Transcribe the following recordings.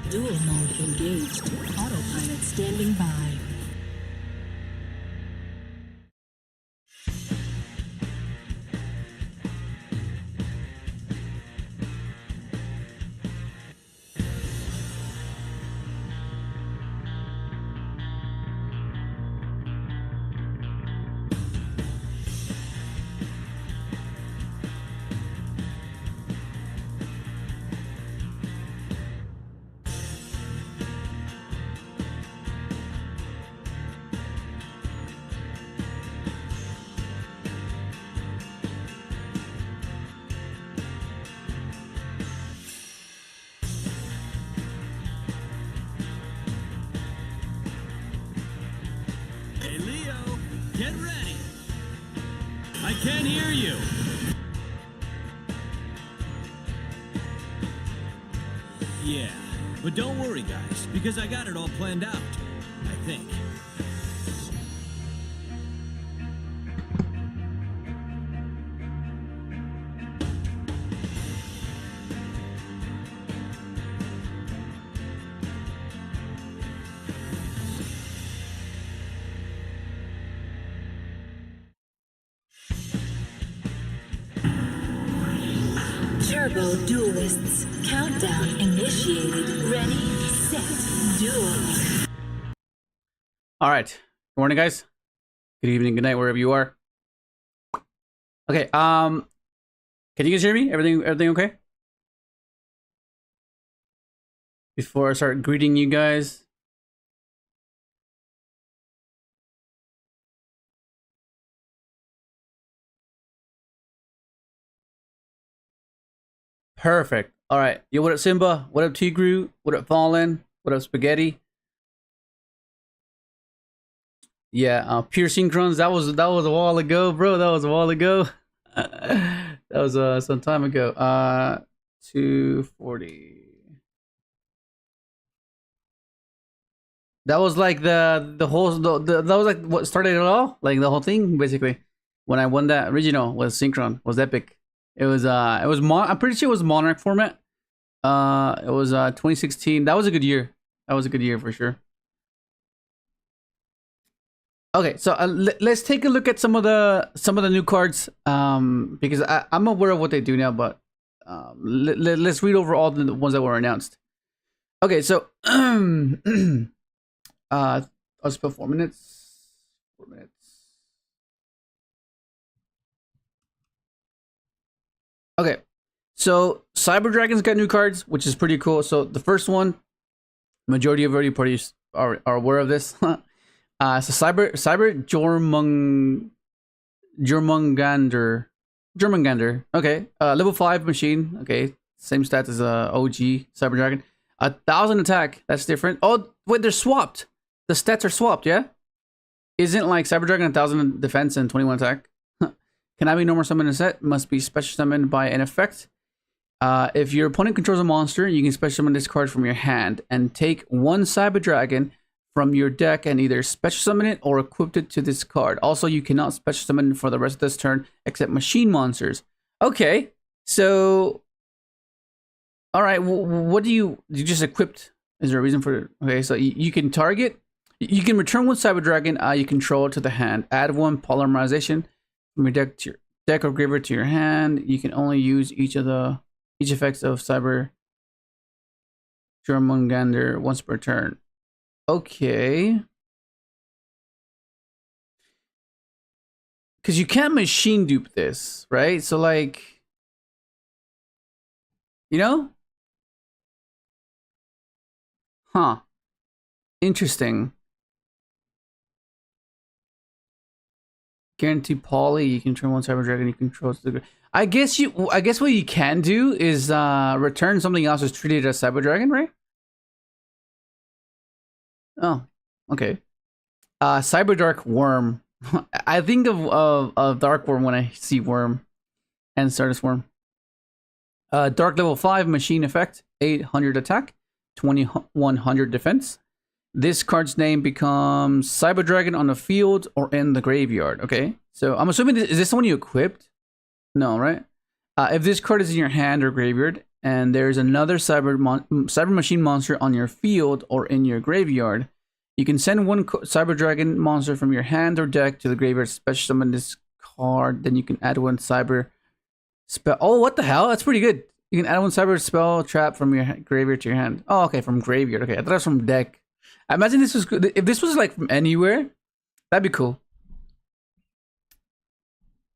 Duel mode engaged. Autopilot standing by. Get ready! I can't hear you! Yeah, but don't worry guys, because I got it all planned out. I think. Turbo Duelists. Countdown initiated. Ready, set, duel. Alright. Good morning, guys. Good evening, good night, wherever you are. Okay, can you guys hear me? Everything okay? Before I start greeting you guys. Perfect. All right. Yo, what up, Simba? What up, Tigru? What up, Fallen? What up, Spaghetti? Yeah, pure synchrons. That was a while ago, bro. That was a while ago. That was some time ago. 240. That was like the whole that was like what started it all, like the whole thing basically. When I won that original was Synchron, was epic. It was I'm pretty sure it was Monarch format. It was 2016. That was a good year. That was a good year for sure. Okay, so let's take a look at some of the new cards. Because I'm aware of what they do now, but let's read over all the ones that were announced. Okay, so I'll just put 4 minutes. 4 minutes. Okay, so Cyber Dragon's got new cards, which is pretty cool. So the first one, majority of already parties are aware of this. So Cyber Jormungandr. Okay, level 5 machine. Okay, same stats as OG Cyber Dragon. 1,000 attack. That's different. Oh wait, they're swapped. The stats are swapped. Yeah, isn't like Cyber Dragon 1,000 defense and 21 attack. Cannot be normal summon in a set. Must be special summoned by an effect. If your opponent controls a monster, you can special summon this card from your hand and take one Cyber Dragon from your deck and either special summon it or equip it to this card. Also, you cannot special summon for the rest of this turn except machine monsters. Okay, so all right. What do you just equipped? Is there a reason for it? Okay, so you can target. You can return one Cyber Dragon you control to the hand. Add one polymerization from your deck to your deck or graveyard to your hand. You can only use each effects of Cyber Jormungandr once per turn. Okay. Because you can't machine dupe this, right? So like, you know? Huh. Interesting. Guarantee poly, you can turn one Cyber Dragon you control to the. I guess what you can do is return something else that's treated as Cyber Dragon, right? Oh, okay. Cyber Dark Worm. I think of Dark Worm when I see Worm and Stardust Worm. Dark level 5 machine effect, 800 attack, 2100 defense. This card's name becomes Cyber Dragon on the field or in the graveyard. Okay, so I'm assuming is this the one you equipped? No, right? If this card is in your hand or graveyard, and there's another cyber machine monster on your field or in your graveyard, you can send one cyber dragon monster from your hand or deck to the graveyard, special summon this card, then you can add one cyber spell. Oh, what the hell? That's pretty good. You can add one cyber spell trap from your graveyard to your hand. Oh, okay, from graveyard. Okay, I thought it was from deck. I imagine this was good. If this was like from anywhere, that'd be cool.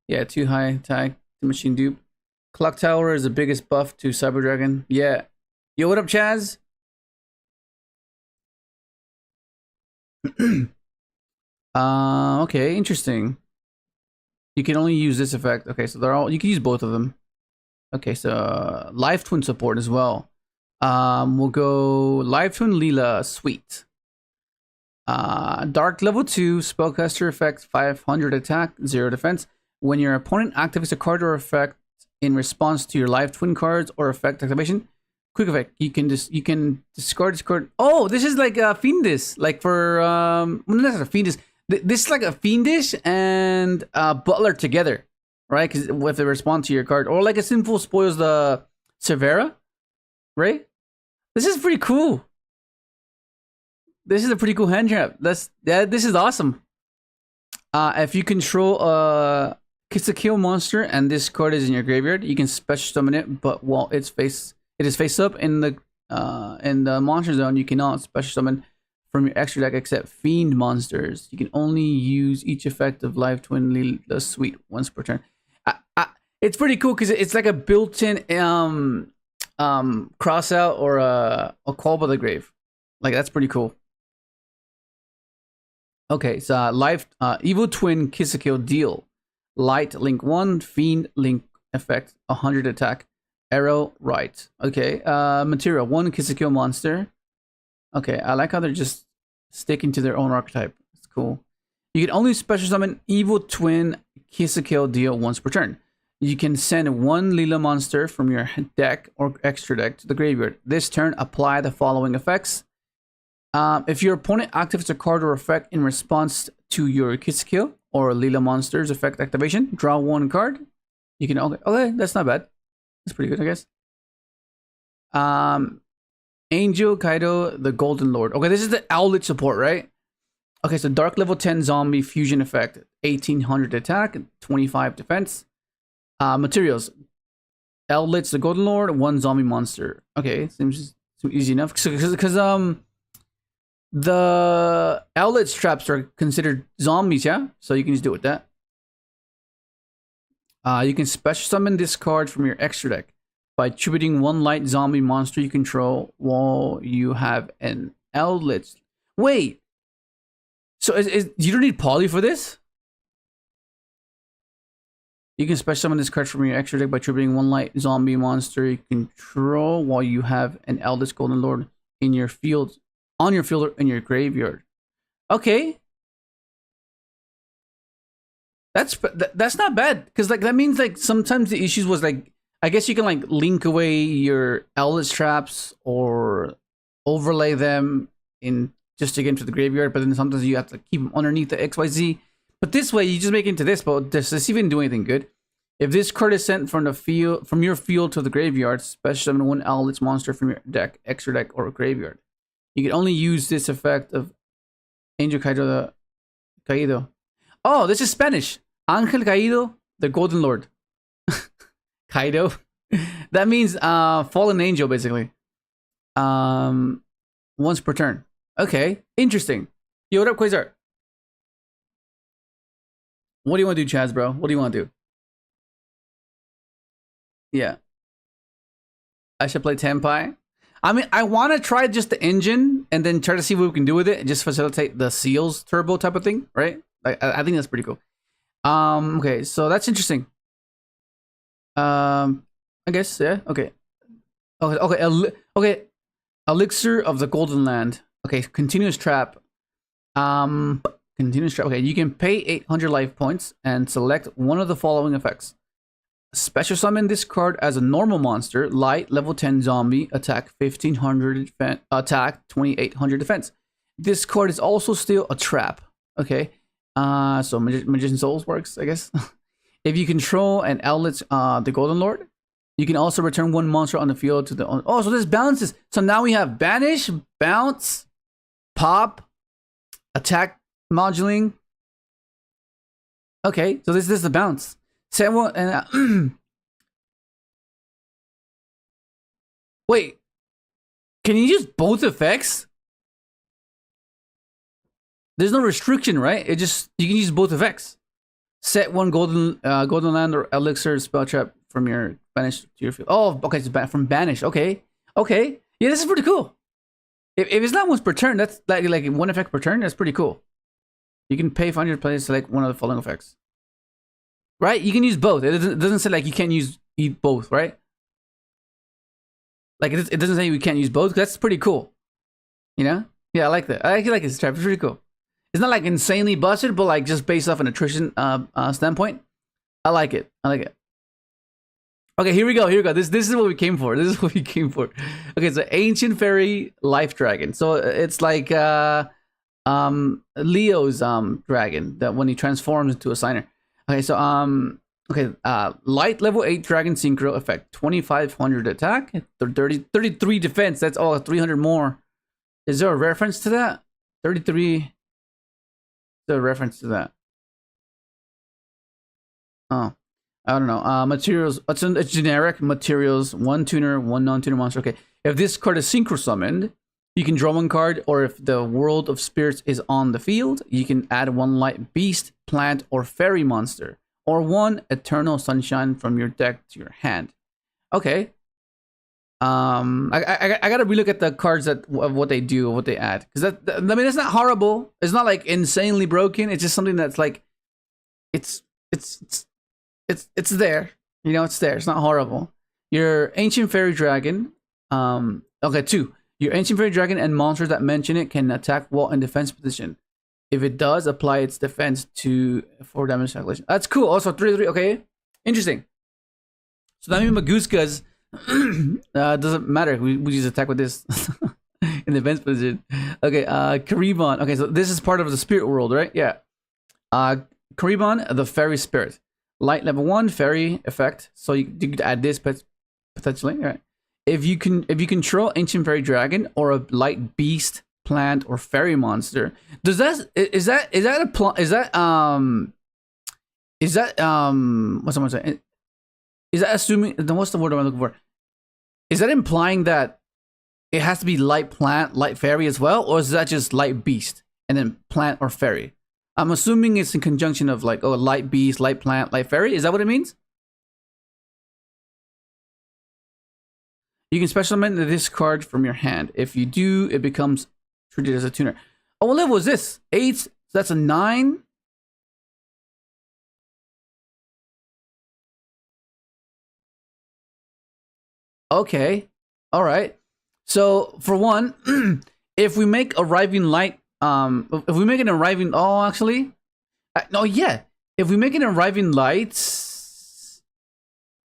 Yeah, too high attack to machine dupe. Clock Tower is the biggest buff to Cyber Dragon. Yeah. Yo, what up, Chaz? Okay, interesting. You can only use this effect. Okay, so they're all, you can use both of them. Okay, so Life Twin support as well. We'll go Life Twin Leela, sweet. Dark level 2 spellcaster effect, 500 attack, 0 defense. When your opponent activates a card or effect in response to your Life Twin cards or effect activation, quick effect, you can discard this card. Oh, this is like a Fiendish, like for well, not a Fiendish. This is like a Fiendish and Butler together, right? Because with the response to your card, or like a Sinful Spoils the Severa, right? This is pretty cool. This is a pretty cool hand trap. This is awesome. If you control a Kill monster and this card is in your graveyard, you can special summon it. But while it is face up in the monster zone, you cannot special summon from your extra deck except fiend monsters. You can only use each effect of Life Twin the Suite once per turn. It's pretty cool because it's like a built-in cross out or a Call by the Grave. Like, that's pretty cool. Okay, so Evil Twin Kill deal. Light link 1, fiend link effect, 100 attack, arrow right. Okay, material 1 Kill monster. Okay, I like how they're just sticking to their own archetype. It's cool. You can only special summon Evil Twin Kill deal once per turn. You can send one Leela monster from your deck or extra deck to the graveyard. This turn, apply the following effects. If your opponent activates a card or effect in response to your Kill or Leela monster's effect activation, draw one card. You can okay, that's not bad. That's pretty good, I guess. Angel Kaido, the Golden Lord. Okay, this is the Owlet support, right? Okay, so Dark level 10 zombie fusion effect, 1800 attack, 25 defense. Materials: Owlet's the Golden Lord, 1 zombie monster. Okay, seems easy enough. Because the Owlet's traps are considered zombies, yeah? So you can just do it with that. You can special summon this card from your extra deck by attributing 1 light zombie monster you control while you have an Owlet's. Wait! So you don't need poly for this? You can special summon this card from your extra deck by attributing 1 light zombie monster you control while you have an Owlet's Golden Lord in your field. On your field or in your graveyard. Okay. That's not bad. Because like that means like sometimes the issues was like, I guess you can like link away your Owlet's traps or overlay them in just to get into the graveyard, but then sometimes you have to keep them underneath the XYZ. But this way you just make it into this, but does this even do anything good? If this card is sent from the field from your field to the graveyard, special summon 1 Owlet's monster from your deck, extra deck, or graveyard. You can only use this effect of Angel Kaido. Oh, this is Spanish. Ángel Caído, the Golden Lord. Kaido. That means fallen angel, basically. Once per turn. Okay, interesting. Yo, what up, Quasar? What do you want to do, Chaz, bro? What do you want to do? Yeah. I should play Tenpai. I mean, I want to try just the engine and then try to see what we can do with it and just facilitate the seals turbo type of thing, right? Like, I think that's pretty cool. Okay, so that's interesting. I guess, yeah, okay. Okay, Elixir of the Golden Land. Okay, continuous trap. Continuous trap. Okay, you can pay 800 life points and select one of the following effects. Special summon this card as a normal monster, light, level 10 zombie, attack 1500, attack 2800 defense. This card is also still a trap. Okay, so Magician Souls works, I guess. If you control an Owlet's the Golden Lord, You can also return one monster on the field to the... Oh, so this balances. So now we have banish, bounce, pop, attack, modulating. Okay, so this is the bounce. Set one and... Wait. Can you use both effects? There's no restriction, right? It just... You can use both effects. Set one golden land or elixir spell trap from your banish to your field. Oh, okay, it's from banish. Okay, okay, yeah, this is pretty cool. If it's not once per turn, that's like one effect per turn. That's pretty cool. You can pay 500 plays to select one of the following effects. Right? You can use both. It doesn't say like you can't use both, right? Like it doesn't say you can't use both. That's pretty cool. You know? Yeah, I like that. I actually like this trap. It's pretty cool. It's not like insanely busted, but like just based off an attrition standpoint, I like it. I like it. Okay, here we go. Here we go. This is what we came for. This is what we came for. Okay, it's an ancient fairy life dragon. So it's like Leo's dragon that when he transforms into a signer. Okay, so light level 8 dragon synchro effect, 2500 attack, 33 defense. That's all 300 more. Is there a reference to that? 33. The reference to that. Oh, I don't know. Materials. It's generic materials. 1 tuner, 1 non-tuner monster. Okay. If this card is synchro summoned, you can draw 1 card, or if the world of spirits is on the field, you can add 1 light beast, plant, or fairy monster, or 1 eternal sunshine from your deck to your hand. Okay. I gotta relook at the cards of what they do, what they add, because I mean it's not horrible. It's not like insanely broken. It's just something that's like, it's there. You know, it's there. It's not horrible. Your ancient fairy dragon. Okay, 2. Your ancient fairy dragon and monsters that mention it can attack while in defense position. If it does, apply its defense to 4 damage calculation. That's cool. Also 3/3. Okay, interesting. So that means Maguskas. Doesn't matter. We just attack with this in the defense position. Okay, Karibon. Okay, so this is part of the spirit world, right? Yeah. Karibon, the fairy spirit. Light level 1 fairy effect. So you could add this potentially. All right. If you control ancient fairy dragon or a light beast, plant, or fairy monster, is that what's someone saying? Is that assuming? What's the word I'm looking for? Is that implying that it has to be light plant, light fairy as well, or is that just light beast and then plant or fairy? I'm assuming it's in conjunction of like, oh, light beast, light plant, light fairy. Is that what it means? You can special summon this card from your hand. If you do, it becomes treated as a tuner. Oh, what level is this? 8. So that's a 9. Okay, all right. So for one, if we make arriving light, if we make an arriving, oh, actually, no, yeah. If we make an arriving lights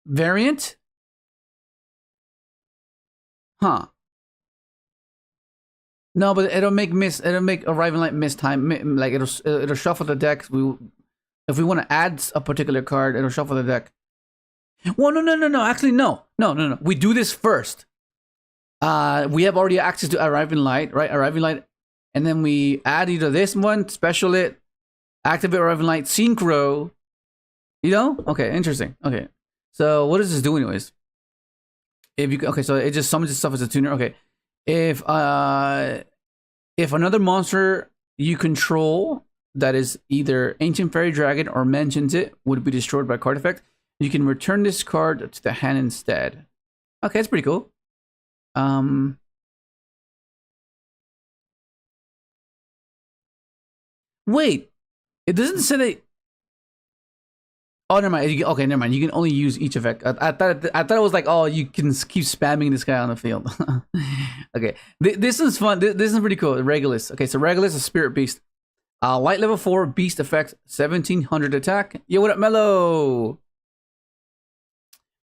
variant, huh? No, but it'll make arriving light miss time. Like it'll shuffle the deck. If we want to add a particular card, it'll shuffle the deck. Well, no. Actually, no. We do this first. We have already access to Arriving Light, right? Arriving Light. And then we add either this one, special it, activate Arriving Light, synchro. You know? Okay, interesting. Okay. So what does this do anyways? Okay, so it just summons itself as a tuner. Okay. If another monster you control that is either Ancient Fairy Dragon or mentions it would be destroyed by card effect, you can return this card to the hand instead. Okay, that's pretty cool. Wait, it doesn't say that. Oh, never mind. Okay, never mind. You can only use each effect. I thought it was like, oh, you can keep spamming this guy on the field. Okay, this is fun. This is pretty cool. Regulus. Okay, so Regulus is Spirit Beast. Light level 4 Beast effect, 1700 attack. Yo, what up, Mellow?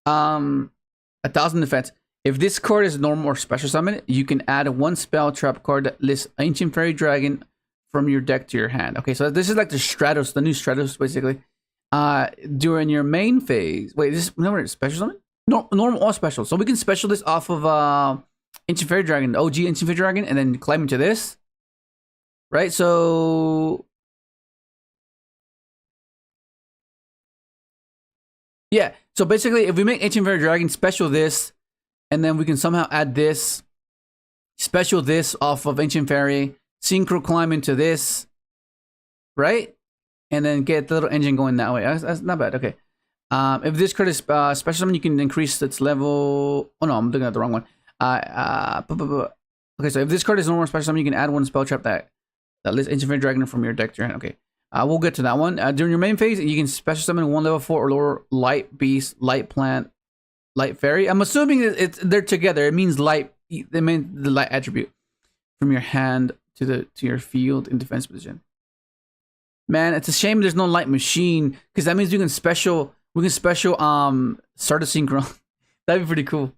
1000 defense. If this card is normal or special summon, you can add 1 spell trap card that lists Ancient Fairy Dragon from your deck to your hand. Okay, so this is like the Stratos, the new Stratos, basically. During your main phase. Wait, this remember special summon? No, normal or special. So we can special this off of Ancient Fairy Dragon, OG Ancient Fairy Dragon, and then climb into this. Right? So yeah. So basically, if we make Ancient Fairy Dragon special this, and then we can somehow add this, special this off of Ancient Fairy, Synchro climb into this, right? And then get the little engine going that way. That's not bad. Okay. If this card is special summon, you can increase its level. Oh no, I'm looking at the wrong one. Okay, so if this card is normal special summon, you can add one spell trap that lists Ancient Fairy Dragon from your deck to your hand. Okay. We'll get to that one. During your main phase, you can special summon one level 4 or lower light beast, light plant, light fairy. I'm assuming they're together. It means light. They mean the light attribute from your hand to your field in defense position. Man, it's a shame there's no light machine, because that means we can special start a Synchron. That'd be pretty cool.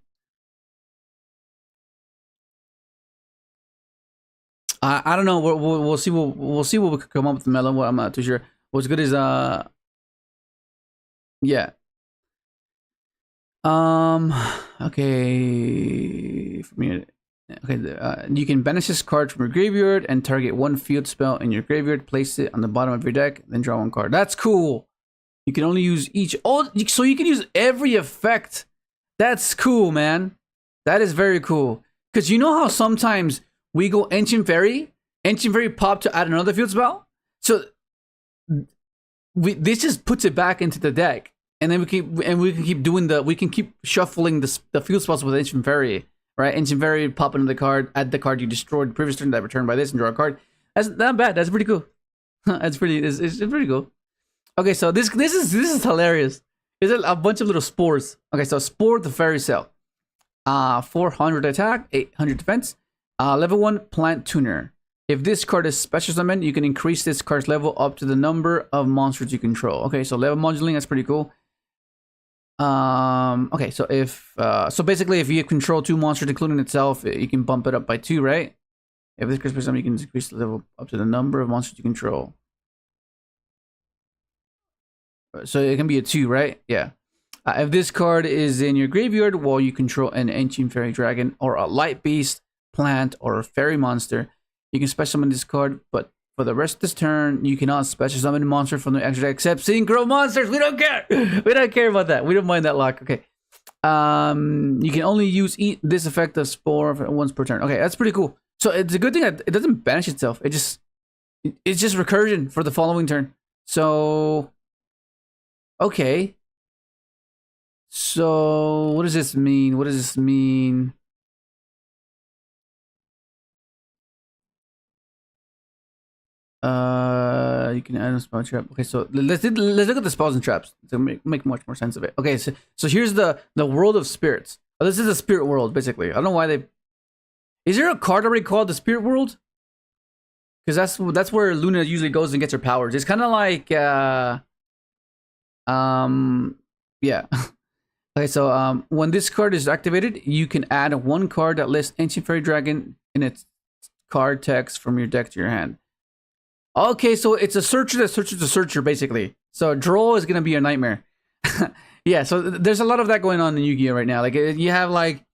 I don't know. We'll see. We'll see what we could come up with, Melon. I'm not too sure. What's good is yeah. Okay. For me, okay. You can banish this card from your graveyard and target one field spell in your graveyard. Place it on the bottom of your deck, then draw one card. That's cool. You can only use each. Oh, so you can use every effect. That's cool, man. That is very cool. Because you know how sometimes we go Ancient Fairy pop to add another field spell. So this just puts it back into the deck, and then we can keep shuffling the field spells with Ancient Fairy, right? Ancient Fairy pop another card, add the card you destroyed the previous turn that returned by this, and draw a card. That's not bad. That's pretty cool. It's pretty cool. Okay, so this is hilarious. Is it a bunch of little spores? Okay, so Spore the Fairy Cell. 400 attack, 800 defense. Level 1 Plant Tuner. If this card is special summoned, you can increase this card's level up to the number of monsters you control. Okay, so level modulating, that's pretty cool. Okay, so if so basically if you control 2 monsters including itself, you can bump it up by 2, right? If this card is special summoned, you can increase the level up to the number of monsters you control. So it can be a 2, right? Yeah. If this card is in your graveyard while you control an Ancient Fairy Dragon or a Light Beast, Plant, or a Fairy Monster, you can special summon this card, but for the rest of this turn, you cannot special summon a monster from the extra deck except Synchro monsters. We don't care. We don't care about that. We don't mind that lock. Okay. You can only use this effect of Spore once per turn. Okay, that's pretty cool. So it's a good thing that it doesn't banish itself. It's just recursion for the following turn. So okay. So what does this mean? What does this mean? You can add a spell trap. Okay, so let's look at the spells and traps to make much more sense of it. Okay, so here's the world of spirits. Oh, this is a spirit world basically. I don't know why they. Is there a card already called the spirit world? Because that's where Luna usually goes and gets her powers. It's kind of like yeah. Okay, so when this card is activated, you can add one card that lists Ancient Fairy Dragon in its card text from your deck to your hand. Okay, so it's a searcher that searches a searcher, basically. So draw is gonna be a nightmare. Yeah, so there's a lot of that going on in Yu-Gi-Oh right now. Like you have like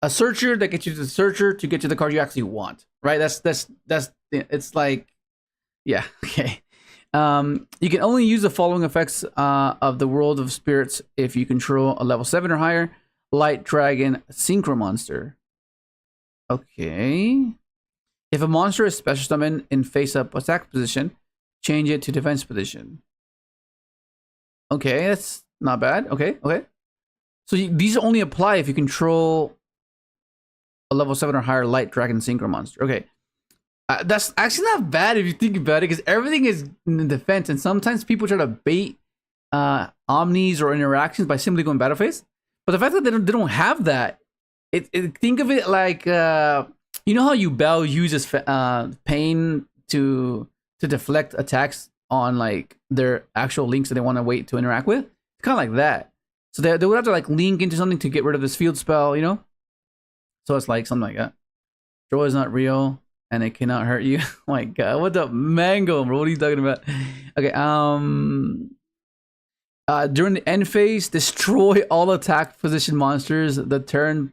a searcher that gets you to the searcher to get to the card you actually want, right? That's it's like, yeah, okay. You can only use the following effects of the world of spirits if you control a level 7 or higher Light Dragon Synchro monster. Okay. If a monster is special summoned in face-up attack position, change it to defense position. Okay, that's not bad. Okay. So these only apply if you control a level 7 or higher Light Dragon Synchro monster. Okay. That's actually not bad if you think about it, because everything is in defense, and sometimes people try to bait omnis or interactions by simply going battle phase. But the fact that they don't have that, think of it like you know how Yubel uses pain to deflect attacks on like their actual links that they want to wait to interact with. It's kind of like that. So they would have to like link into something to get rid of this field spell, you know. So it's like something like that. Draw is not real. And it cannot hurt you. Oh my god, what the mango, bro? What are you talking about? Okay, During the end phase, destroy all attack position monsters the turn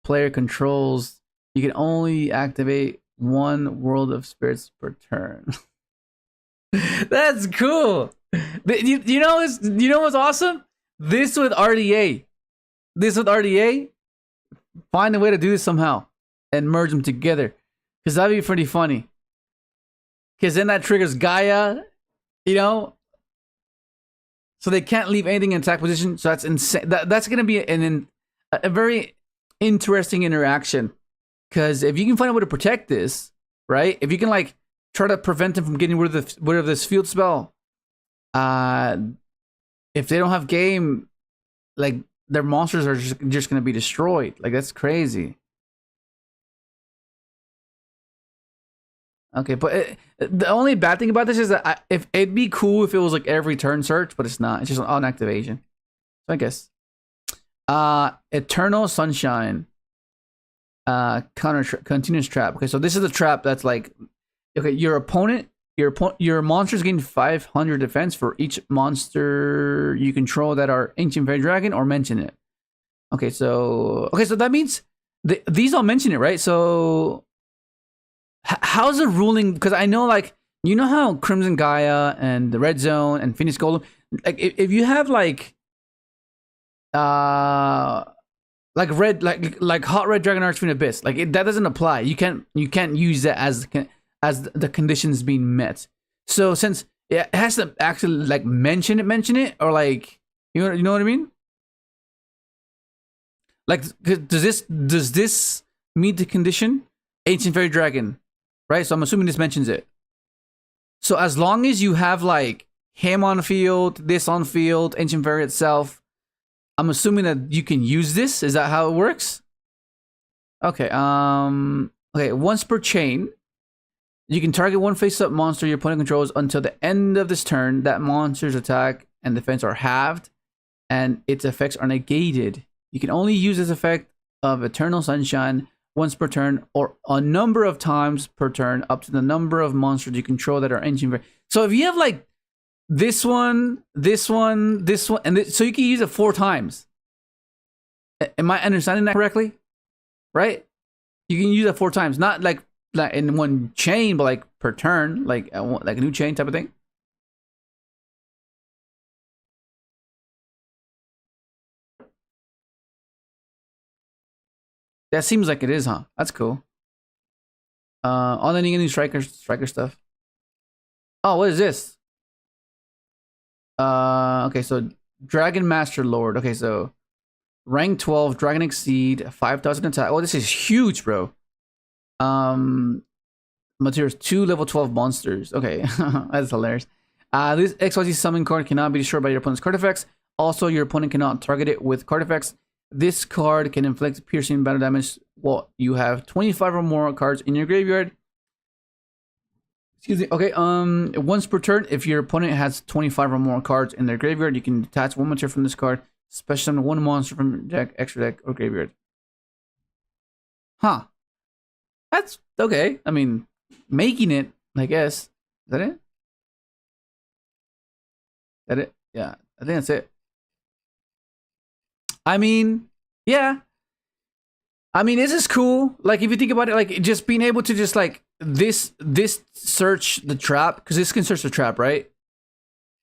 player controls. You can only activate one World of Spirits per turn. That's cool. You know what's awesome? This with RDA. Find a way to do this somehow and merge them together, because that'd be pretty funny. Because then that triggers Gaia, you know. So they can't leave anything in attack position. So that's insane. That's gonna be a very interesting interaction. Because if you can find a way to protect this, right? If you can like try to prevent them from getting rid of this field spell, if they don't have game, like their monsters are just gonna be destroyed. Like that's crazy. Okay, but the only bad thing about this is that if it'd be cool if it was like every turn search, but it's not. It's just on activation. So I guess. Eternal Sunshine. Continuous trap. Okay, so this is the trap that's like, okay, your monsters gain 500 defense for each monster you control that are Ancient Fairy Dragon or mention it. Okay, so that means these all mention it, right? So how's the ruling? Because I know, like, you know how Crimson Gaia and the Red Zone and Phoenix Golem, like if you have like red, like Hot Red Dragon Archfiend Abyss, like that doesn't apply. You can't use that as the conditions being met. So since it has to actually like mention it, or like you know what I mean? Like, does this meet the condition? Ancient Fairy Dragon, right? So I'm assuming this mentions it. So as long as you have like him on field, this on field, Ancient Fairy itself, I'm assuming that you can use this. Is that how it works? Okay. Okay. Once per chain, you can target one face-up monster your opponent controls until the end of this turn. That monster's attack and defense are halved, and its effects are negated. You can only use this effect of Eternal Sunshine once per turn, or a number of times per turn, up to the number of monsters you control that are Ancient Fairy. So if you have like this one, and this, so you can use it 4 times. Am I understanding that correctly? Right? You can use it 4 times, not like in one chain, but like per turn, like a new chain type of thing. That seems like it is, huh? That's cool. On any new striker stuff. Oh, what is this? Okay, so Dragon Master Lord. Okay, so rank 12, Dragon Exceed, 5,000 attack. Oh, this is huge, bro. Materials 2 level 12 monsters. Okay, that's hilarious. This XYZ summon card cannot be destroyed by your opponent's card effects. Also, your opponent cannot target it with card effects. This card can inflict piercing battle damage while you have 25 or more cards in your graveyard. Excuse me. Okay, once per turn, if your opponent has 25 or more cards in their graveyard, you can detach one material from this card, special summon one monster from deck, extra deck, or graveyard. Huh. That's okay. I mean, making it, I guess. Is that it? Is that it? Yeah, I think that's it. I mean, yeah. I mean, this is cool. Like, if you think about it, like, just being able to just, like, this search the trap, because this can search the trap, right?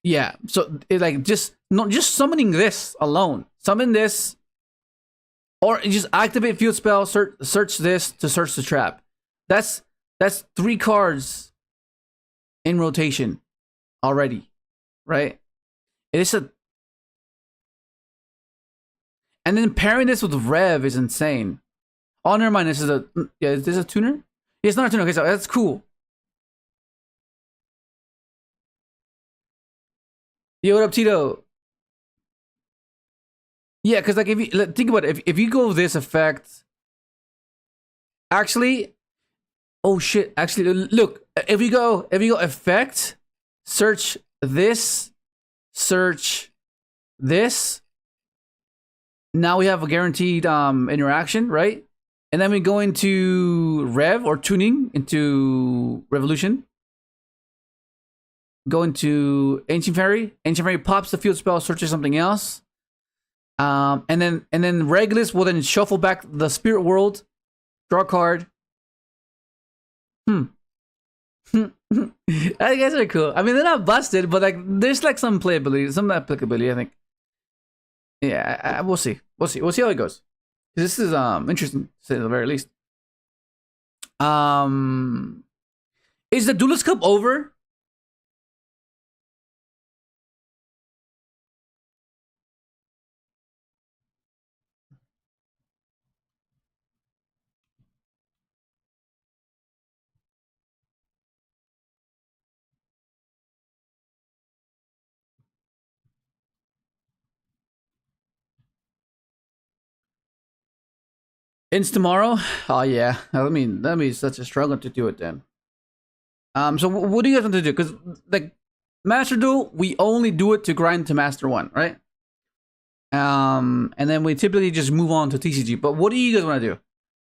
Yeah. So, it, like, just summoning this alone. Summon this, or just activate field spell, search this to search the trap. That's 3 cards in rotation already, right? It's a... And then pairing this with Rev is insane. Oh, never mind. This is a... Yeah, is this a tuner? Yeah, it's not a tuner. Okay, so that's cool. Yo, what up, Tito? Yeah, because, like, if you... Think about it. If you go this effect... Actually... Oh, shit. Actually, look. If you go effect... Search this... Search this... Now we have a guaranteed interaction, right? And then we go into Rev or tuning into Revolution. go into Ancient Fairy. Ancient Fairy pops the field spell, searches something else. And then Regulus will then shuffle back the Spirit World, draw a card. I guess they're cool. I mean, they're not busted, but like there's like some playability, some applicability, I think. Yeah, we'll see. We'll see how it goes. This is interesting to say the very least. Is the Duelist Cup over? Ends tomorrow? Oh yeah. I mean, that'd be such a struggle to do it then. So what do you guys want to do? Because like Master Duel, we only do it to grind to Master 1, right? And then we typically just move on to TCG. But what do you guys want to do?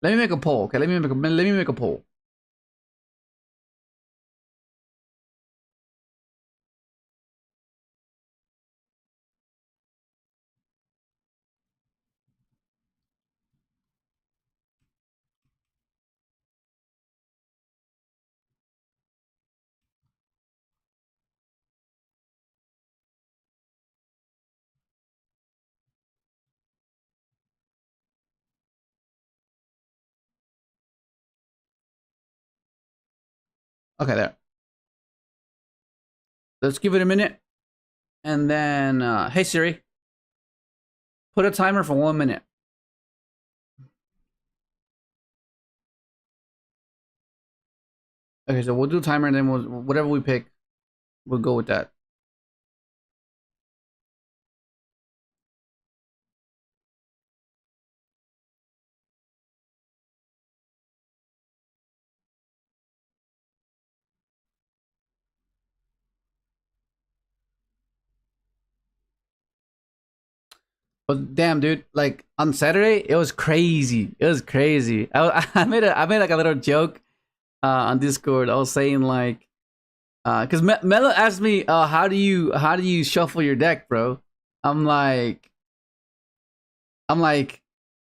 Let me make a poll. Okay, let me make a poll. Okay, there. Let's give it a minute. And then, hey Siri, put a timer for 1 minute. Okay, so we'll do a timer and then whatever we pick, we'll go with that. But damn, dude, like on Saturday, it was crazy. It was crazy. I made like a little joke on Discord. I was saying like, because Mello asked me, how do you shuffle your deck, bro? I'm like,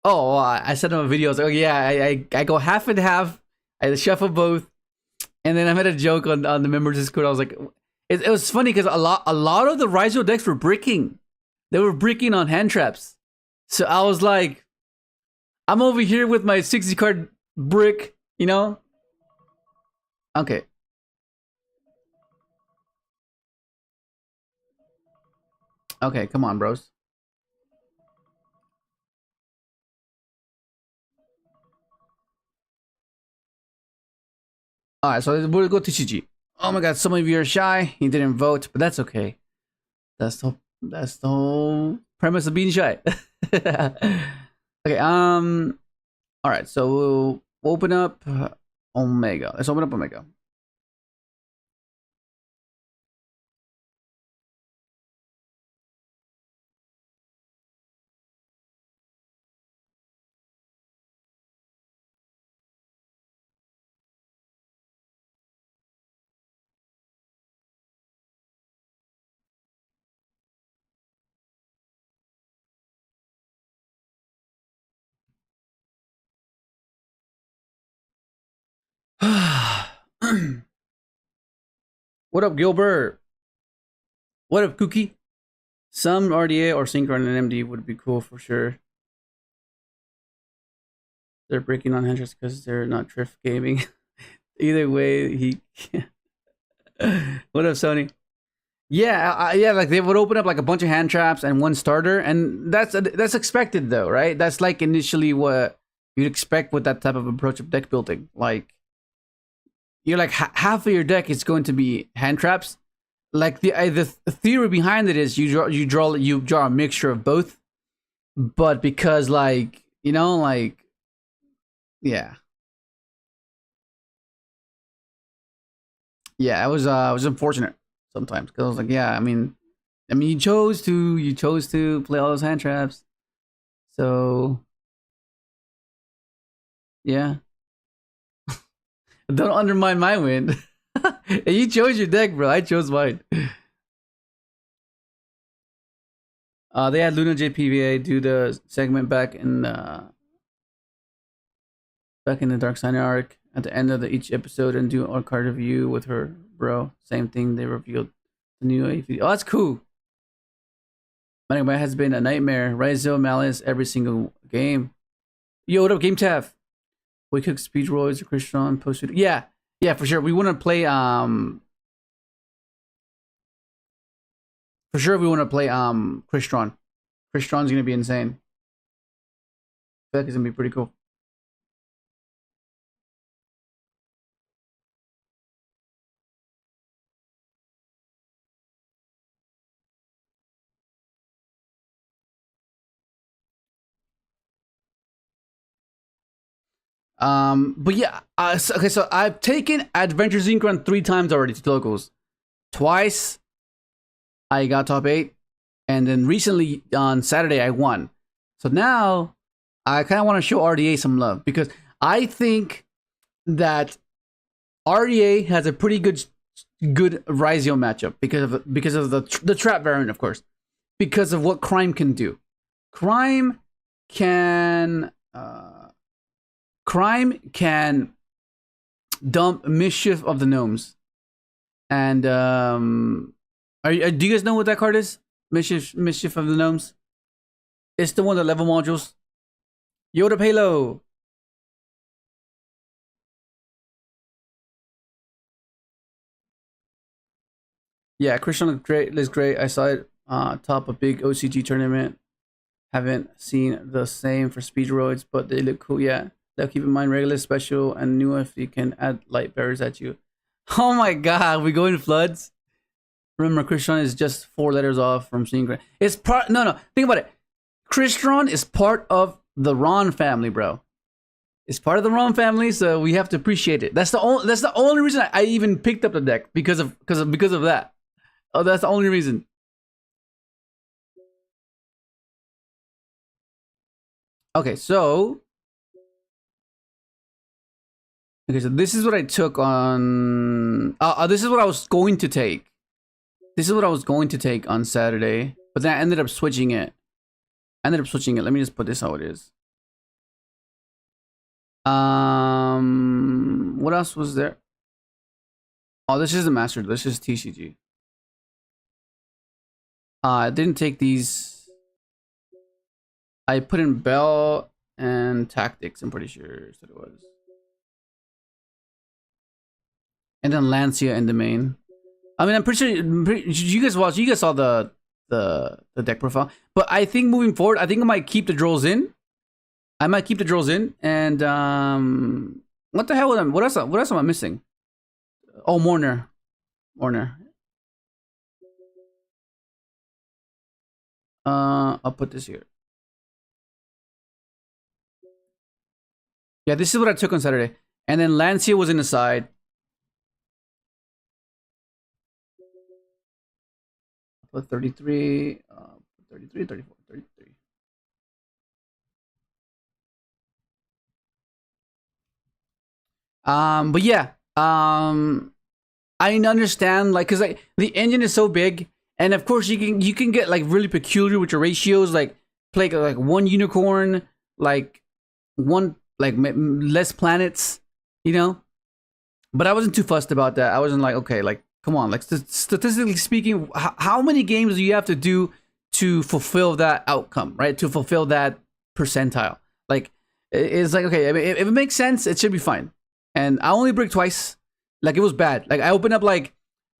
oh, I sent him a video. I was like, oh yeah, I go half and half. I shuffle both, and then I made a joke on the members Discord. I was like, it was funny because a lot of the Ryzeal decks were bricking. They were bricking on hand traps. So I was like, I'm over here with my 60 card brick, you know? Okay. Okay, come on, bros. Alright, so we'll go to TCG. Oh my god, some of you are shy. You didn't vote, but that's okay. That's the whole premise of being shy. Okay, alright, so we'll open up Omega. Let's open up Omega. What up, Gilbert? What up, Cookie? Some RDA or Synchron and MD would be cool for sure. They're breaking on hundreds because they're not thrift gaming. Either way, he can't. What up, Sony? Yeah, yeah, like they would open up like a bunch of hand traps and one starter, and that's expected though, right? That's like initially what you'd expect with that type of approach of deck building. Like you're like half of your deck is going to be hand traps. Like the theory behind it is you draw a mixture of both, but because like you know like yeah. Yeah, it was unfortunate sometimes because I was like, yeah, I mean, you chose to play all those hand traps, so yeah. Don't undermine my win. You chose your deck, bro. I chose mine. They had Luna JPVA do the segment back in the Dark Sign arc at the end of each episode and do a card review with her, bro. Same thing. They revealed the new AFD. Oh, that's cool. My has been a nightmare. Ryzeal Malice every single game. Yo, what up, Game Tav? We cook speed roids or Christian post. Yeah, for sure. We want to play for sure we want to play Christian. Christian's gonna be insane. I feel like it's gonna be pretty cool. But yeah, okay, so I've taken Adventure Synchron 3 times already to locals. Twice I got top 8, and then recently on Saturday I won. So now I kind of want to show RDA some love because I think that RDA has a pretty good Ryzeal matchup because of the trap variant, of course, because of what Crime can do. Crime can dump Mischief of the Gnomes, and do you guys know what that card is? Mischief of the Gnomes. It's the one that level modules. Yoda Halo. Yeah, Christian looks great. I saw it top a big OCG tournament. Haven't seen the same for Speedroids, but they look cool. Yeah, they'll keep in mind regular, special, and new if you can add light bearers at you. Oh my god, we go in floods. Remember, Christian is just 4 letters off from Synchron. It's part. No. Think about it. Christian is part of the Ron family, bro. It's part of the Ron family, so we have to appreciate it. That's the only reason I even picked up the deck because of that. Oh, that's the only reason. Okay, so this is what I took on. This is what I was going to take. This is what I was going to take on Saturday, but then I ended up switching it. Let me just put this how it is. What else was there? Oh, this is the master. This is TCG. I didn't take these. I put in Bell and Tactics, I'm pretty sure that it was. And then Lancia in the main. I mean, I'm pretty sure you guys saw the deck profile. But I think moving forward, I think I might keep the draws in. And what the hell was what else am I missing? Oh, Mourner. I'll put this here. Yeah, this is what I took on Saturday. And then Lancia was in the side. Put 33, 33, 34, 33. But yeah, I understand, like, cause like the engine is so big, and of course you can get like really peculiar with your ratios, like play like 1 unicorn, like 1 like less planets, you know. But I wasn't too fussed about that. I wasn't like, okay, like come on, like statistically speaking, how many games do you have to do to fulfill that outcome, right? To fulfill that percentile. Like it's like, okay, I mean, if it makes sense, it should be fine. And I only bricked twice. Like it was bad. Like I opened up like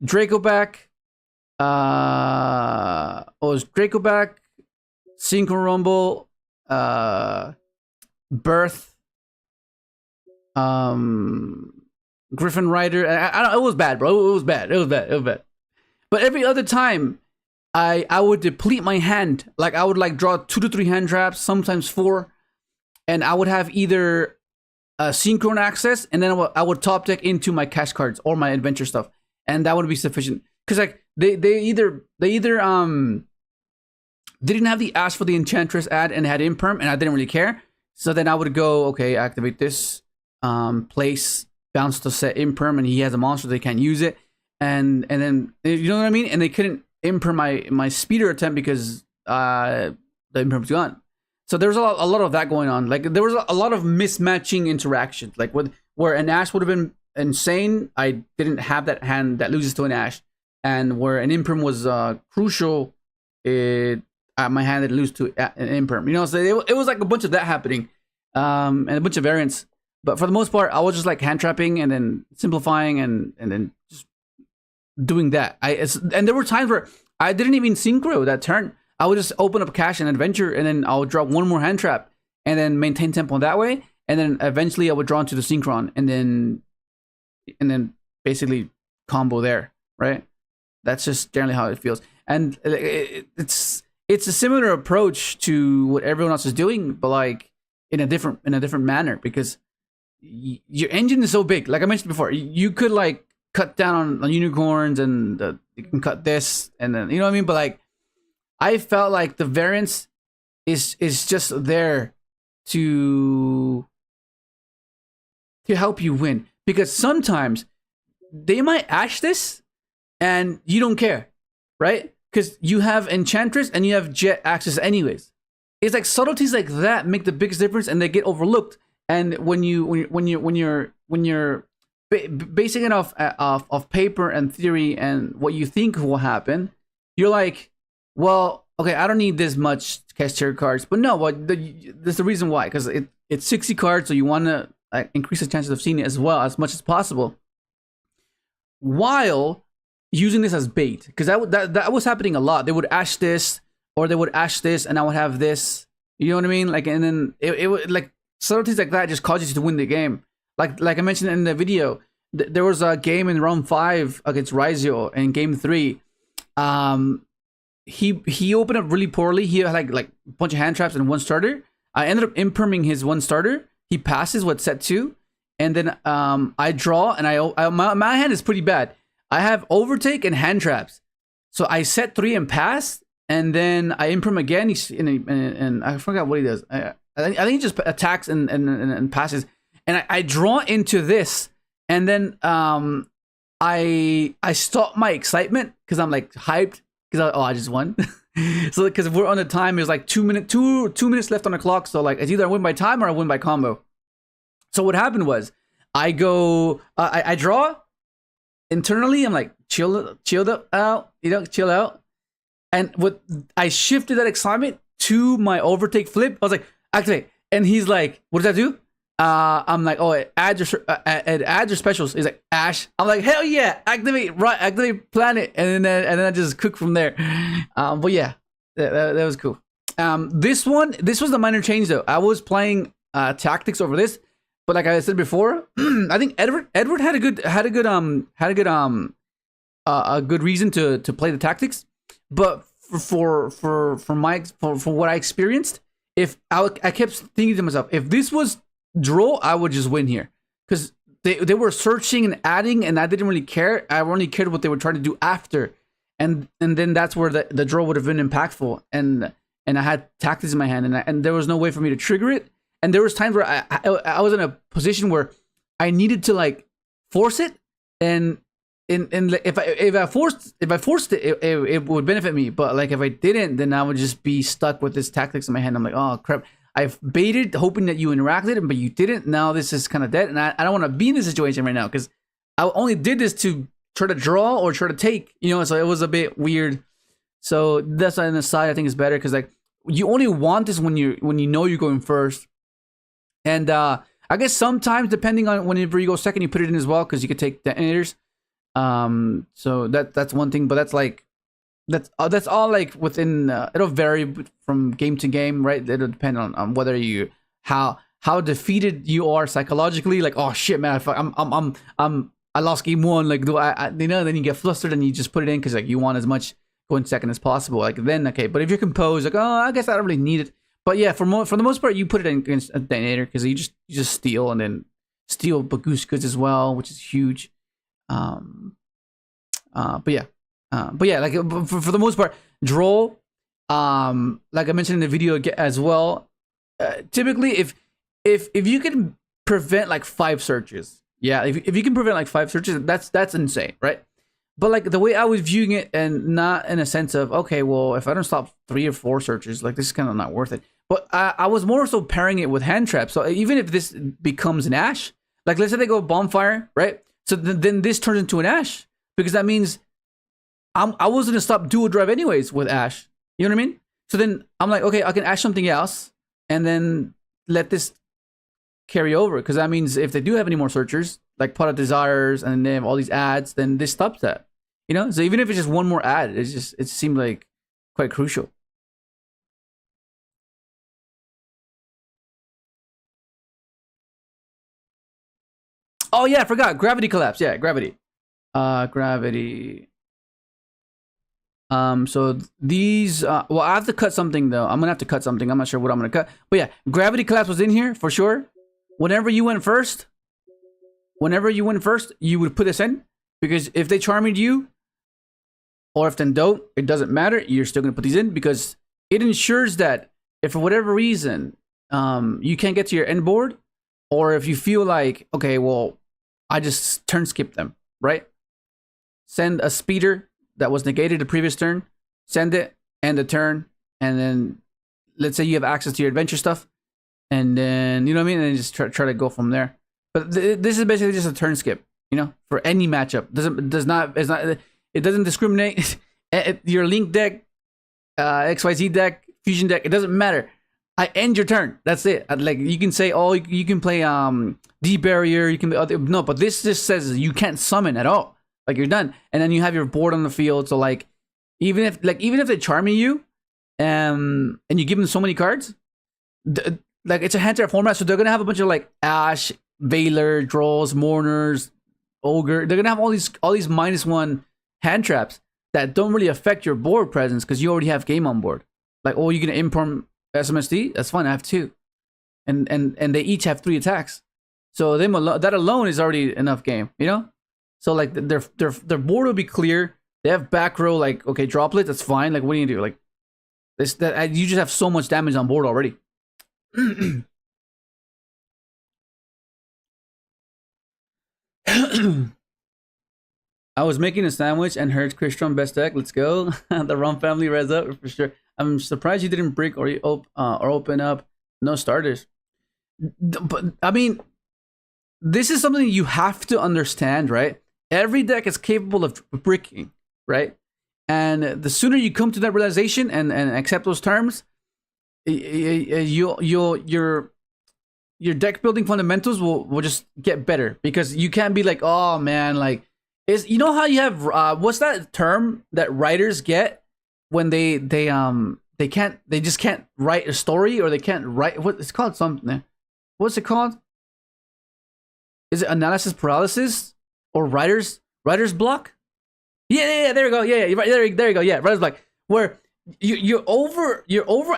Dracoback. Dracoback, Synchron Rumble, Birth, Griffin Rider. I don't. It was bad, bro. It was bad. But every other time, I would deplete my hand. Like I would like draw 2 to 3 hand traps, sometimes 4, and I would have either Synchron access, and then I would top deck into my cash cards or my adventure stuff, and that would be sufficient. Cause like they either didn't have the ask for the Enchantress ad and had imperm, and I didn't really care. So then I would go, okay, activate this, place bounce to set imperm, and he has a monster, they can't use it, and then you know what I mean, and they couldn't imperm my speeder attempt because the imperm's gone. So there was a lot of that going on. Like there was a lot of mismatching interactions. Like where an Ash would have been insane, I didn't have that hand that loses to an Ash, and where an imperm was crucial, my hand that loses to an imperm. You know, so it was like a bunch of that happening, and a bunch of variants. But for the most part, I was just like hand trapping and then simplifying and then just doing that. And there were times where I didn't even synchro that turn. I would just open up cache and adventure, and then I would drop one more hand trap, and then maintain tempo that way. And then eventually I would draw into the Synchron, and then basically combo there, right? That's just generally how it feels. And it's a similar approach to what everyone else is doing, but like in a different manner, because your engine is so big. Like I mentioned before, you could like cut down on unicorns, and you can cut this, and then you know what I mean. But like, I felt like the variance is just there to help you win, because sometimes they might ash this and you don't care, right? Because you have Enchantress and you have Jet access anyways. It's like subtleties like that make the biggest difference, and they get overlooked. And when you're basing it off paper and theory and what you think will happen, you're like, well, okay, I don't need this much cashier cards, but no, there's the reason why, because it's 60 cards, so you want to increase the chances of seeing it as well as much as possible, while using this as bait, because that was happening a lot. They would ash this, or they would ash this, and I would have this. You know what I mean? Like, and then it would like subtleties like that just cause you to win the game. Like I mentioned in the video, there was a game in round 5 against Ryzeal in game 3. He opened up really poorly. He had like a bunch of hand traps and one starter. I ended up imperming his one starter. He passes with set 2, and then I draw, and my hand is pretty bad. I have overtake and hand traps, so I set 3 and pass, and then I imperm again. And I forgot what he does. I think he just attacks and passes, and I draw into this, and then I stop my excitement because I'm like hyped. Because I just won. So because we're on the time, there's like 2 minutes left on the clock. So like it's either I win by time or I win by combo. So what happened was I go, I draw internally. I'm like chill out, chill out. And I shifted that excitement to my overtake flip. I was like, activate. And he's like, what does that do? I'm like, oh, it adds your specials. He's like, Ash. I'm like, hell yeah, activate planet, and then I just cook from there. But yeah, that was cool. This was the minor change though. I was playing tactics over this, but like I said before, I think Edward had a good reason to play the tactics, but for what I experienced, if I kept thinking to myself, if this was draw, I would just win here, because they were searching and adding, and I didn't really care. I only cared what they were trying to do after, and then that's where the draw would have been impactful. And I had tactics in my hand, and there was no way for me to trigger it. And there was times where I was in a position where I needed to like force it, and if I forced it, it would benefit me. But like if I didn't, then I would just be stuck with this tactics in my hand. I'm like, oh crap. I've baited, hoping that you interacted, but you didn't. Now this is kind of dead, and I don't want to be in this situation right now, because I only did this to try to draw or try to take, so it was a bit weird. So that's on the side I think is better, because like you only want this when you know you're going first, and I guess sometimes depending on whenever you go second, you put it in as well, because you could take detonators. So that's one thing, but that's like. That's all like within. It'll vary from game to game, right? It'll depend on whether you how defeated you are psychologically. Like, oh shit, man, I lost game 1. Like, do I then you get flustered and you just put it in because like you want as much going second as possible. Like then okay, but if you're composed, like I guess I don't really need it. But yeah, for the most part, you put it in against a detonator, because you just steal, and then steal Bagoose goods as well, which is huge. But yeah. Like for the most part, draw. Like I mentioned in the video as well. Typically, if you can prevent like 5 searches, Yeah, if you can prevent like 5 searches, that's insane, right? But like the way I was viewing it, and not in a sense of, okay, well, if I don't stop 3 or 4 searches, like this is kind of not worth it. But I was more so pairing it with hand traps. So even if this becomes an Ash, like let's say they go bonfire, right? So then this turns into an Ash, because that means I was gonna stop dual drive anyways with Ash. You know what I mean? So then I'm like, okay, I can Ash something else, and then let this carry over, because that means if they do have any more searchers, like Pot of Desires, and they have all these ads, then this stops that. You know, so even if it's just one more ad, it seemed like quite crucial. Oh yeah, I forgot. Gravity collapse. Yeah, gravity. Gravity. So these, well, I have to cut something though. I'm gonna have to cut something. I'm not sure what I'm gonna cut. But yeah, gravity collapse was in here for sure. Whenever you went first, you would put this in, because if they charmed you, or if they don't, it doesn't matter. You're still gonna put these in, because it ensures that if for whatever reason, you can't get to your end board, or if you feel like, okay, well, I just turn skip them, right? Send a speeder that was negated the previous turn, send it, end the turn, and then let's say you have access to your adventure stuff, and then, you know what I mean, and then just try to go from there. But this is basically just a turn skip, you know, for any matchup. It doesn't discriminate. Your Link deck, XYZ deck, Fusion deck, it doesn't matter. I end your turn. That's it. Like you can say, oh, you can play Deep Barrier. You can no, but this just says you can't summon at all. Like you're done, and then you have your board on the field. So like, even if they charming you, and you give them so many cards, like it's a hand trap format, so they're gonna have a bunch of like Ash, Veiler, Draws, Mourners, Ogre. They're gonna have all these -1 hand traps that don't really affect your board presence, because you already have game on board. Like, oh, you're gonna imperm SMSD? That's fine. I have 2, and they each have 3 attacks. So that alone is already enough game, you know. So like their board will be clear. They have back row, like, okay, droplet, that's fine. Like, what do you do? Like this, that you just have so much damage on board already. I was making a sandwich and heard Christian best deck. Let's go. The Rum family res up for sure. I'm surprised you didn't break or open up no starters. But I mean, this is something you have to understand, right? Every deck is capable of bricking, right? And the sooner you come to that realization and accept those terms, your deck building fundamentals will just get better, because you can't be like, oh man, like, you know how you have what's that term that writers get when they just can't write a story, or they can't write, what it's called, something. What's it called? Is it analysis paralysis or writer's block? Yeah, there we go. Yeah, right, there you go. Yeah, writer's block, where you're over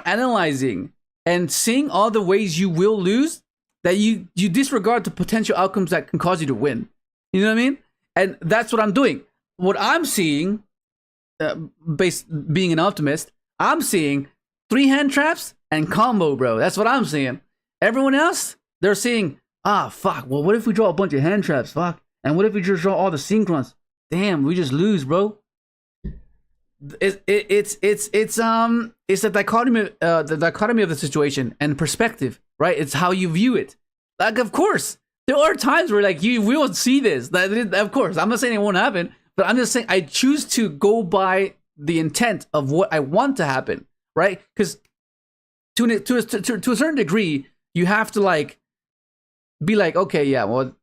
analyzing and seeing all the ways you will lose, that you disregard the potential outcomes that can cause you to win. You know what I mean? And that's what I'm doing. What I'm seeing, being an optimist, I'm seeing 3 hand traps and combo, bro. That's what I'm seeing. Everyone else, they're seeing, fuck, well, what if we draw a bunch of hand traps? Fuck. And what if we just draw all the synchrons? Damn, we just lose, bro. It's the dichotomy of the situation and perspective, right? It's how you view it. Like, of course, there are times where like we will see this. Of course, I'm not saying it won't happen, but I'm just saying I choose to go by the intent of what I want to happen, right? Because to a certain degree, you have to like be like, okay, yeah, well,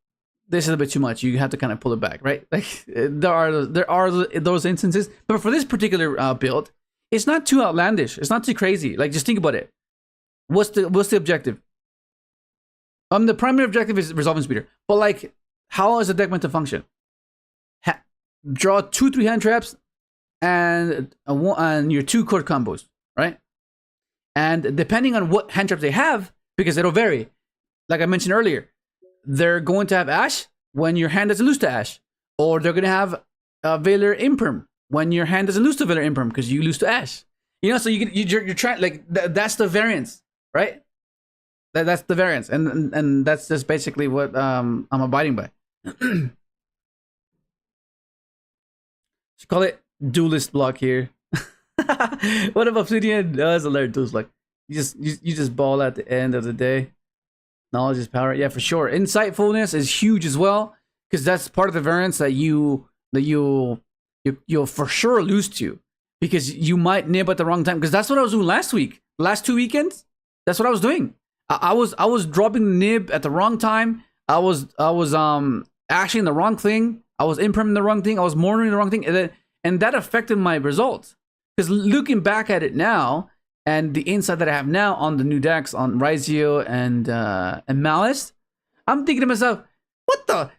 this is a bit too much. You have to kind of pull it back, right? Like there are those instances, but for this particular build, it's not too outlandish. It's not too crazy. Like, just think about it. What's the objective? The primary objective is resolving speeder, but like, how is the deck meant to function? Draw 2-3 hand traps and your 2 card combos, right? And depending on what hand traps they have, because it'll vary. Like I mentioned earlier, they're going to have Ash when your hand doesn't lose to Ash, or they're going to have Veiler Imperm when your hand doesn't lose to Veiler Imperm because you lose to Ash. You know, so you're trying, like, that's the variance, right? That's the variance, and that's just basically what I'm abiding by. Should call it duelist block here. What if Obsidian does alert duelist block? You just ball at the end of the day. Knowledge is power. Yeah, for sure. Insightfulness is huge as well, because that's part of the variance that you'll for sure lose to, because you might nib at the wrong time. Because that's what I was doing last week, last 2 weekends. That's what I was doing. I was dropping the nib at the wrong time. I was actually in the wrong thing. I was imprinting the wrong thing. I was mourning the wrong thing, and that affected my results. Because looking back at it now, and the insight that I have now on the new decks on Ryzeal and Malice, I'm thinking to myself, what the?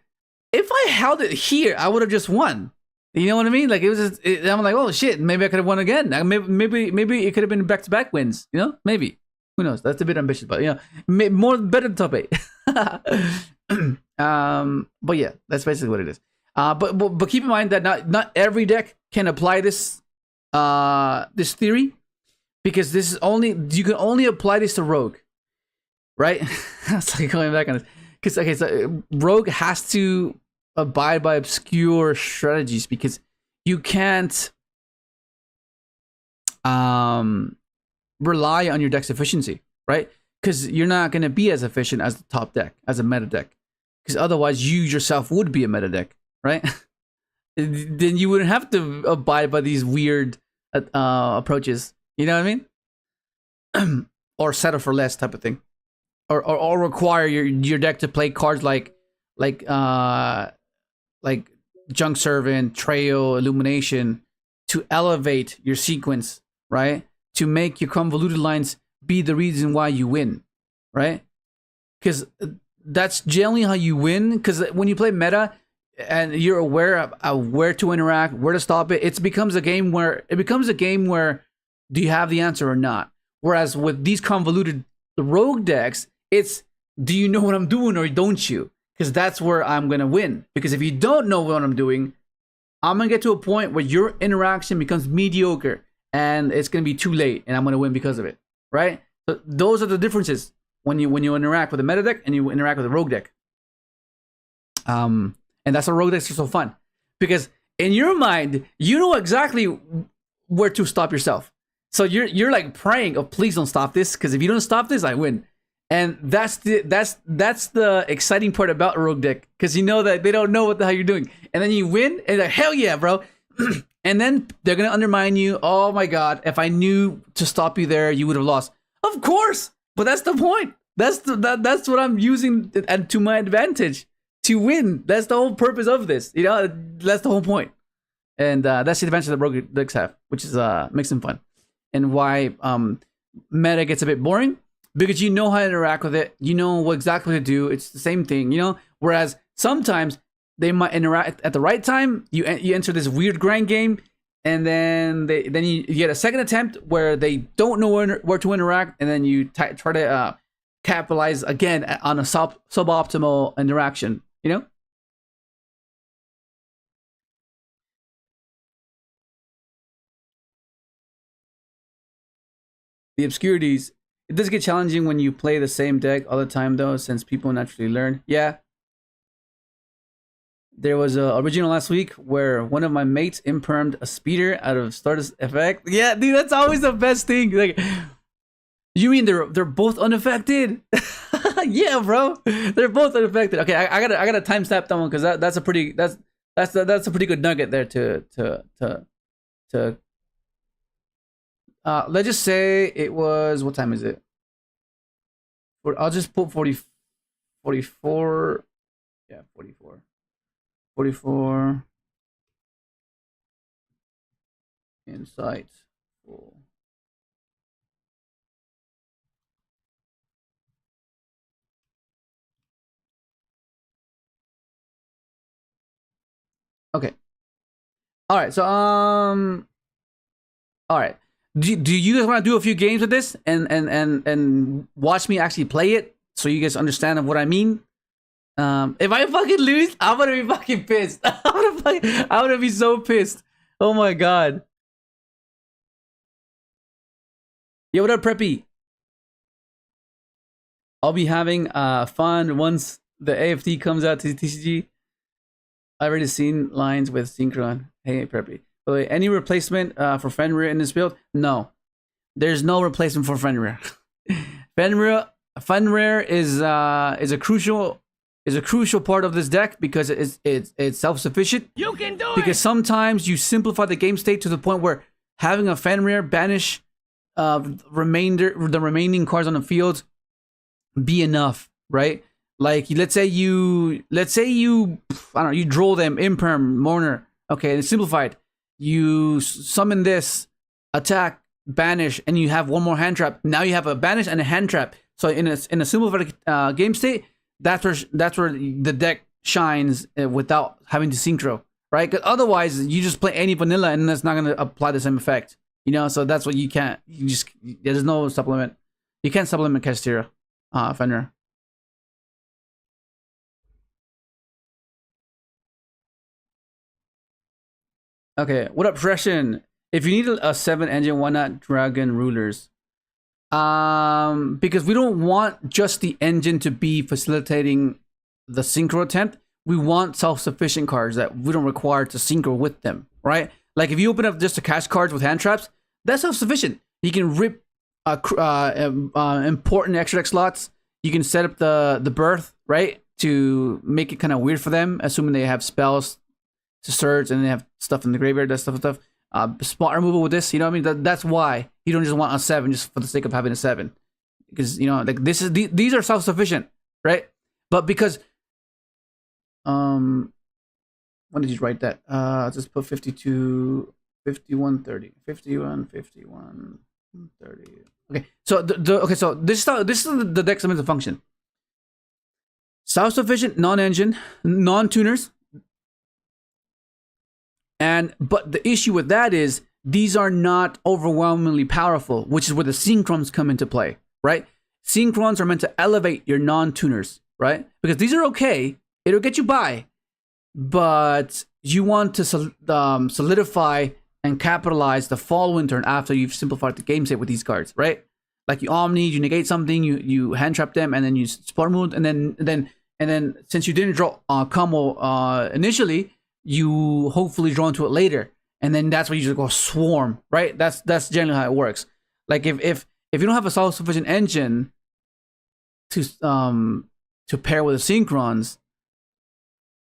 If I held it here, I would have just won. You know what I mean? Like, it was just, I'm like, oh shit, maybe I could have won again. Maybe it could have been back-to-back wins. You know, maybe. Who knows? That's a bit ambitious, but you know, more better than top 8. But yeah, that's basically what it is. But keep in mind that not every deck can apply this this theory, because this is only, you can only apply this to Rogue, right? It's like going back on this, because okay, so Rogue has to abide by obscure strategies, because you can't rely on your deck's efficiency, right? Because you're not going to be as efficient as the top deck, as a meta deck, because otherwise you yourself would be a meta deck, right? Then you wouldn't have to abide by these weird approaches, you know what I mean? Or settle for less type of thing, or require your deck to play cards like Junk Servant, Trail, Illumination, to elevate your sequence, right? To make your convoluted lines be the reason why you win, right? Because that's generally how you win. Because when you play meta and you're aware of where to interact, where to stop it, it becomes a game where do you have the answer or not? Whereas with these convoluted rogue decks, it's, do you know what I'm doing or don't you? Because that's where I'm going to win. Because if you don't know what I'm doing, I'm going to get to a point where your interaction becomes mediocre and it's going to be too late and I'm going to win because of it, right? So those are the differences when you interact with a meta deck and you interact with a rogue deck. And that's why rogue decks are so fun. Because in your mind, you know exactly where to stop yourself. So you're like praying, oh, please don't stop this, because if you don't stop this, I win. And that's the exciting part about a rogue deck, because you know that they don't know what the hell you're doing, and then you win, and like, hell yeah, bro. And then they're gonna undermine you. Oh my god, if I knew to stop you there, you would have lost. Of course, but that's the point. That's what I'm using to my advantage to win. That's the whole purpose of this. You know, that's the whole point. And that's the advantage that rogue decks have, which is makes them fun, and why meta gets a bit boring. Because you know how to interact with it, you know what exactly to do. It's the same thing, you know. Whereas sometimes they might interact at the right time. You enter this weird grind game, and then you get a second attempt where they don't know where to interact, and then you try to capitalize again on a suboptimal interaction. You know. The obscurities. It does get challenging when you play the same deck all the time, though, since people naturally learn. Yeah. There was a original last week where one of my mates impermed a speeder out of Stardust effect. Yeah, dude, that's always the best thing. Like, you mean they're both unaffected? Yeah, bro, they're both unaffected. Okay, I gotta timestamp that one, because that's a pretty good nugget there to. Let's just say it was, what time is it? I'll just put 44. Yeah, 44. 44. Insight. Full. Okay. All right. So all right. Do you guys want to do a few games with this and watch me actually play it, so you guys understand what I mean? If I fucking lose, I'm gonna be fucking pissed. I'm gonna be so pissed. Oh my god. Yo, what up, Preppy? I'll be having fun once the AFD comes out to TCG. I already seen lines with Synchron. Hey, Preppy. By the way, any replacement for Fenrir in this build? No. There's no replacement for Fenrir. Fenrir is a crucial part of this deck because it's self-sufficient. You can do because sometimes you simplify the game state to the point where having a Fenrir banish the remaining cards on the field be enough, right? Like let's say you I don't know, you draw them imperm mourner, okay, and it's simplified. You summon this, attack, banish, and you have one more hand trap. Now you have a banish and a hand trap. So in a simplified game state, that's where the deck shines without having to synchro, right? Because otherwise you just play any vanilla and that's not gonna apply the same effect, you know. So that's what you can't. There's no supplement. You can't supplement Castira, Fenrir. Okay, what up, Freshen? If you need a 7 engine, why not Dragon Rulers? Because we don't want just the engine to be facilitating the synchro attempt. We want self-sufficient cards that we don't require to synchro with them, right? Like if you open up just the cash cards with hand traps, that's self-sufficient. You can rip important extra deck slots. You can set up the birth, right, to make it kind of weird for them, assuming they have spells to search and they have stuff in the graveyard, that stuff. Spot removal with this, you know what I mean? That's why you don't just want a 7 just for the sake of having a 7, because you know, like these are self-sufficient, right? But because when did you write that? Just put 52, 51, 30, 51, 51, 30. Okay, so so this is the deck's meant to function. Self-sufficient, non-engine, non-tuners. But the issue with that is these are not overwhelmingly powerful, which is where the Synchrons come into play, right? Synchrons are meant to elevate your non-tuners, right? Because these are okay, it'll get you by, but you want to solidify and capitalize the following turn after you've simplified the game state with these cards, right? Like you Omni, you negate something, you hand trap them, and then you spot move, and then since you didn't draw combo initially, you hopefully draw into it later, and then that's where you just go swarm, right? That's generally how it works. Like if you don't have a self-sufficient engine to pair with the Synchrons,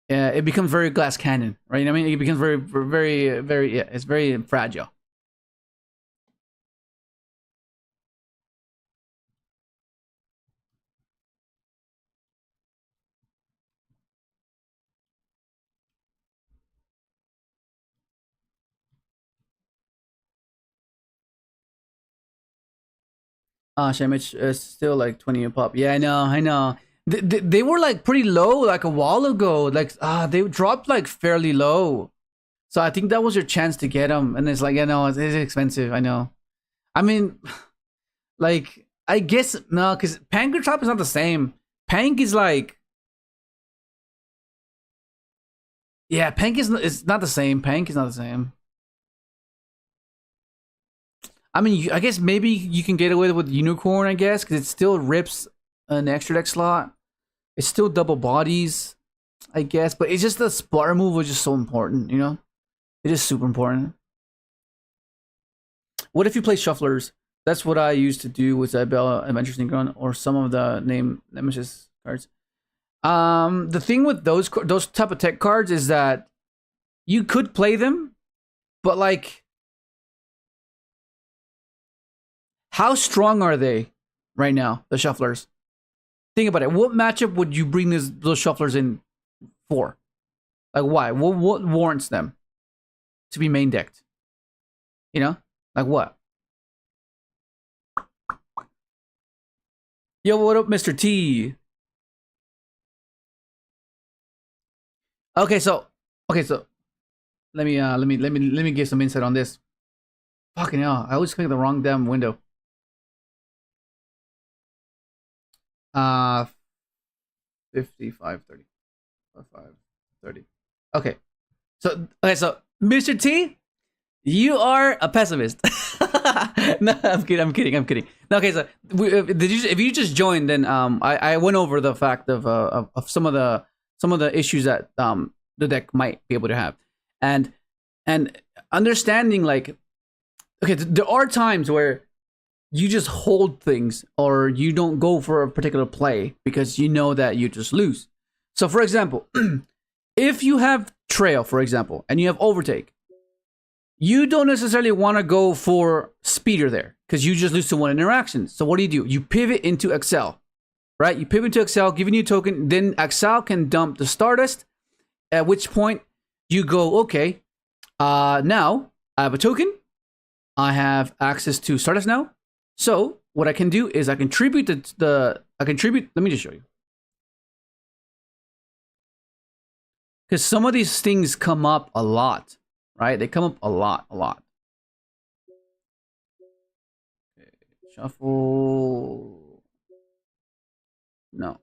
it becomes very glass cannon, right? You know what I mean? It becomes very yeah, it's very fragile. Shemich is still like 20 a pop. Yeah, I know. They were like pretty low like a while ago. Like they dropped like fairly low. So I think that was your chance to get them. And it's like, it's expensive. I know. I mean, like I guess no, because Panker Trap is not the same. Pank is like, yeah, Pank is not the same. Pank is not the same. I mean, I guess maybe you can get away with Unicorn, I guess, because it still rips an extra deck slot. It's still double bodies, I guess, but it's just the spot removal is just so important, you know? It is super important. What if you play shufflers? That's what I used to do with Isabella, Adventure Synchron, or some of the name Nemesis cards. The thing with those type of tech cards is that you could play them, but like, how strong are they right now, the shufflers? Think about it. What matchup would you bring those shufflers in for? Like, why? What warrants them to be main decked? You know? Like what? Yo, what up, Mr. T? Okay, so let me give some insight on this. Fucking hell, I always click the wrong damn window. 55, 30. 5, 30. Okay. So Mr. T, you are a pessimist. No, I'm kidding. No, okay, so if you just joined, then I went over the fact of some of the issues that the deck might be able to have. And understanding like, okay, there are times where you just hold things or you don't go for a particular play because you know that you just lose. So for example, if you have trail, for example, and you have overtake, you don't necessarily want to go for speeder there because you just lose to one interaction. So what do? You pivot into Excel, right? You pivot into Excel, giving you a token, then Excel can dump the Stardust, at which point you go, okay, now I have a token, I have access to Stardust now. So what I can do is I contribute let me just show you. Because some of these things come up a lot, right? They come up a lot. Okay, shuffle. No.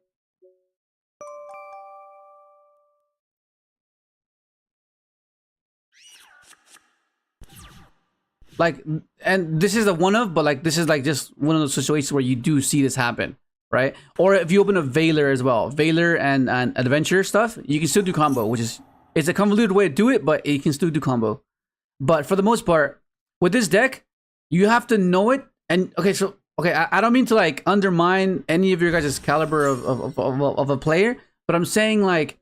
Like, and this is a one of, but like this is like just one of those situations where you do see this happen, right? Or if you open a Veiler as well, Veiler and adventure stuff, you can still do combo, which is, it's a convoluted way to do it, but you can still do combo. But for the most part, with this deck, you have to know it. And okay, so okay, I don't mean to like undermine any of your guys' caliber of a player, but I'm saying like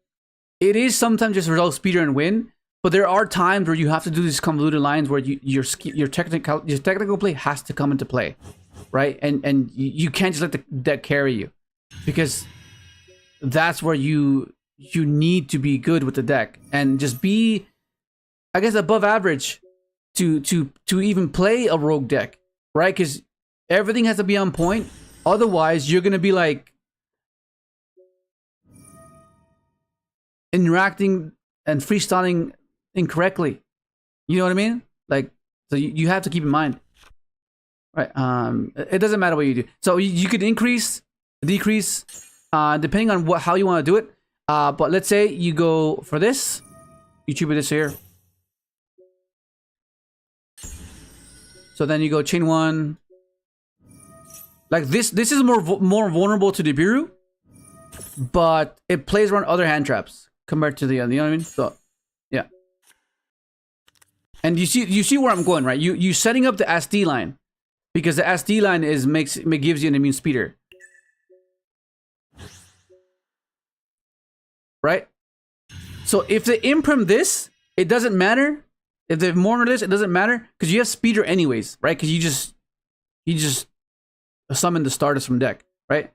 it is sometimes just result speeder and win. But there are times where you have to do these convoluted lines where your technical play has to come into play, right? And you can't just let the deck carry you, because that's where you need to be good with the deck and just be, I guess, above average to even play a rogue deck, right? Because everything has to be on point. Otherwise, you're gonna be like interacting and freestyling incorrectly. You know what I mean? Like, so you have to keep in mind, right? It doesn't matter what you do. So you could increase, decrease, depending on how you want to do it. But let's say you go for this, you tribute this here. So then you go chain one. Like this is more vulnerable to the Nibiru, but it plays around other hand traps compared to the other. You know what I mean? So yeah. And you see where I'm going, right? You setting up the SD line, because the SD line gives you an immune speeder, right? So if they imprint this, it doesn't matter. If they mourner this, it doesn't matter because you have speeder anyways, right? Because you just summon the Stardust from deck, right?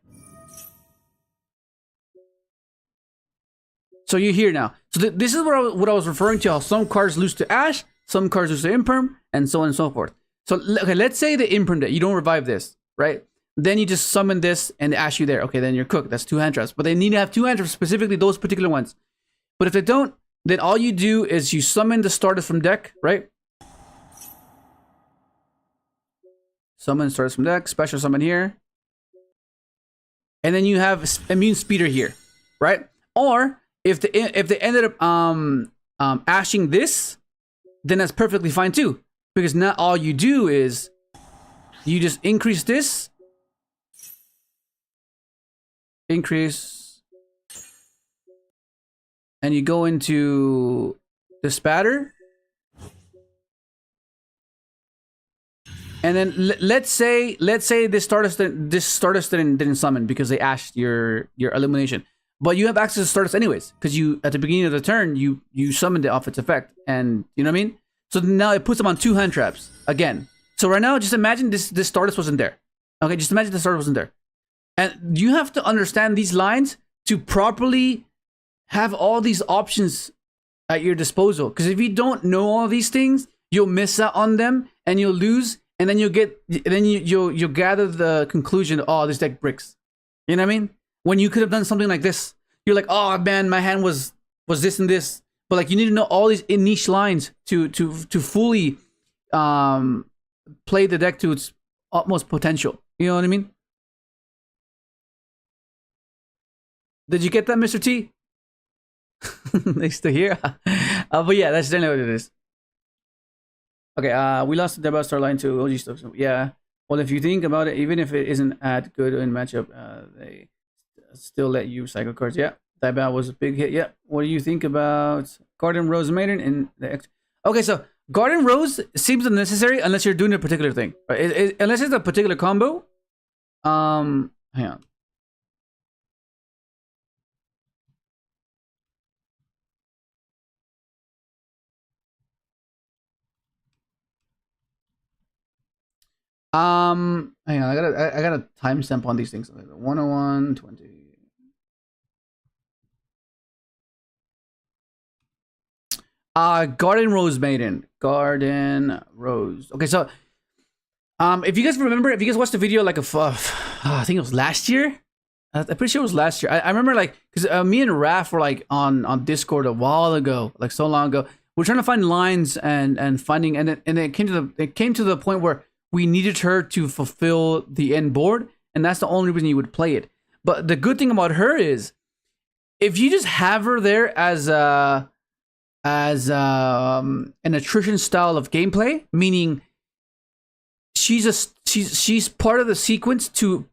So you're here now. So this is what I was referring to, how some cards lose to Ash, some cards lose to Imperm, and so on and so forth. So okay, let's say they Imperm it. You don't revive this, right? Then you just summon this and Ash you there. Okay, then you're cooked. That's 2 hand traps. But they need to have 2 hand traps, specifically those particular ones. But if they don't, then all you do is you summon the Stardust from deck, right? Summon Stardust from deck, special summon here. And then you have immune speeder here, right? Or if they ended up ashing this, then that's perfectly fine too. Because now all you do is you just increase this. Increase. And you go into the spatter. And then let's say this Stardust didn't summon because they ashed your elimination. But you have access to Stardust anyways, because you at the beginning of the turn you summoned it off its effect, and you know what I mean. So now it puts them on 2 hand traps again. So right now, just imagine this Stardust wasn't there. Okay, just imagine the Stardust wasn't there, and you have to understand these lines to properly have all these options at your disposal. Because if you don't know all these things, you'll miss out on them and you'll lose, and then you'll gather the conclusion, oh, this deck bricks. You know what I mean? When you could have done something like this, you're like, oh man, my hand was this and this. But like, you need to know all these niche lines to fully play the deck to its utmost potential. You know what I mean? Did you get that, Mr. T? Nice to hear. But yeah, that's generally what it is. Okay, we lost the Deba Star line to OG stuff. So yeah. Well, if you think about it, even if it isn't at good in matchup, they still let you cycle cards. Yeah, That battle was a big hit. Yeah. What do you think about Garden Rose Maiden in the X? Okay, so Garden Rose seems unnecessary unless you're doing a particular thing. Right? Unless it's a particular combo. Hang on. Hang on. I got a timestamp on these things. 101, 20. Garden Rose Maiden. Garden Rose. Okay, so if you guys remember, if you guys watched the video like I think it was last year. I'm pretty sure it was last year. I remember like because me and Raph were like on Discord a while ago, like so long ago. We're trying to find lines and finding and it came to the point where we needed her to fulfill the end board, and that's the only reason you would play it. But the good thing about her is if you just have her there as an attrition style of gameplay, meaning she's part of the sequence to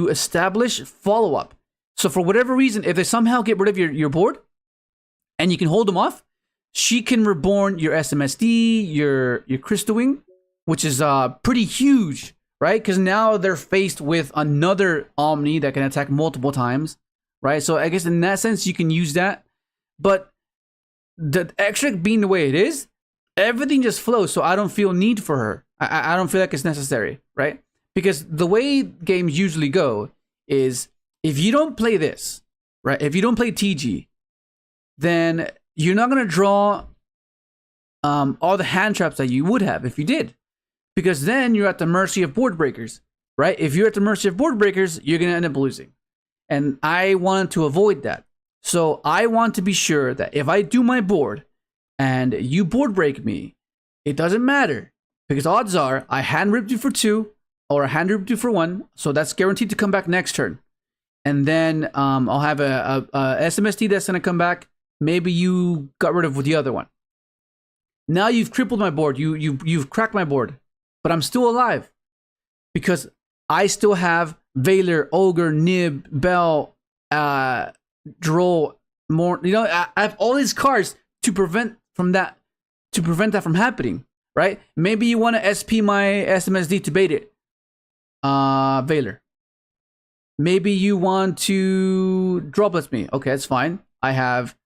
establish follow-up. So for whatever reason, if they somehow get rid of your board and you can hold them off, she can reborn your SMSD, your Crystal Wing, which is pretty huge, right? Because now they're faced with another Omni that can attack multiple times, right? So I guess in that sense you can use that. But the extract being the way it is, everything just flows, so I don't feel need for her. I don't feel like it's necessary, right? Because the way games usually go is if you don't play this, right? If you don't play TG, then you're not going to draw all the hand traps that you would have if you did. Because then you're at the mercy of board breakers, right? If you're at the mercy of board breakers, you're going to end up losing. And I wanted to avoid that. So I want to be sure that if I do my board and you board break me, it doesn't matter. Because odds are I hand ripped you for 2 or I hand ripped you for 1. So that's guaranteed to come back next turn. And then I'll have a SMSD that's going to come back. Maybe you got rid of the other one. Now you've crippled my board. You've cracked my board. But I'm still alive. Because I still have Veiler, Ogre, Nib, Bell, Droll, more. You know, I have all these cards to prevent that from happening. Right? Maybe you want to SP my SMSD to bait it. Veiler. Maybe you want to droplets me. Okay, that's fine. I have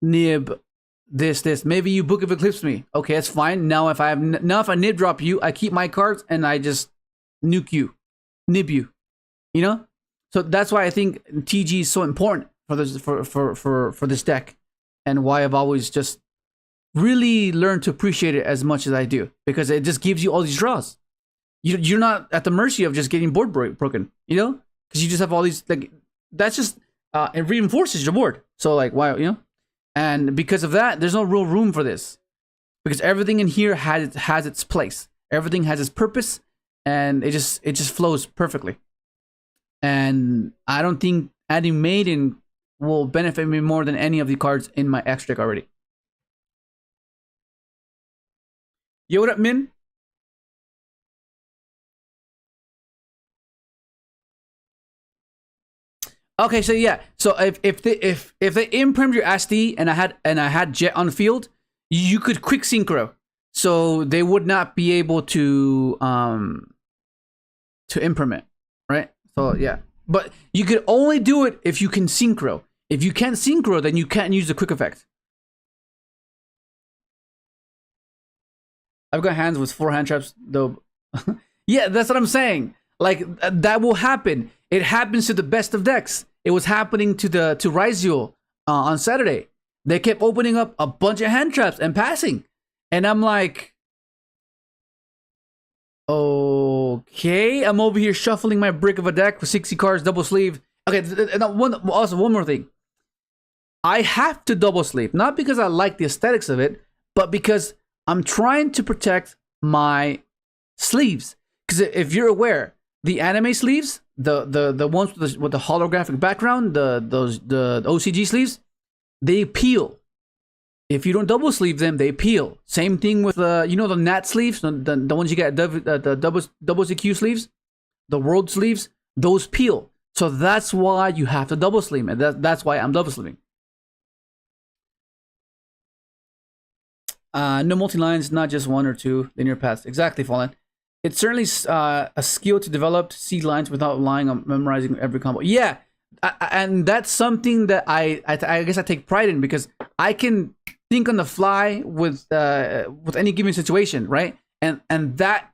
Nib, this. Maybe you Book of Eclipse me. Okay, that's fine. Now if I Nib drop you, I keep my cards and I just nuke you, nib you. You know? So that's why I think TG is so important for this for this deck, and why I've always just really learned to appreciate it as much as I do, because it just gives you all these draws. You're not at the mercy of just getting board broken, you know, because you just have all these, like, that's just it reinforces your board. So like, why, you know, and because of that, there's no real room for this, because everything in here has its place, everything has its purpose, and it just flows perfectly. And I don't think adding Maiden will benefit me more than any of the cards in my extra deck already. Yo, what up, Min? Okay, so yeah, so if they imprimed your SD and I had Jet on field, you could quick synchro, so they would not be able to implement, right? So yeah, but you could only do it if you can synchro. If you can't synchro, then you can't use the quick effect. I've got hands with 4 hand traps though. Yeah, that's what I'm saying. Like, that will happen. It happens to the best of decks. It was happening to Ryzeal on Saturday. They kept opening up a bunch of hand traps and passing. And I'm like, okay, I'm over here shuffling my brick of a deck with 60 cards, double sleeve. Okay, one more thing. I have to double sleeve, not because I like the aesthetics of it, but because I'm trying to protect my sleeves. Because if you're aware, the anime sleeves, the ones with the holographic background, the OCG sleeves, they peel. If you don't double sleeve them, they peel. Same thing with you know, the Nat sleeves, the ones you get, the double CQ sleeves, the World sleeves, those peel. So that's why you have to double sleeve, and that's why I'm double sleeving. No multi-lines, not just one or two linear paths. Exactly, Fallen. It's certainly a skill to develop to see lines without relying on memorizing every combo. Yeah, and that's something that I guess I take pride in, because I can think on the fly with any given situation, right? And that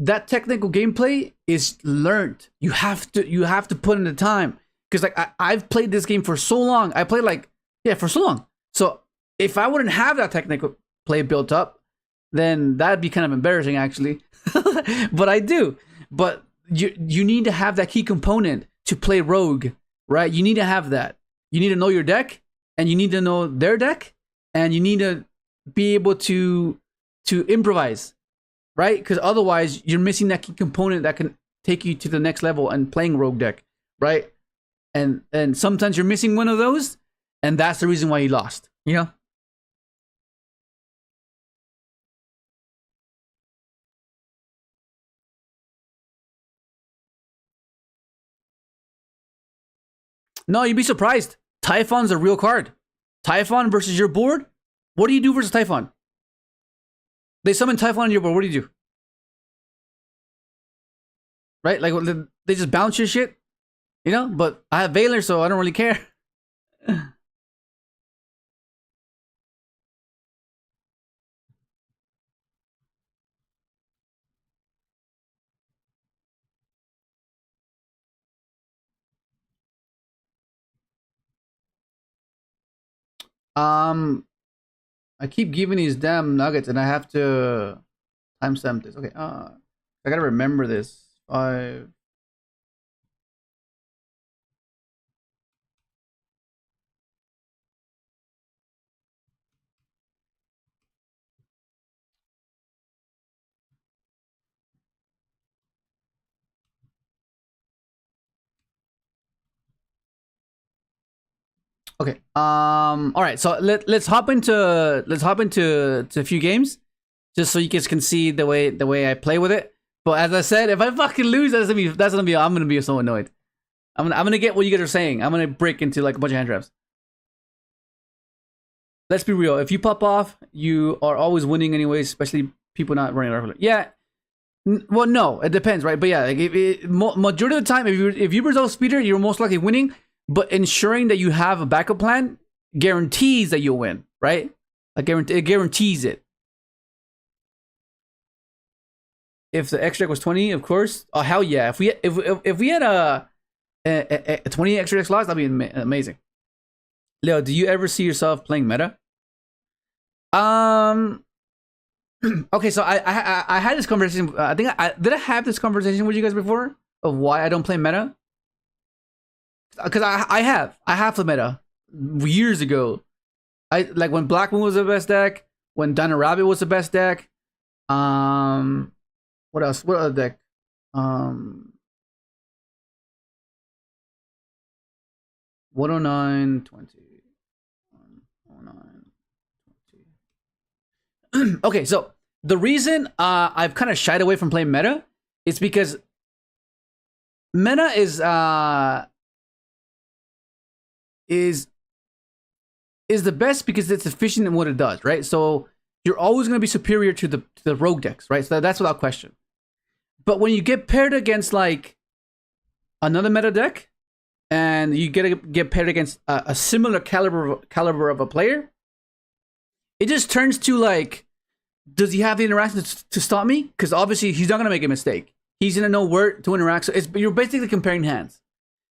technical gameplay is learned. You have to put in the time, because like I've played this game for so long. I played for so long. So if I wouldn't have that technical play built up, then that'd be kind of embarrassing, actually. But I do. But you need to have that key component to play Rogue, right? You need to have that. You need to know your deck, and you need to know their deck, and you need to be able to improvise, right? Because otherwise, you're missing that key component that can take you to the next level and playing Rogue deck, right? And sometimes you're missing one of those, and that's the reason why you lost. You know. No, you'd be surprised. Typhon's a real card. Typhon versus your board? What do you do versus Typhon? They summon Typhon on your board. What do you do? Right? Like, they just bounce your shit? You know? But I have Valor, so I don't really care. I keep giving these damn nuggets, and I have to timestamp this. Okay, I gotta remember this. 5. Okay. All right. So let's hop into a few games, just so you guys can see the way I play with it. But as I said, if I fucking lose, I'm gonna be so annoyed. I'm gonna get what you guys are saying. I'm gonna break into like a bunch of hand traps. Let's be real. If you pop off, you are always winning anyways, especially people not running regular. Yeah. Well, no, it depends, right? But yeah, like majority of the time, if you resolve speeder, you're most likely winning. But ensuring that you have a backup plan guarantees that you'll win, right? It guarantees it. If the extra deck was 20, of course. Oh hell yeah! If we had a 20 extra deck slots, that'd be amazing. Leo, do you ever see yourself playing meta? Okay, so I had this conversation. I think did I have this conversation with you guys before of why I don't play meta? Because I have the meta years ago. I like when Black Moon was the best deck, when Dino Rabbit was the best deck. What else? What other deck? 109, 20. 109, 20. Okay, so the reason I've kind of shied away from playing meta is because meta is the best because it's efficient in what it does, right? So you're always going to be superior to the rogue decks, right? So that's without question. But when you get paired against like another meta deck, and you get paired against a similar caliber of a player, it just turns to like, does he have the interaction to stop me? Because obviously he's not going to make a mistake. He's going to know where to interact. So you're basically comparing hands.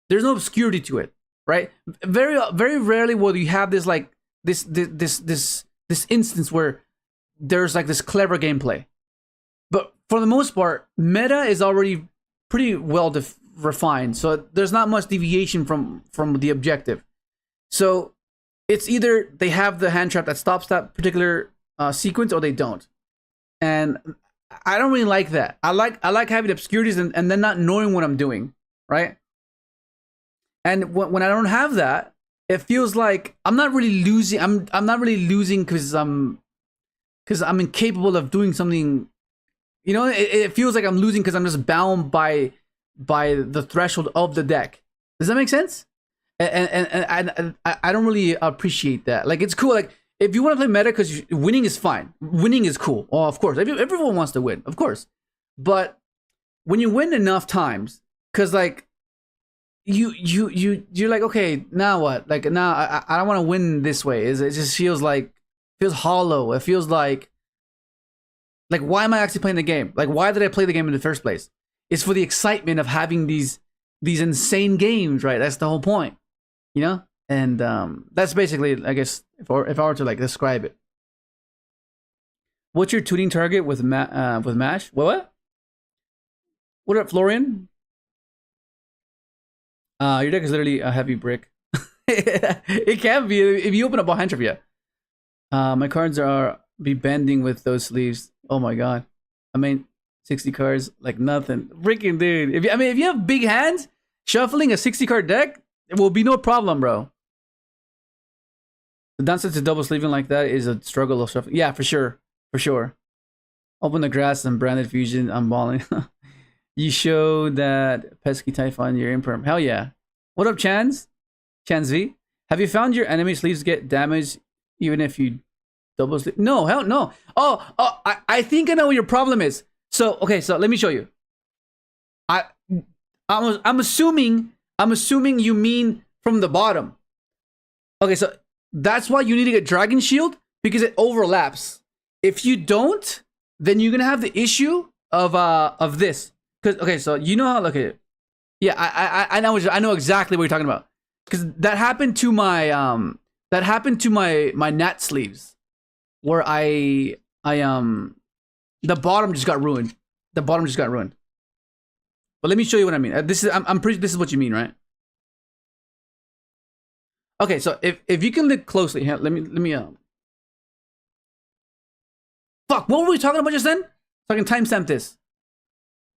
There's no obscurity to it, right? Very very rarely will you have this like this instance where there's like this clever gameplay. But for the most part, meta is already pretty well refined, so there's not much deviation from the objective. So it's either they have the hand trap that stops that particular sequence, or they don't. And I don't really like that. I like having obscurities and then not knowing what I'm doing, right? And when I don't have that, it feels like I'm not really losing. I'm not really losing because I'm incapable of doing something. You know, it feels like I'm losing because I'm just bound by by the threshold of the deck. Does that make sense? And I don't really appreciate that. Like, it's cool. Like, if you want to play meta, because winning is fine. Winning is cool. Oh, of course. Everyone wants to win, of course. But when you win enough times, because like you're like, okay, now what? Like, now I don't want to win this way. It just feels hollow. It feels like why am I actually playing the game? Like, why did I play the game in the first place? It's for the excitement of having these insane games, right? That's the whole point, you know. And that's basically, I guess, if I were to like describe it. What's your tuning target with Mash? What? What up, Florian? Your deck is literally a heavy brick. It can be if you open up a hand trap. Yeah. My cards are be bending with those sleeves. Oh my god. I mean, 60 cards like nothing. Freaking dude. If you have big hands, shuffling a 60 card deck, it will be no problem, bro. The downside to double sleeving like that is a struggle of shuffling. Yeah, for sure. For sure. Open the grass and branded fusion. I'm balling. You show that pesky Typhon, you're imperm. Hell yeah. What up, Chans? Chans V? Have you found your enemy sleeves get damaged even if you double sleeve? No, hell no. Oh, I think I know what your problem is. So, okay, so let me show you. I'm assuming you mean from the bottom. Okay, so that's why you need to get Dragon Shield, because it overlaps. If you don't, then you're gonna have the issue of this. Cause okay, so you know how look at it. Yeah, I know exactly what you're talking about. Cause that happened to my my Nat sleeves, where the bottom just got ruined. The bottom just got ruined. But let me show you what I mean. I'm pretty. This is what you mean, right? Okay, so if you can look closely, here, let me Fuck, what were we talking about just then? So I can timestamp this.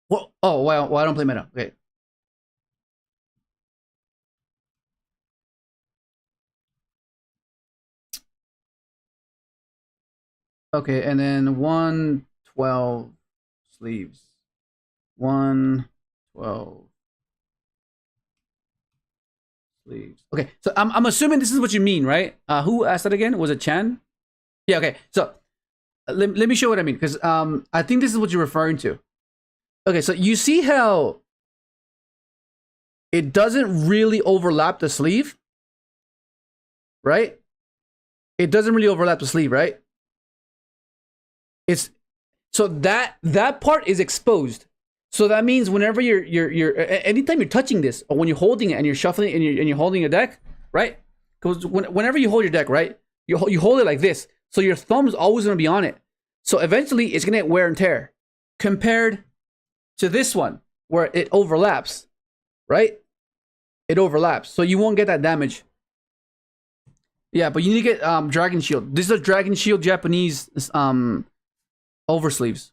Well, oh, well, I don't play meta. Okay. Okay, and then 112 sleeves. 112 sleeves. Okay, so I'm assuming this is what you mean, right? Who asked that again? Was it Chan? Yeah, okay. So let me show what I mean, because I think this is what you're referring to. Okay, so you see how it doesn't really overlap the sleeve, right? It doesn't really overlap the sleeve, right? It's so that part is exposed. So that means whenever you're anytime you're touching this, or when you're holding it and you're shuffling and you're holding a deck, right? Because whenever you hold your deck, right, you hold it like this, so your thumb's always gonna be on it. So eventually it's gonna get wear and tear, compared to this one where it overlaps, right? It overlaps, so you won't get that damage. Yeah, but you need to get Dragon Shield. This is a Dragon Shield Japanese oversleeves.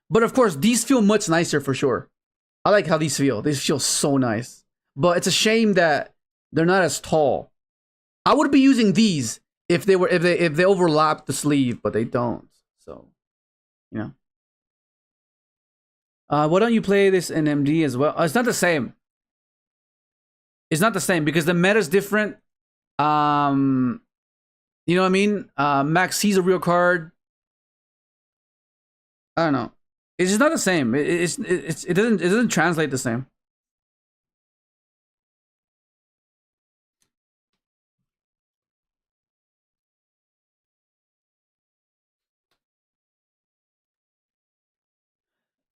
But of course, these feel much nicer for sure. I like how these feel. These feel so nice. But it's a shame that they're not as tall. I would be using these if they overlapped the sleeve, but they don't. So, you know. Why don't you play this in MD as well? It's not the same. It's not the same because the meta's different. You know what I mean? Max C's a real card. I don't know. It's just not the same. It doesn't translate the same.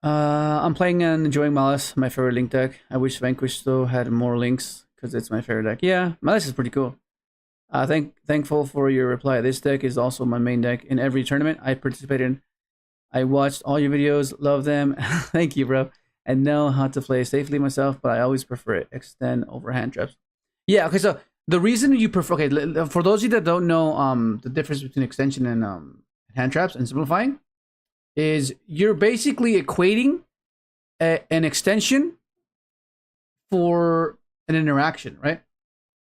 I'm playing and enjoying Malice, my favorite link deck. I wish Vanquish though had more links because it's my favorite deck. Yeah, Malice is pretty cool. Thankful for your reply. This deck is also my main deck in every tournament I participate in. I watched all your videos, love them. Thank you, bro. I know how to play safely myself, but I always prefer it. Extend over hand traps. Yeah, okay, so the reason you prefer, okay, for those of you that don't know the difference between extension and hand traps and simplifying, is you're basically equating an extension for an interaction, right?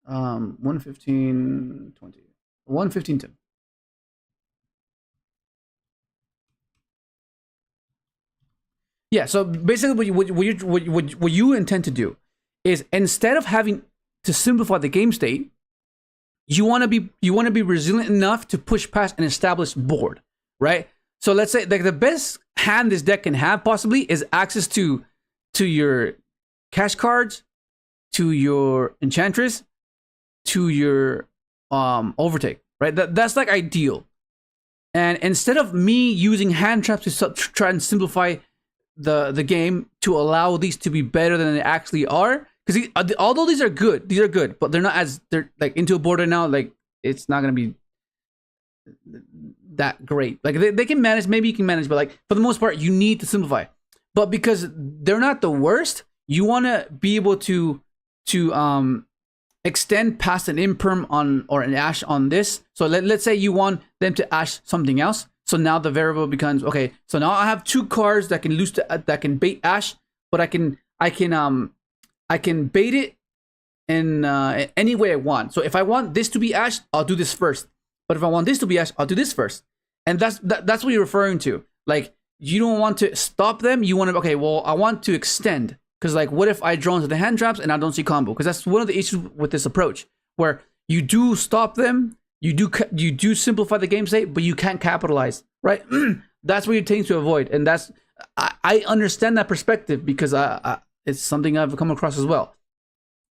115, 20. 115, 10. Yeah. So basically, what you intend to do is, instead of having to simplify the game state, you want to be resilient enough to push past an established board, right? So let's say like the best hand this deck can have possibly is access to your cash cards, to your enchantress, to your overtake, right? That's like ideal. And instead of me using hand traps to try and simplify the game to allow these to be better than they actually are, because although these are good, but they're like into a board right now, like it's not gonna be that great. Like they can manage, maybe you can manage, but like for the most part, you need to simplify. But because they're not the worst, you want to be able to extend past an imperm on or an ash on this. So let's say you want them to ash something else. So now the variable becomes, okay, so now I have 2 cards that can that can bait ash, but I can bait it in any way I want. So if I want this to be ash, I'll do this first. But if I want this to be ash, I'll do this first. And that's what you're referring to. Like, you don't want to stop them. You want to, okay, well, I want to extend. Because like, what if I draw into the hand traps and I don't see combo? Because that's one of the issues with this approach, where you do stop them, you do simplify the game state, but you can't capitalize, right? That's what you're trying to avoid. And that's, I understand that perspective, because it's something I've come across as well,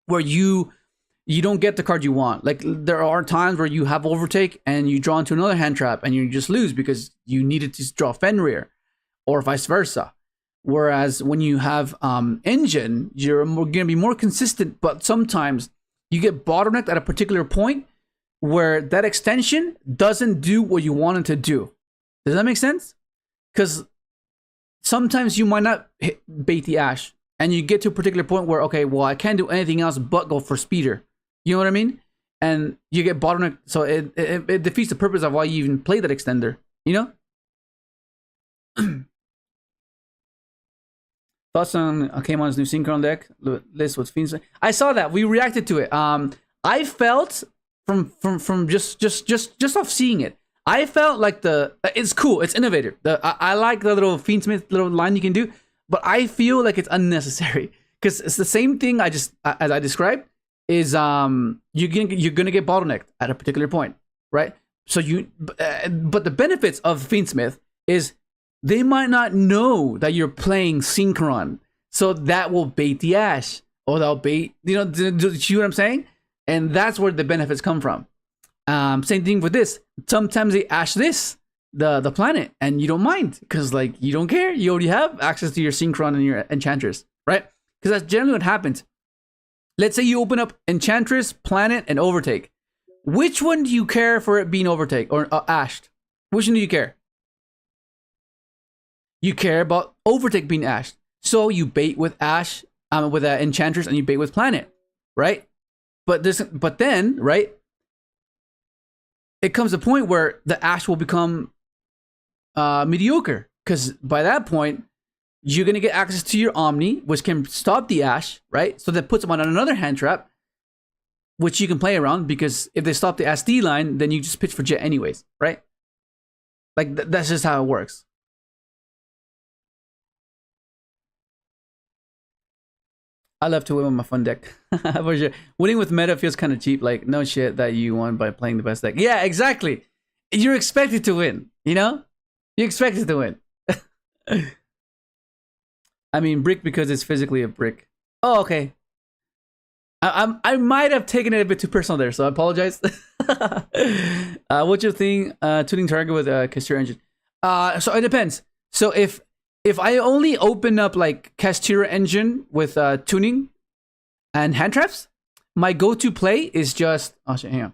where you don't get the card you want. Like, there are times where you have overtake and you draw into another hand trap and you just lose because you needed to draw Fenrir, or vice versa. Whereas when you have engine, you're going to be more consistent, but sometimes you get bottlenecked at a particular point where that extension doesn't do what you want it to do. Does that make sense? Because sometimes you might not bait the ash, and you get to a particular point where, okay, well, I can't do anything else but go for speeder. You know what I mean? And you get bottlenecked, so it defeats the purpose of why you even play that extender, you know? Thoughts on Kamon's new Synchron deck list with Fiendsmith? I saw that. We reacted to it. I felt from just off seeing it, I felt like it's cool. It's innovative. I like the little Fiendsmith little line you can do, but I feel like it's unnecessary, because it's the same thing as I described. Is you're gonna get bottlenecked at a particular point, right? So but the benefits of Fiendsmith is, they might not know that you're playing Synchron, so that will bait the ash, or they'll bait, do you see what I'm saying? And that's where the benefits come from. Same thing with this. Sometimes they ash the planet, and you don't mind, because like, you don't care. You already have access to your Synchron and your Enchantress, right? Because that's generally what happens. Let's say you open up Enchantress, Planet, and Overtake. Which one do you care for it being Overtake or ashed? Which one do you care? You care about Overtake being ashed. So you bait with ash, with Enchantress, and you bait with Planet, right? But then, right, it comes a point where the ash will become mediocre, because by that point, you're going to get access to your Omni, which can stop the ash, right? So that puts them on another hand trap, which you can play around, because if they stop the SD line, then you just pitch for Jet anyways, right? Like, that's just how it works. I love to win with my fun deck. For sure. Winning with meta feels kind of cheap. Like, no shit that you won by playing the best deck. Yeah, exactly. You're expected to win, you know? You're expected to win. I mean, brick because it's physically a brick. Oh, okay. I might have taken it a bit too personal there, so I apologize. What's your thing? Tuning target with a Castor engine. So it depends. So if I only open up like Castor engine with tuning and hand traps, my go-to play is just, oh shit, hang on.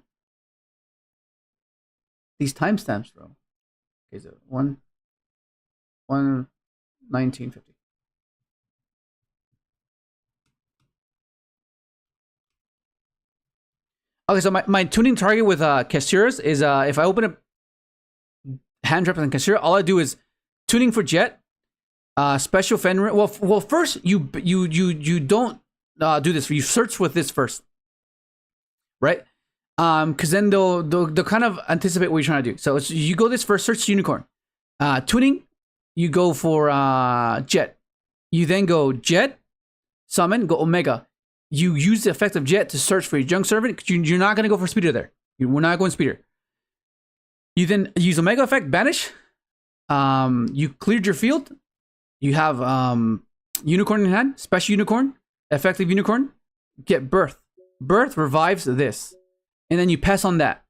These timestamps, bro. Okay, so 1950. Okay, so my tuning target with Castures is if I open up hand traps and Castor, all I do is tuning for Jet, special Fenrir. Well, first you don't do this. You search with this first, right? Because then they'll kind of anticipate what you're trying to do. So you go this first, search unicorn, tuning. You go for Jet. You then go Jet, summon, go Omega. You use the effect of Jet to search for your junk servant because you're not going to go for speeder there. We're not going speeder. You then use Omega effect, banish. You cleared your field. You have Unicorn in hand, special Unicorn, effective Unicorn. Get Birth. Birth revives this. And then you pass on that.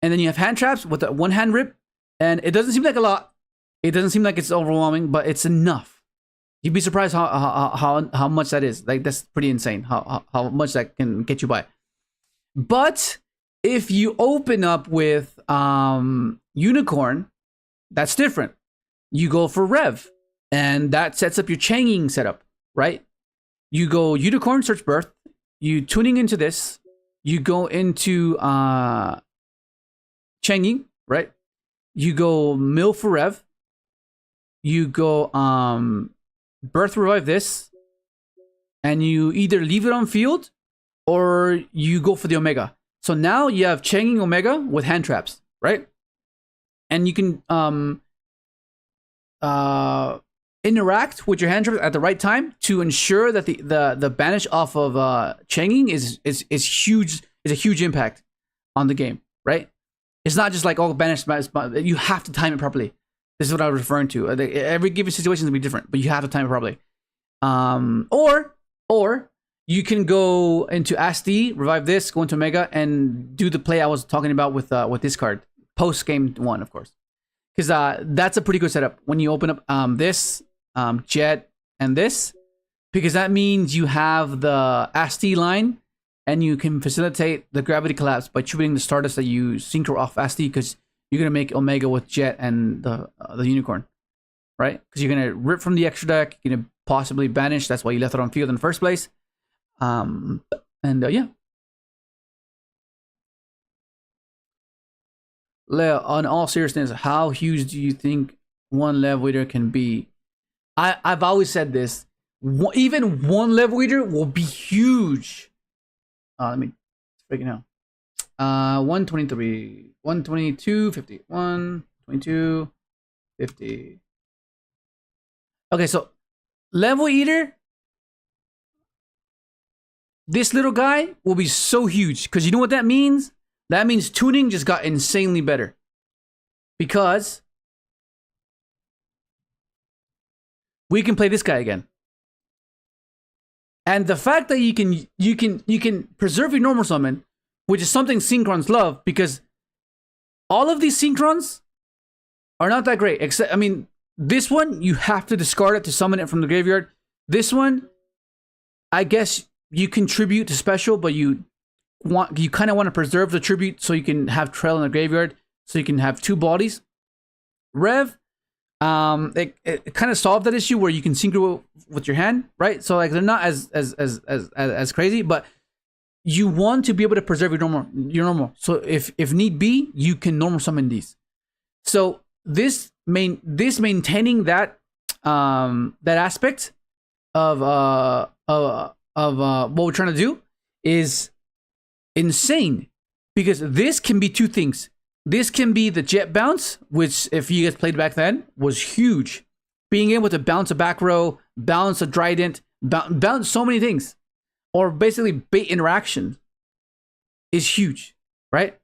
And then you have hand traps with a one hand rip. And it doesn't seem like a lot. It doesn't seem like it's overwhelming, but it's enough. You'd be surprised how much that is. Like, that's pretty insane. How much that can get you by. But if you open up with Unicorn, that's different. You go for Rev, and that sets up your changing setup, right? You go Unicorn, search Birth. You tuning into this. You go into changing, right? You go Mill for Rev. You go Birth revive this, and you either leave it on field or you go for the Omega. So now you have changing Omega with hand traps, right? And you can interact with your hand traps at the right time to ensure that the banish off of changing is huge. Is a huge impact on the game, right? It's not just like, oh, banish. You have to time it properly. This is what I was referring to. Every given situation is gonna be different, but you have to time it properly. Or you can go into AFD, revive this, go into Omega, and do the play I was talking about with this card post game 1, of course, because that's a pretty good setup when you open up this Jet and this, because that means you have the AFD line, and you can facilitate the gravity collapse by tributing the Stardust that you synchro off AFD, because you're gonna make Omega with Jet and the Unicorn, right? Because you're gonna rip from the extra deck, you're gonna possibly banish. That's why you left it on field in the first place. Yeah. Leo, on all seriousness, how huge do you think one level leader can be? I've always said this. Even one level leader will be huge. Let me freaking out. 123, 122, 50, 122, 50. Okay, so level eater, this little guy will be so huge, because you know what that means? That means tuning just got insanely better, because we can play this guy again. And the fact that you can preserve your normal summon, which is something Synchrons love, because all of these Synchrons are not that great. Except, I mean, this one, you have to discard it to summon it from the graveyard. This one, I guess you contribute to special, but you kind of want to preserve the tribute so you can have trail in the graveyard, so you can have two bodies. Rev, it kind of solved that issue where you can synchro with your hand, right? So like they're not as crazy, but you want to be able to preserve your normal. So if need be, you can normal summon these. So this maintaining that aspect of what we're trying to do is insane, because this can be two things. This can be the jet bounce, which if you guys played back then was huge. Being able to bounce a back row, bounce a trident, bounce so many things, or basically bait interaction is huge, right?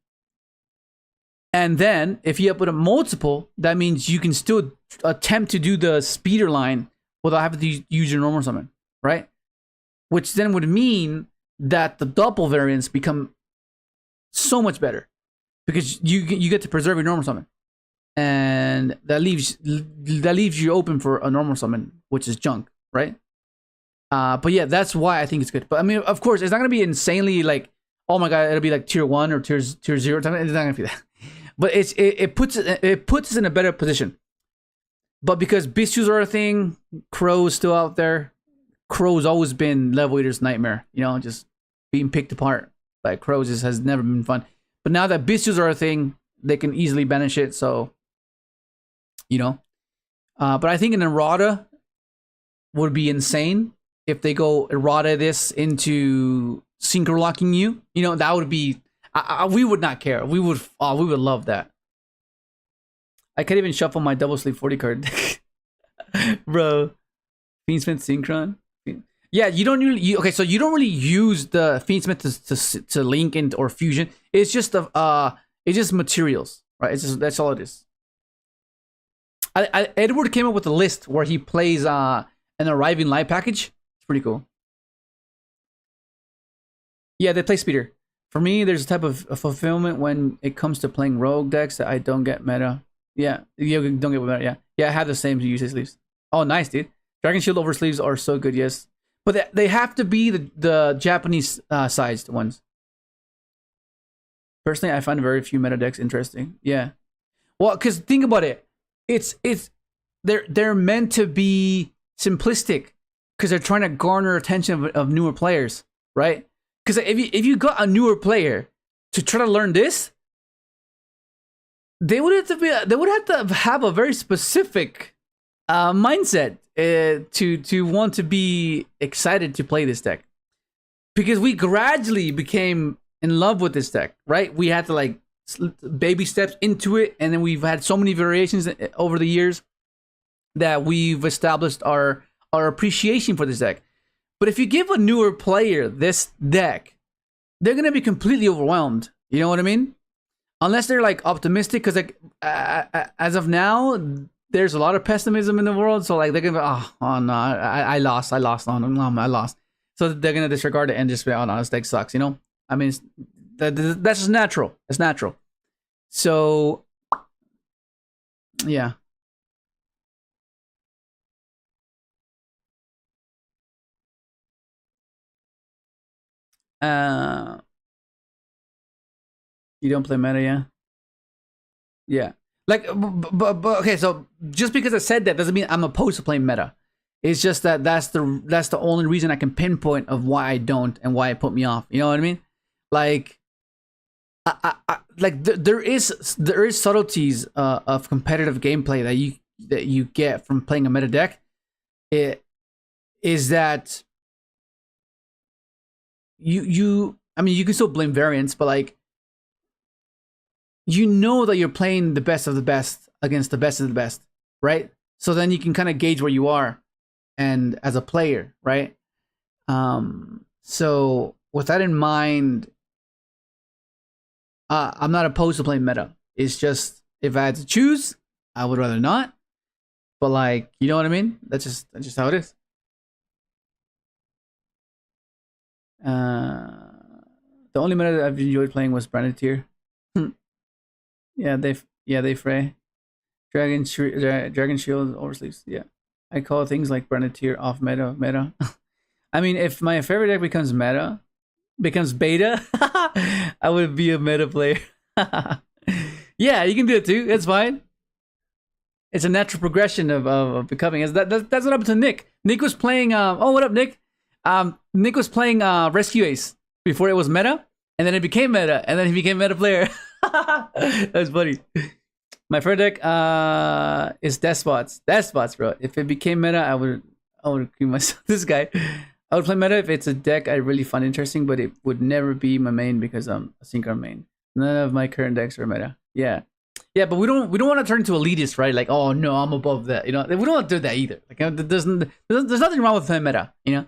And then if you put a multiple, that means you can still attempt to do the speeder line without having to use your normal summon, right? Which then would mean that the double variants become so much better, because you get to preserve your normal summon, and that leaves you open for a normal summon, which is junk, right? But yeah, that's why I think it's good. But I mean, of course, it's not gonna be insanely like, oh my god, it'll be like tier 1 or tier 0. It's not gonna be that. But it puts us in a better position. But because Bistus are a thing, Crow's still out there. Crow's always been level eater's nightmare. You know, just being picked apart by Crows has never been fun. But now that Bistus are a thing, they can easily banish it. So, you know. But I think an errata would be insane if they go errata this into synchro locking you. You know, that would be. We would not care. We would love that. I can't even shuffle my double sleeve 40 card. Bro. Fiendsmith Synchron. Yeah, you don't really. Okay, so you don't really use the Fiendsmith to link in or fusion. It's just it's just materials, right? It's just that's all it is. Edward came up with a list where he plays an arriving light package. It's pretty cool. Yeah, they play speeder. For me, there's a type of fulfillment when it comes to playing rogue decks that I don't get meta. Yeah, you don't get meta. Yeah, I have the same usage sleeves. Oh, nice, dude. Dragon Shield oversleeves are so good, yes. But they have to be the Japanese sized ones. Personally, I find very few meta decks interesting. Yeah. Well, because think about it. They're meant to be simplistic because they're trying to garner attention of newer players, right? Because if you got a newer player to try to learn this, they would have to have a very specific mindset to want to be excited to play this deck. Because we gradually became in love with this deck, right? We had to like baby steps into it, and then we've had so many variations over the years that we've established our appreciation for this deck. But if you give a newer player this deck, they're gonna be completely overwhelmed. You know what I mean? Unless they're like optimistic, because like as of now, there's a lot of pessimism in the world. So like they're gonna be, oh no, I lost, I lost. So they're gonna disregard it and just be, oh no, this deck sucks. You know? I mean, that's just natural. It's natural. So yeah. You don't play meta, yeah? Yeah. Like, but okay, so just because I said that doesn't mean I'm opposed to playing meta. It's just that that's the only reason I can pinpoint of why I don't and why it put me off. You know what I mean? Like, there is subtleties of competitive gameplay that you get from playing a meta deck. It is that I mean, you can still blame variance, but like, you know that you're playing the best of the best against the best of the best, right? So then you can kind of gauge where you are and as a player, right? So with that in mind, I'm not opposed to playing meta. It's just if I had to choose, I would rather not. But like, you know what I mean? That's just how it is. The only meta that I've enjoyed playing was Branded Tier. Yeah, they fray. Dragon Shield oversleeves. Yeah, I call things like Branded Tier off meta. I mean, if my favorite deck becomes beta, I would be a meta player. Yeah, you can do it too. It's fine. It's a natural progression of becoming. That's what happened to Nick. Nick was playing. Oh, what up, Nick? Nick was playing Rescue Ace before it was meta, and then it became meta, and then he became meta player. That's funny. My favorite deck is Despots, bro. If it became meta, I would agree myself. This guy, I would play meta if it's a deck I really find interesting, but it would never be my main because I'm a Synchron main. None of my current decks are meta. Yeah, but we don't want to turn into elitist, right? Like, oh no, I'm above that. You know, we don't want to do that either. Like, there's nothing wrong with playing meta. You know,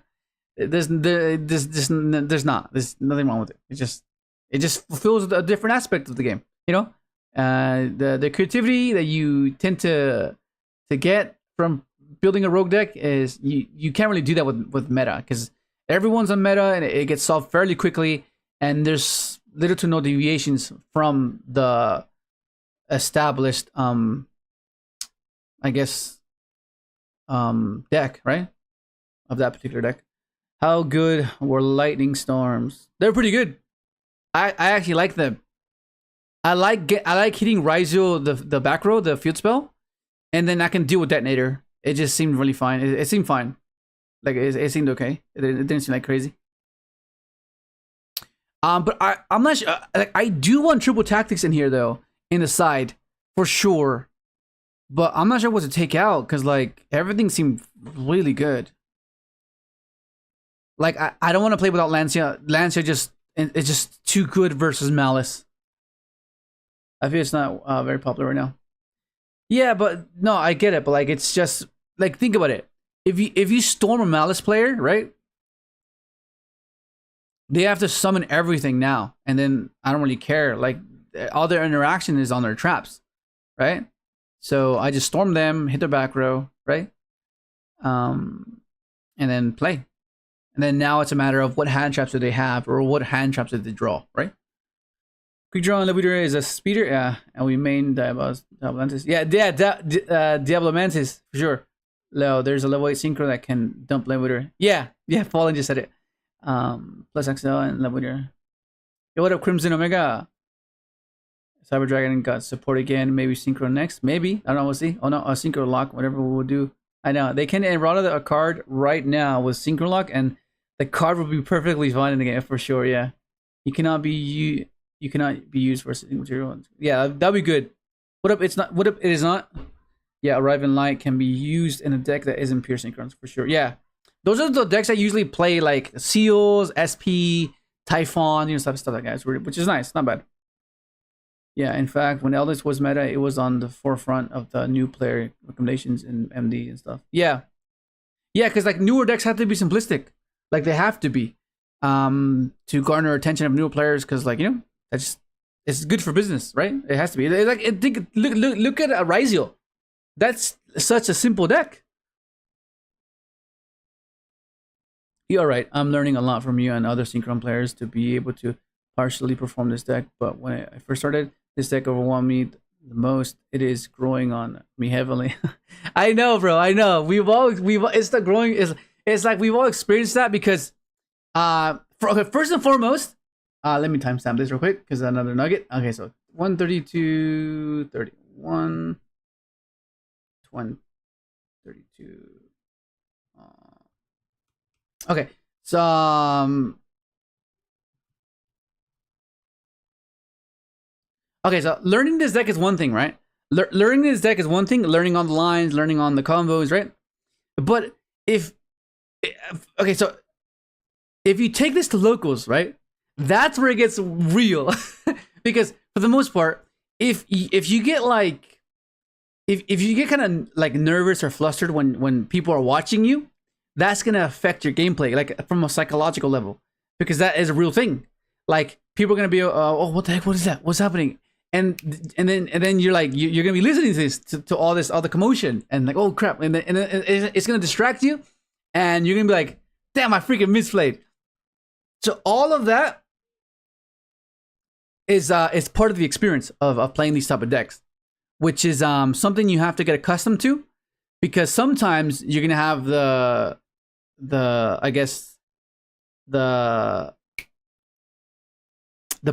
there's nothing wrong with it. It just fulfills a different aspect of the game. You know, the creativity that you tend to get from building a rogue deck is you can't really do that with meta because everyone's on meta and it gets solved fairly quickly, and there's little to no deviations from the established I guess deck, right? Of that particular deck. How good were Lightning Storms? They're pretty good. I actually like them. I like hitting Ryzeal the back row, the field spell, and then I can deal with Detonator. It just seemed really fine. It seemed fine. Like it seemed okay. It didn't seem like crazy. But I'm not sure. Like, I do want triple tactics in here though, in the side for sure. But I'm not sure what to take out because like everything seemed really good. Like I don't want to play without Lancia. Lancia it's just too good versus Malice. I feel it's not very popular right now. Yeah, but no, I get it. But like, it's just like, think about it. if you storm a Malice player, right? They have to summon everything now, and then I don't really care. Like all their interaction is on their traps, right? So I just storm them, hit their back row, right? And then play. And then now it's a matter of what hand traps do they have, or what hand traps did they draw, right? Quick draw on Lebuter is a speeder, yeah. And we main Diablo Mantis. Yeah, Diablo Mantis, for sure. No, there's a level 8 synchro that can dump Lebuter. Yeah, Fallen just said it. Plus XL and Lebuter. Yo, what up, Crimson Omega? Cyber Dragon got support again. Maybe Synchron next. Maybe. I don't know. We'll see. Oh no, a Synchro lock. Whatever we'll do. I know they can errata a card right now with Synchron lock, and the card will be perfectly fine in the game for sure. Yeah, you cannot be used for material. Yeah, that'll be good. What up? It's not. What up? It is not. Yeah, Arriving Light can be used in a deck that isn't pure Synchrons for sure. Yeah, those are the decks that usually play like Seals, SP, Typhon, stuff like that, which is nice. Not bad. Yeah, in fact, when Eldest was meta, it was on the forefront of the new player recommendations in MD and stuff. Yeah, because like newer decks have to be simplistic, like they have to be, to garner attention of newer players. Because like that's just, it's good for business, right? It has to be. Look at a Ryzeal. That's such a simple deck. You're all right. I'm learning a lot from you and other Synchron players to be able to partially perform this deck. But when I first started, this deck overwhelmed me the most. It is growing on me heavily. I know, bro. I know. It's the growing. It's like we've all experienced that because, first and foremost, let me timestamp this real quick because another nugget. Okay, so 132, 31. 132. Okay, so okay, so learning this deck is one thing, right? Learning this deck is one thing. Learning on the lines, learning on the combos, right? But so if you take this to locals, right? That's where it gets real, because for the most part, if you get like if you get kind of like nervous or flustered when people are watching you, that's gonna affect your gameplay, like from a psychological level, because that is a real thing. Like people are gonna be, oh, what the heck? What is that? What's happening? And then you're like you're gonna be listening to this to all the commotion and like, oh crap, and then it's gonna distract you, and you're gonna be like, damn, I freaking misplayed. So all of that is part of the experience of playing these type of decks, which is something you have to get accustomed to, because sometimes you're gonna have the I guess the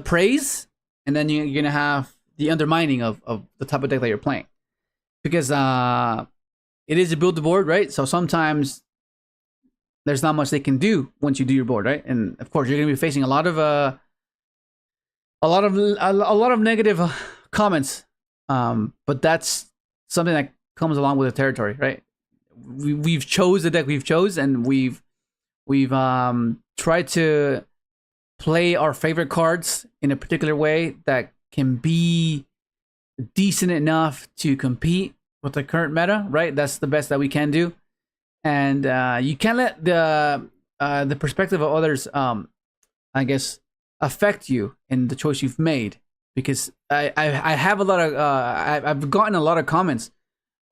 praise, and then you're gonna have the undermining of the type of deck that you're playing, because it is a build the board, right? So sometimes there's not much they can do once you do your board, right? And of course you're gonna be facing a lot of negative comments, but that's something that comes along with the territory, right? We've chose the deck we've chose, and we've tried to play our favorite cards in a particular way that can be decent enough to compete with the current meta, right? That's the best that we can do, and you can't let the perspective of others, I guess, affect you in the choice you've made, because I have a lot of I've gotten a lot of comments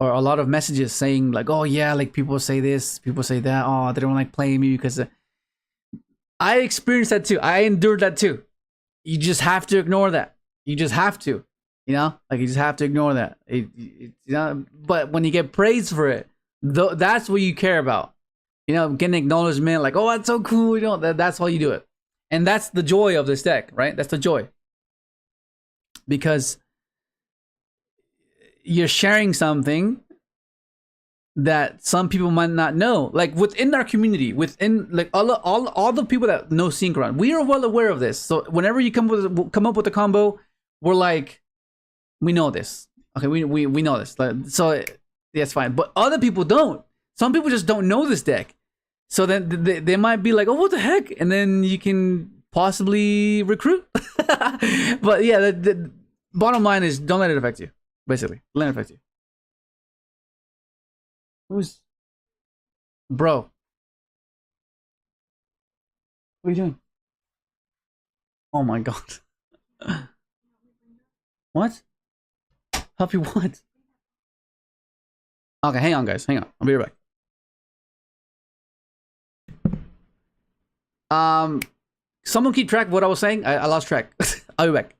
or a lot of messages saying like, oh yeah, like people say this, people say that, oh, they don't like playing me because I experienced that too. I endured that too. You just have to ignore that. You just have to, like you just have to ignore that. But when you get praised for it, that's what you care about. Getting acknowledgement, like, oh, that's so cool. That's why you do it. And that's the joy of this deck, right? That's the joy. Because you're sharing something that some people might not know. Like within our community, within like all the people that know Synchron, we are well aware of this. So whenever you come up with a combo, we're like, we know this. Okay, we know this. So yeah, it's fine. But other people don't. Some people just don't know this deck. So then they might be like, oh, what the heck? And then you can possibly recruit. But yeah, the bottom line is, don't let it affect you. Basically, don't let it affect you. Bro. What are you doing? Oh my god. What? Help you what? Okay, hang on, guys. Hang on. I'll be right back. Someone keep track of what I was saying. I lost track. I'll be back.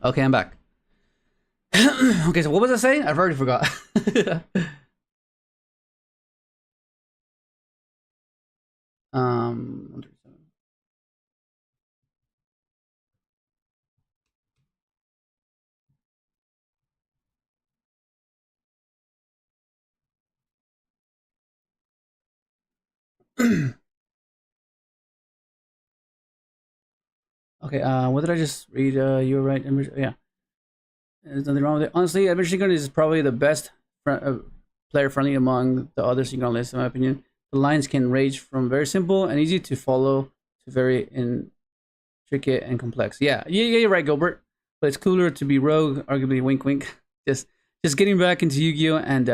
Okay, I'm back. Okay, so what was I saying? I've already forgot. um, okay, what did I just read? You were right. Yeah, there's nothing wrong with it. Honestly, Synchron is probably the best player friendly among the other Synchron lists, in my opinion. The lines can range from very simple and easy to follow to very intricate and complex. Yeah, you're right, Gilbert. But it's cooler to be rogue, arguably wink wink. Just getting back into Yu-Gi-Oh! And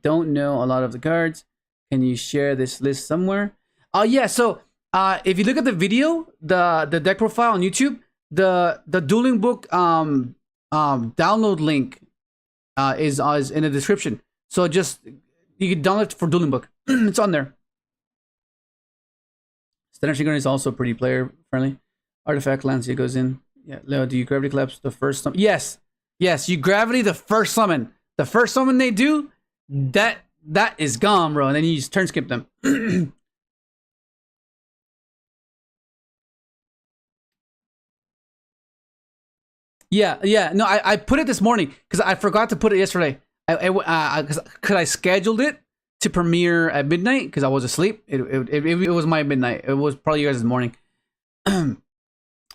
don't know a lot of the cards. Can you share this list somewhere? Oh yeah, so if you look at the video, the deck profile on YouTube, the dueling book download link is in the description. So just you can download it for dueling book. It's on there. Standard Synchron is also pretty player friendly. Artifact Lancia goes in. Yeah, Leo, do you gravity collapse the first summon? Yes, you gravity the first summon. The first summon they do, that is gone, bro. And then you just turn skip them. Yeah. No, I put it this morning because I forgot to put it yesterday. Because I scheduled it to premiere at midnight because I was asleep. It was my midnight. It was probably yours this morning.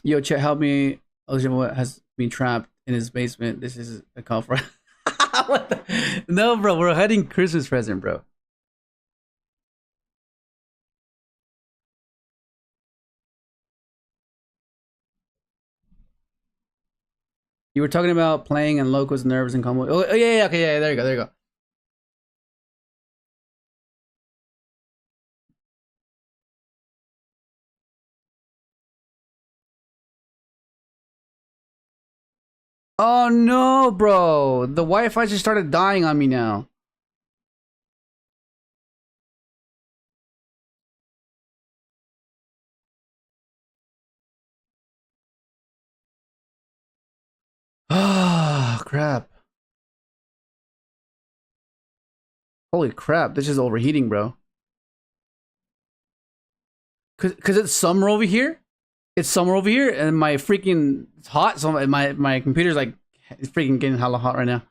Yo, chat, help me. Ojima has been trapped in his basement. This is a call for. What the? No, bro, we're heading Christmas present, bro. You were talking about playing and locals, nerves, and combo. Oh yeah, okay, yeah. There you go. Oh no, bro. The Wi-Fi just started dying on me now. Ah, crap. Holy crap, this is overheating, bro. Cause it's summer over here. It's summer over here, and my freaking it's hot. So my computer's like it's freaking getting hella hot right now.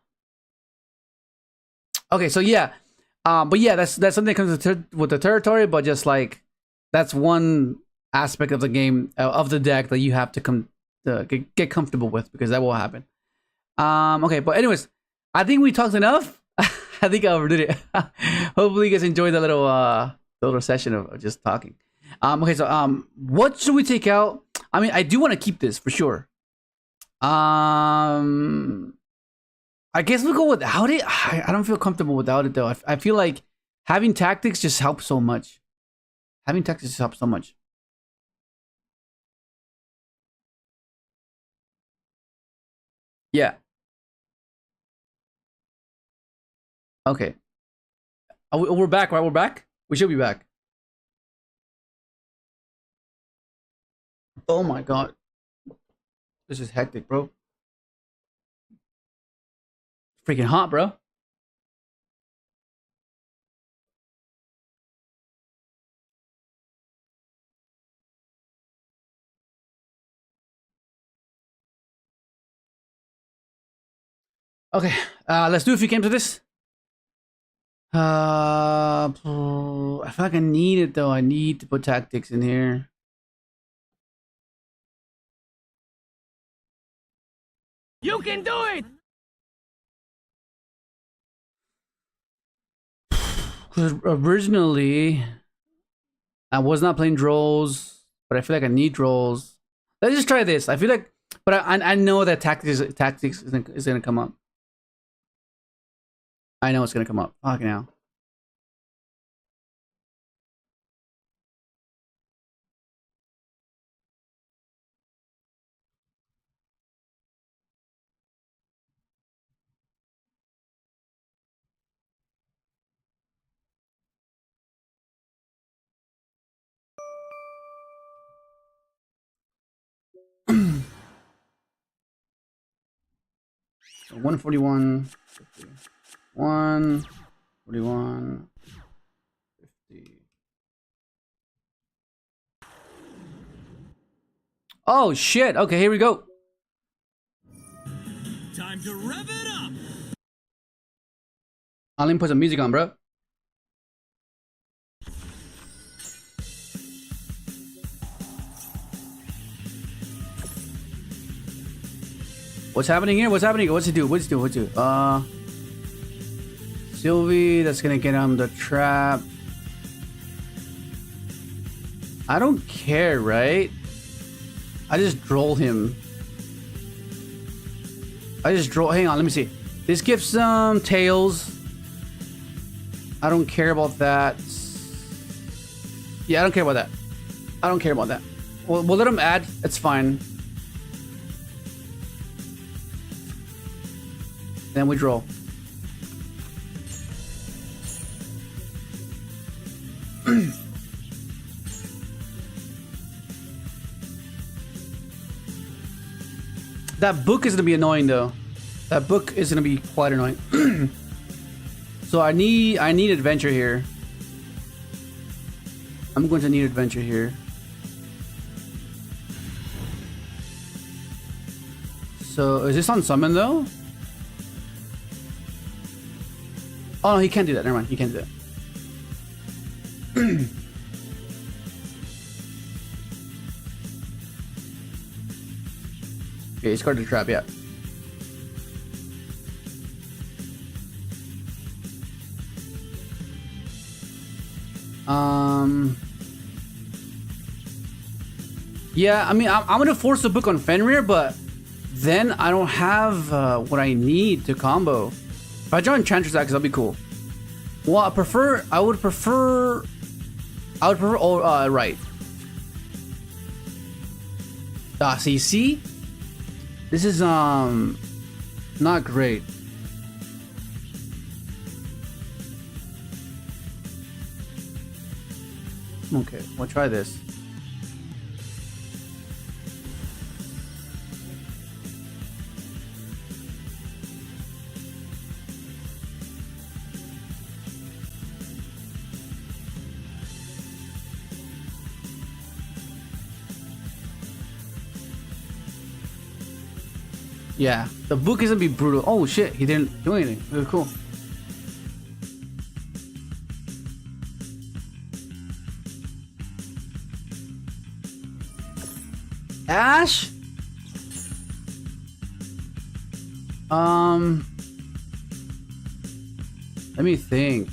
Okay, so yeah, but yeah, that's something that comes with the territory. But just like that's one aspect of the game of the deck that you have to get comfortable with because that will happen. Okay, but anyways, I think we talked enough. I think I overdid it. Hopefully, you guys enjoyed the little session of just talking. Okay, so what should we take out? I mean, I do want to keep this for sure. I guess we'll go without it. I don't feel comfortable without it though. I feel like having tactics just helps so much. Having tactics just helps so much. Yeah. Okay. We're back, right? We're back. We should be back. Oh my god. This is hectic, bro. freaking hot, bro. Okay, let's do a few games of this. I feel like I need it though. I need to put tactics in here. You can do it! Because originally, I was not playing draws, but I feel like I need draws. Let's just try this. I feel like, but I know that tactics is gonna come up. I know it's gonna come up. Fucking hell. So 141, 50. 141, 50. Oh shit! Okay, here we go. Time to rev it up. I'll even put some music on, bro. What's happening here? What's happening? What's he do? What's he do? What's he do? Sylvie, that's gonna get on the trap. I don't care, right? I just droll him. Hang on, let me see. This gives some tails. I don't care about that. Yeah, I don't care about that. I don't care about that. We'll let him add. It's fine. Then we draw. That book is gonna be annoying though. That book is gonna be quite annoying. So I need adventure here. I'm going to need adventure here. So is this on summon though? Oh no, he can't do that. Never mind, he can't do that. Okay, he's guarded the trap, yeah. Yeah, I mean, I'm gonna force the book on Fenrir, but then I don't have what I need to combo. If I draw Enchantress Axe, that'll be cool. Well, I would prefer right. See? This is not great. Okay, we'll try this. Yeah, the book is gonna be brutal. Oh shit, he didn't do anything. Really cool. Ash? Let me think.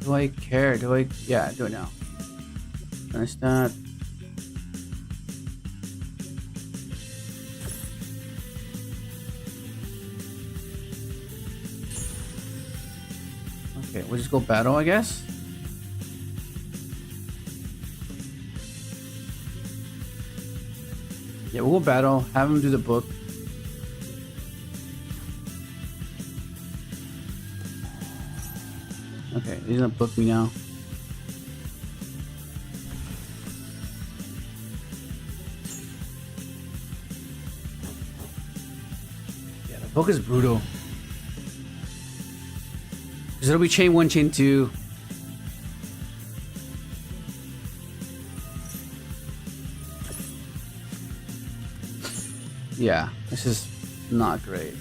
Do I care? Yeah, do it now. Finish that. Okay, we'll just go battle, I guess. Yeah, we'll go battle. Have him do the book. Okay, he's gonna book me now. Yeah, the book is brutal. Because it'll be chain 1, chain 2. Yeah, this is not great.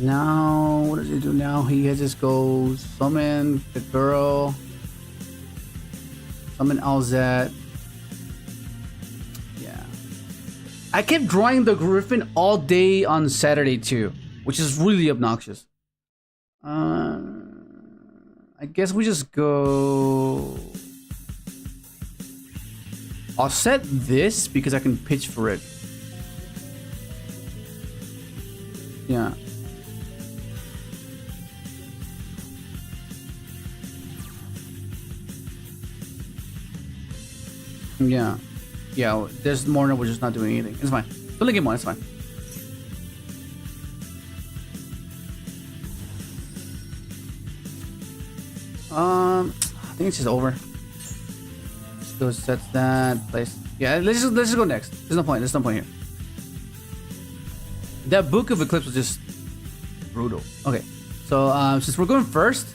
Now, what does he do now? He just goes summon the girl, summon Alzette. Yeah. I kept drawing the Griffin all day on Saturday too, which is really obnoxious. I guess we just go. I'll set this because I can pitch for it. Yeah. Yeah. Yeah, there's more than we're just not doing anything. It's fine. Only game 1, it's fine. I think it's just over. So sets that place. Yeah, let's just go next. There's no point. There's no point here. That Book of Eclipse was just brutal. Okay, so since we're going first,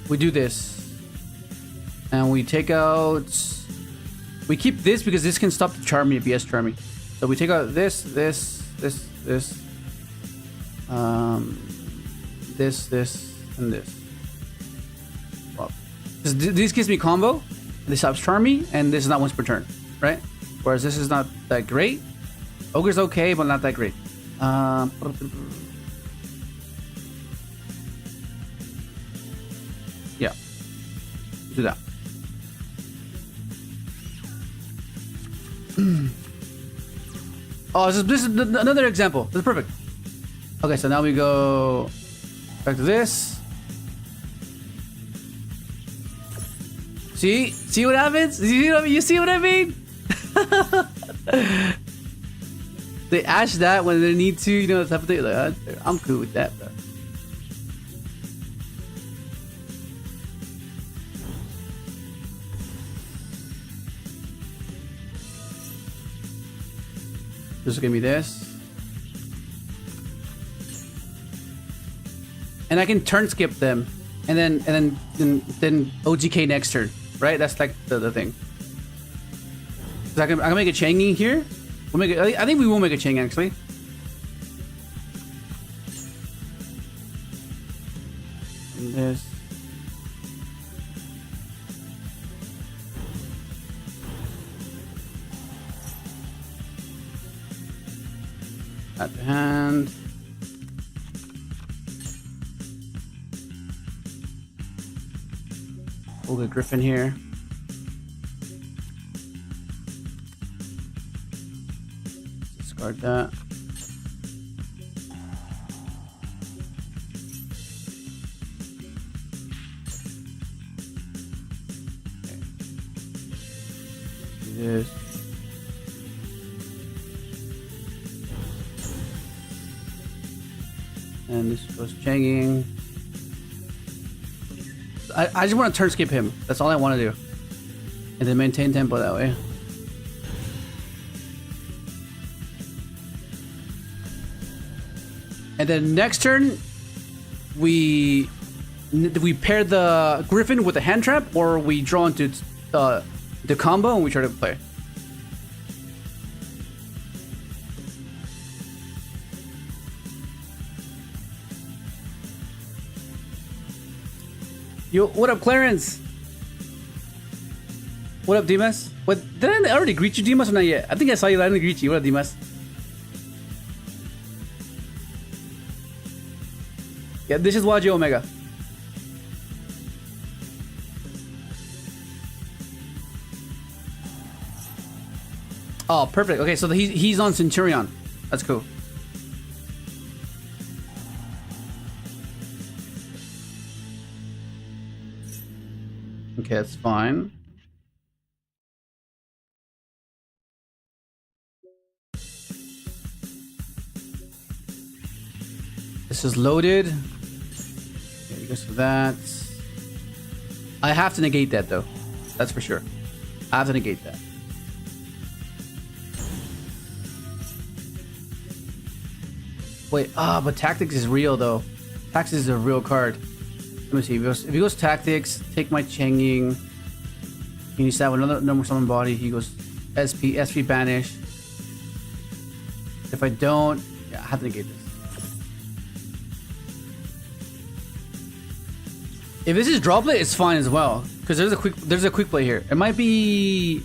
we do this, and we take out. We keep this because this can stop the Charmy if he has Charmy. So we take out this, this, and this. Well, this gives me combo. This stops Charmy, and this is not once per turn, right? Whereas this is not that great. Ogre's okay, but not that great. Yeah, do that. Oh, this is another example. This is perfect. Okay, so now we go back to this. See what happens? You see what I mean? They ash that when they need to, you know, type of thing. Like, I'm cool with that, though. Just give me this, and I can turn skip them, and then OGK next turn, right? That's like the thing. So I can make a Changing here. We'll make it. I think we will make a Chang actually. And this. At the hand. We'll get Griffin here. Discard that. Okay. Do this. And this goes Changing. I just want to turn skip him. That's all I want to do. And then maintain tempo that way. And then next turn, we pair the Griffin with a hand trap, or we draw into the combo and we try to play. Yo, what up, Clarence? What up, Dimas? What, did I already greet you, Dimas, or not yet? I think I saw you. I didn't greet you. What up, Dimas? Yeah, this is Yugioh Omega. Oh, perfect. Okay, so he's on Centur-ion. That's cool. Okay, that's fine. This is loaded. Okay, he goes for that. I have to negate that though. That's for sure. I have to negate that. Wait, but Tactics is real though. Tactics is a real card. Let me see. If he goes Tactics, take my Changying. He needs to have another number summon body. He goes SP banish. If I don't, yeah, I have to negate this. If this is draw play, it's fine as well. Because there's a quick play here. It might be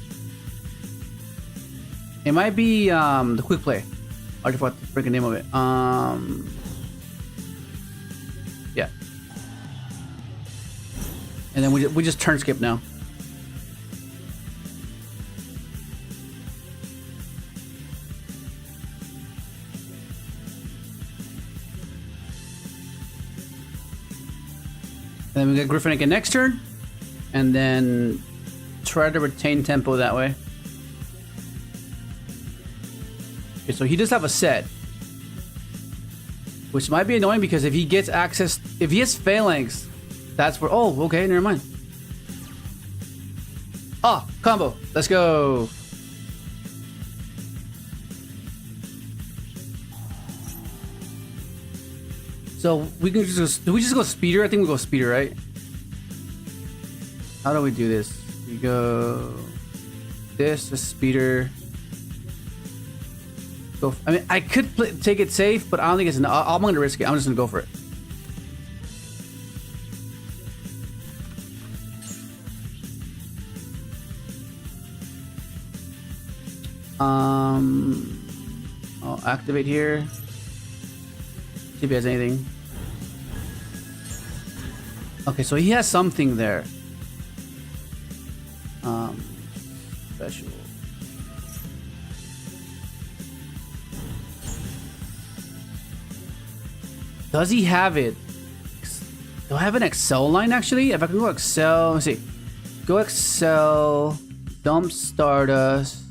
the quick play. I forgot the freaking name of it. Yeah. And then we just turn skip now. And then we get Griffin again next turn, and then try to retain tempo that way. Okay, so he does have a set, which might be annoying because if he gets access, if he has Phalanx, that's where. Oh, okay, never mind. Ah, combo. Let's go. So we can just do we just go speeder? I think we go speeder, right? How do we do this? We go this speeder. Go. I mean, I could take it safe, but I don't think it's enough. I'm gonna risk it. I'm just gonna go for it. I'll activate here. See if he has anything. Okay, so he has something there. Special. Does he have it? Do I have an Excel line actually? If I can go Excel, let's see. Go Excel, dump Stardust.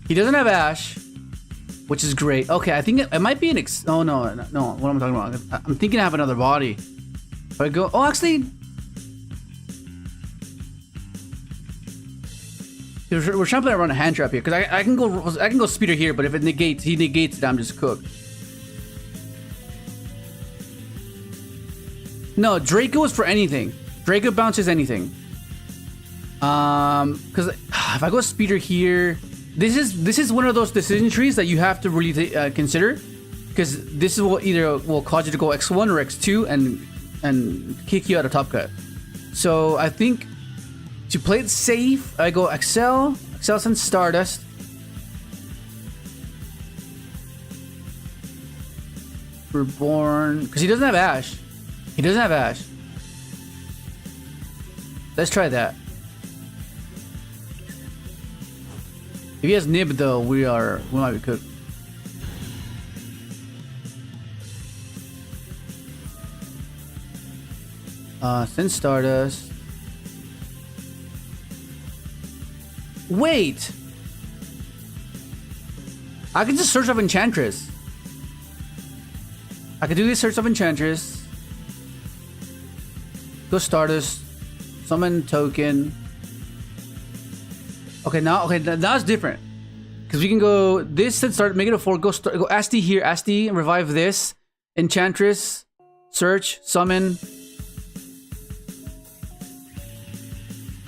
He doesn't have Ash, which is great. Okay, I think it might be an oh no, what am I talking about? I'm thinking I have another body. If I go, oh actually, we're trying to play around a hand trap here because I can go speeder here, but if it negates, he negates it, I'm just cooked. No, Draco is for anything. Draco bounces anything. Because if I go speeder here, this is one of those decision trees that you have to really consider, because this is what either will cause you to go X1 or X2 and kick you out of top cut. So I think to play it safe, I go Excel sends Stardust. Reborn, because he doesn't have Ash. He doesn't have Ash. Let's try that. If he has Nib though, we might be cooked. Send Stardust. Wait! I can just search up Enchantress. I could do this search of Enchantress. Go Stardust. Summon token. Okay, now it's different. Because we can go this and start make it a 4. Go SD here, SD, and revive this. Enchantress. Search, summon.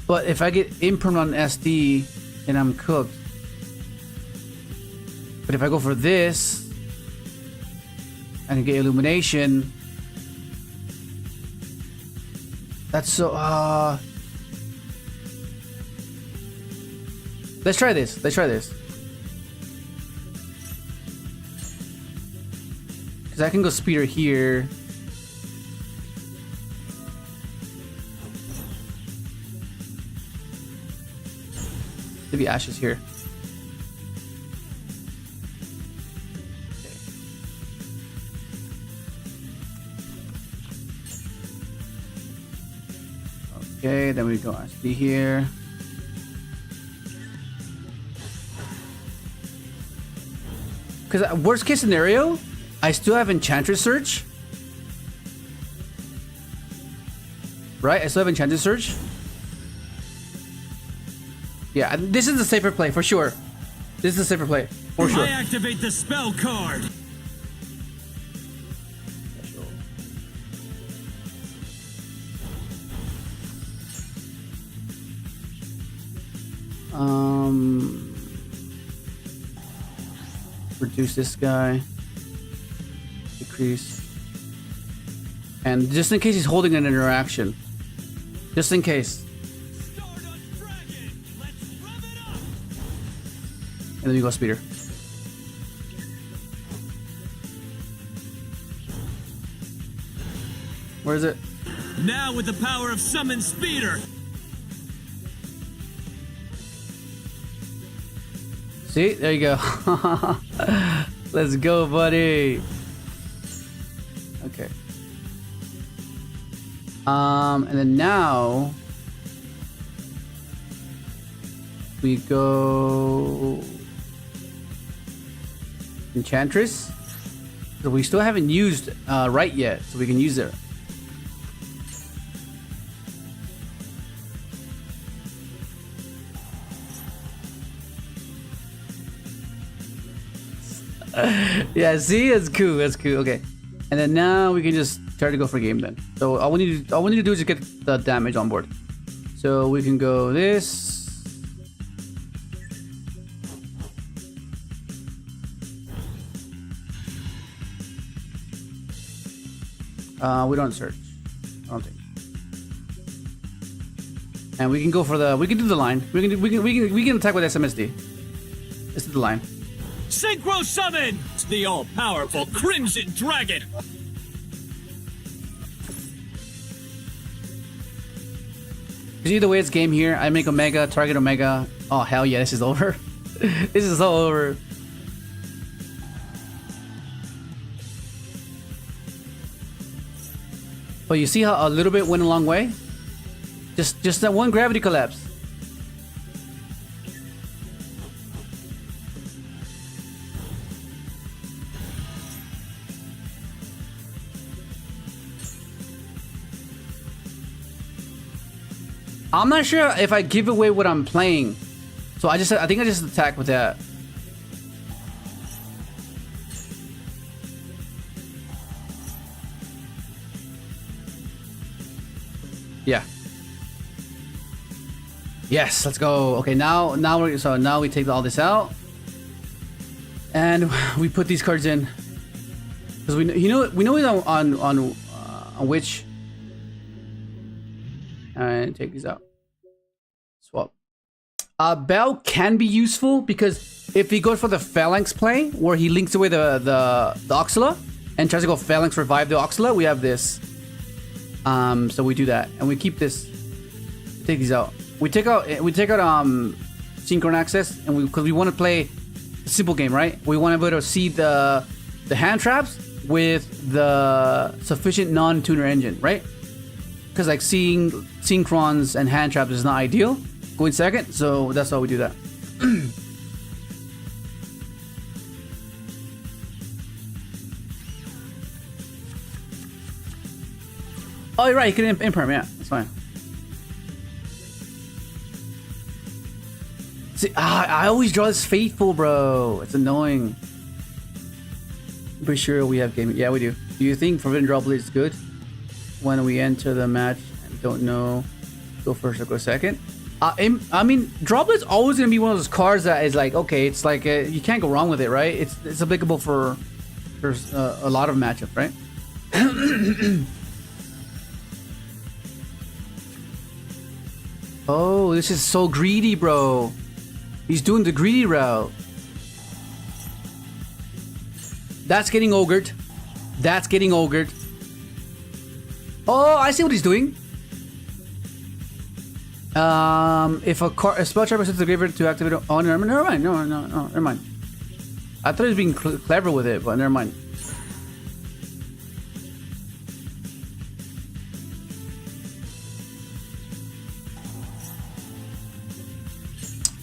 But if I get imperm on SD, then I'm cooked. But if I go for this, I can get illumination. That's so let's try this. Because I can go speeder here. Maybe Ashes here. Okay, then we go SD here. Because worst case scenario, I still have Enchantress search. right? I still have Enchanted Surge. Yeah, this is the safer play for sure. This is the safer play for sure. I activate the spell card. Reduce this guy. Decrease. And just in case he's holding an interaction. Just in case. And then you go speeder. Where is it? Now with the power of summon speeder. See, there you go. Let's go, buddy. Okay. And then now we go Enchantress. So we still haven't used right yet, so we can use it. Yeah, see, it's cool. That's cool. Okay, and then now we can just try to go for game then. So all we need to do is get the damage on board. So we can go this. We don't search. I don't think. And we can go for the. We can do the line. We can attack with SMSD. This is the line. Synchro summon the all-powerful Crimson Dragon. Because either way, it's game here. I make Omega, target Omega. Oh hell yeah, this is over. This is so over. But you see how a little bit went a long way? Just that one gravity collapse. I'm not sure if I give away what I'm playing. So I think I just attack with that. Yeah. Yes, let's go. Okay, now we take all this out. And we put these cards in. Because we know on which. And take these out. Swap. Bell can be useful because if he goes for the Phalanx play, where he links away the Oxala and tries to go Phalanx revive the Oxala, we have this. So we do that, and we keep this. Take these out. We take out Synchron access, and because we want to play a simple game, right? We want to be able to see the hand traps with the sufficient non-tuner engine, right? Because like seeing Synchrons and hand traps is not ideal. Going second, so that's why we do that. Oh, you're right. You can imperm, yeah, that's fine. See, I always draw this Faithful, bro. It's annoying. I'm pretty sure we have gaming. Yeah, we do. Do you think Forbidden Draw Blade is good? When we enter the match and don't know, go first or go second. I mean, Drawblade's always gonna be one of those cards that is like, okay, it's like you can't go wrong with it, right? It's applicable for a lot of matchups, right? Oh, this is so greedy, bro. He's doing the greedy route. That's getting ogred. That's getting ogred. Oh, I see what he's doing. If a spell trap sets the graveyard to activate. Oh, never mind. No, never mind. I thought he was being clever with it, but never mind.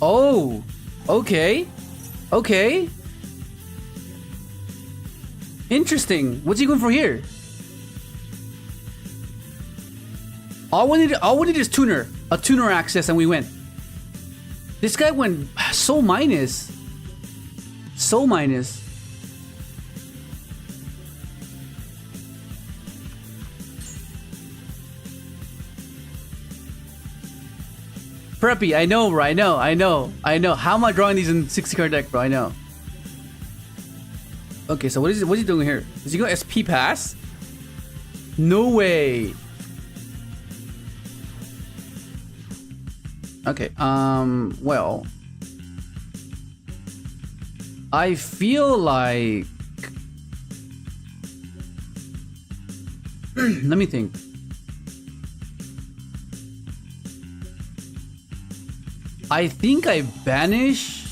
Oh, okay. Interesting. What's he going for here? All we need is tuner. A tuner access and we win. This guy went so minus. So minus. Preppy, I know, bro. I know. How am I drawing these in 60 card deck, bro? I know. Okay, so what's he doing here? Is he going SP pass? No way. Okay, well, I feel like let me think. I think I banish.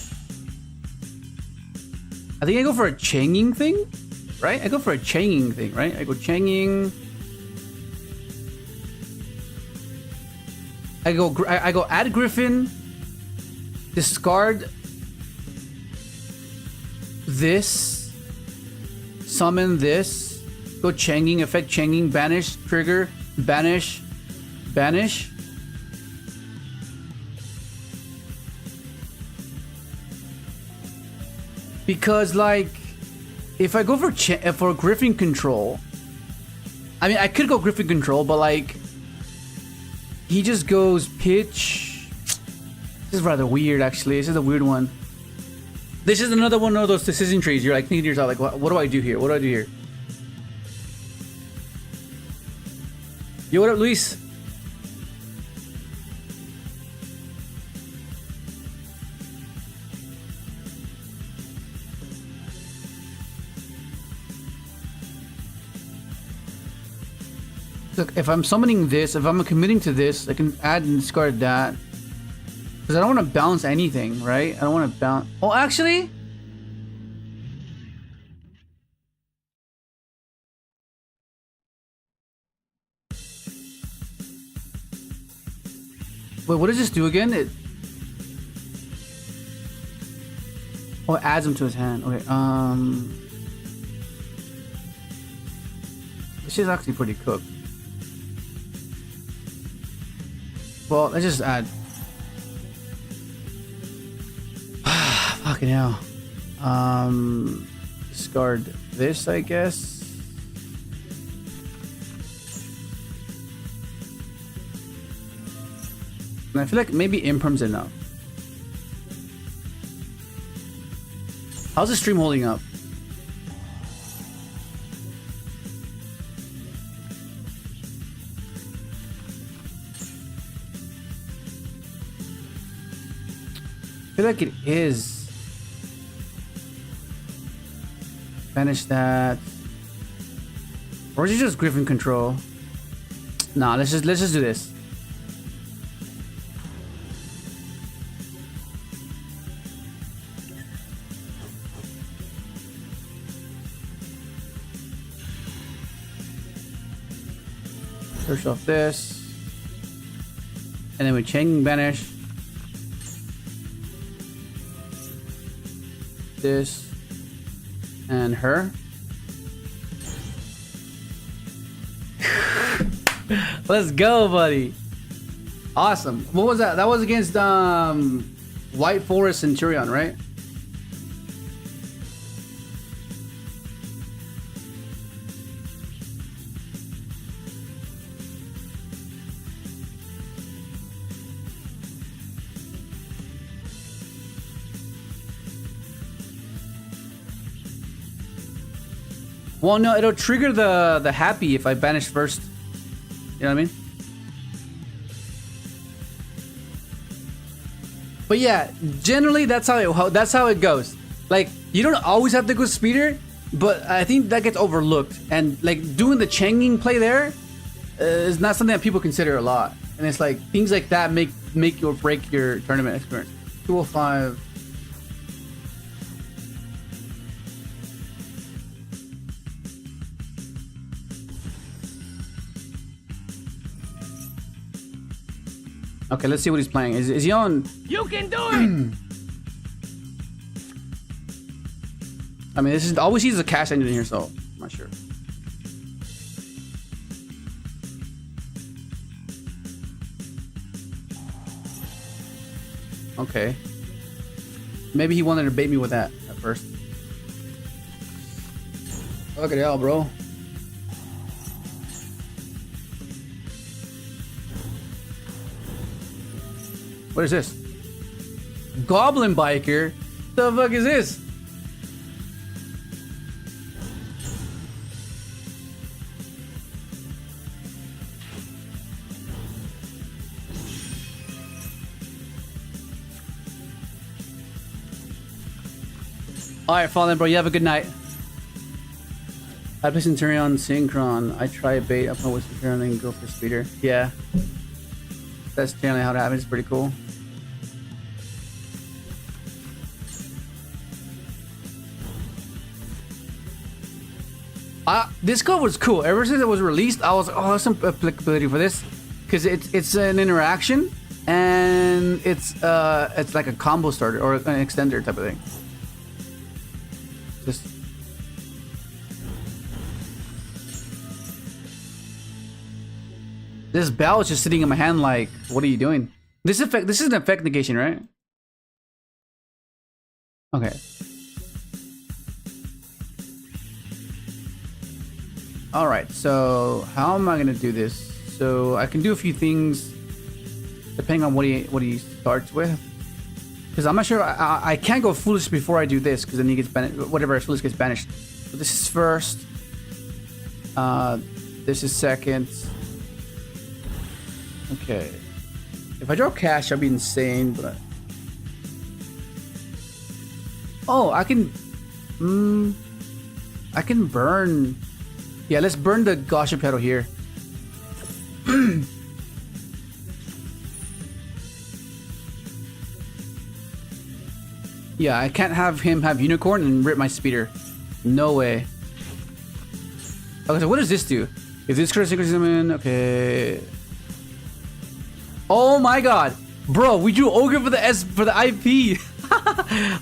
I think I go for a changing thing, right? I go for a changing thing, right? I go changing. I go add Griffin, discard this, summon this, go changing, effect changing, banish, trigger, banish, banish. Because like, if I go for Griffin control, I mean I could go Griffin control, but like. He just goes pitch. This is rather weird, actually. This is a weird one. This is another one of those decision trees. You're like thinking to yourself, like, what do I do here? What do I do here? Yo, what up, Luis? Look, if I'm summoning this, if I'm committing to this, I can add and discard that. Because I don't want to bounce anything, right? I don't want to bounce. Oh, actually? Wait, what does this do again? Oh, it adds him to his hand. Okay, this is actually pretty cooked. Well, let's just add. Fucking hell. Discard this, I guess. And I feel like maybe Imprim's enough. How's the stream holding up? I feel like it is. Banish that. Or is it just Griffin control? Nah, let's just do this. Search off this. And then we chain banish. This and her. Let's go, buddy. Awesome. What was that? That was against White Forest Centur-ion, right? Well, no, it'll trigger the happy if I banish first. You know what I mean? But yeah, generally that's how it goes. Like, you don't always have to go speeder, but I think that gets overlooked. And like doing the changing play there is not something that people consider a lot. And it's like things like that make or break your tournament experience. 205. Okay, let's see what he's playing. Is he on? You can do it! I mean, this is always sees a cash engine here, so I'm not sure. Okay. Maybe he wanted to bait me with that at first. Look at hell, bro. What is this? Goblin biker? The fuck is this? Alright, Fallen, bro. You have a good night. I play Centur-ion Synchron. I try bait up with Synchron and go for speeder. Yeah. That's generally how it happens. It's pretty cool. This code was cool. Ever since it was released, I was like, oh, there's some applicability for this. Because it's an interaction and it's like a combo starter or an extender type of thing. Just this bell is just sitting in my hand like, what are you doing? This is an effect negation, right? Okay. Alright, so how am I gonna do this? So I can do a few things depending on what he starts with. Because I'm not sure, I can't go foolish before I do this, because then he gets banished, whatever foolish gets banished. So this is first. This is second. Okay. If I draw cash, I'll be insane, but... Oh, I can burn... Yeah, let's burn the Gosha pedal here. Yeah, I can't have him have unicorn and rip my speeder. No way. Okay, so what does this do? If this curse increases him in, okay. Oh my god, bro, we drew ogre for the IP.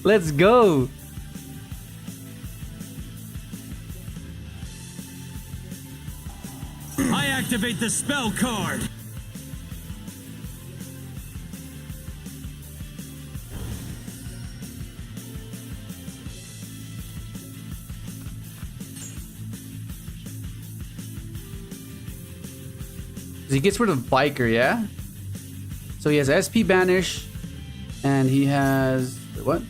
Let's go. I activate the spell card. He gets rid of biker, yeah? So he has SP banish, and he has what?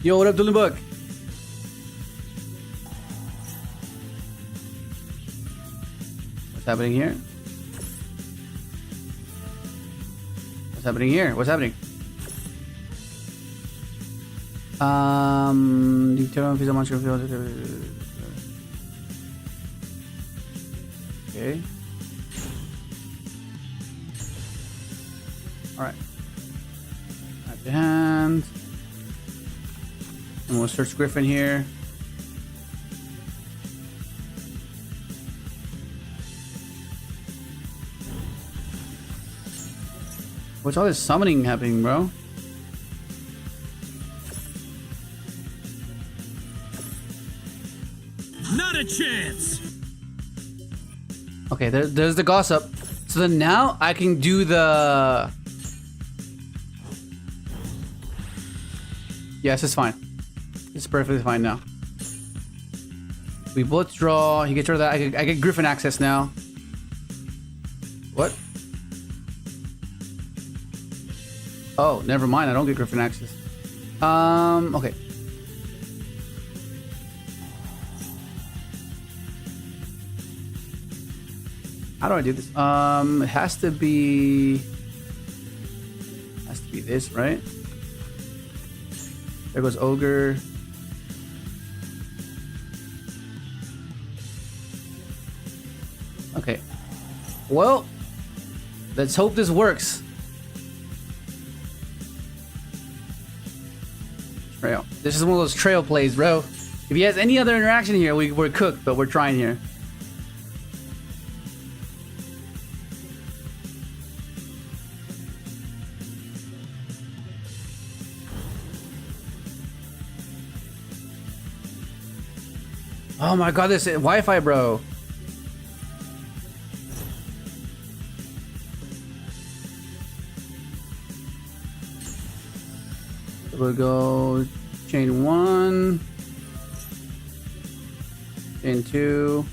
Yo, what up, Dylan Buck? What's happening here? What's happening here? What's happening? You turn on visa monster field. Okay. Alright. At the hand. And we'll search Griffin here. What's all this summoning happening, bro? Not a chance. Okay, there's the gossip. So then now I can do the... Yes, it's fine. It's perfectly fine now. We both draw. He gets rid of that. I get Griffin access now. What? Oh, never mind. I don't get Griffin access. Okay. How do I do this? It has to be this, right? There goes Ogre. Okay. Well, let's hope this works. Trail. This is one of those trail plays, bro. If he has any other interaction here, we're cooked, but we're trying here. Oh my god, this Wi-Fi, bro. We'll go chain 1, chain 2.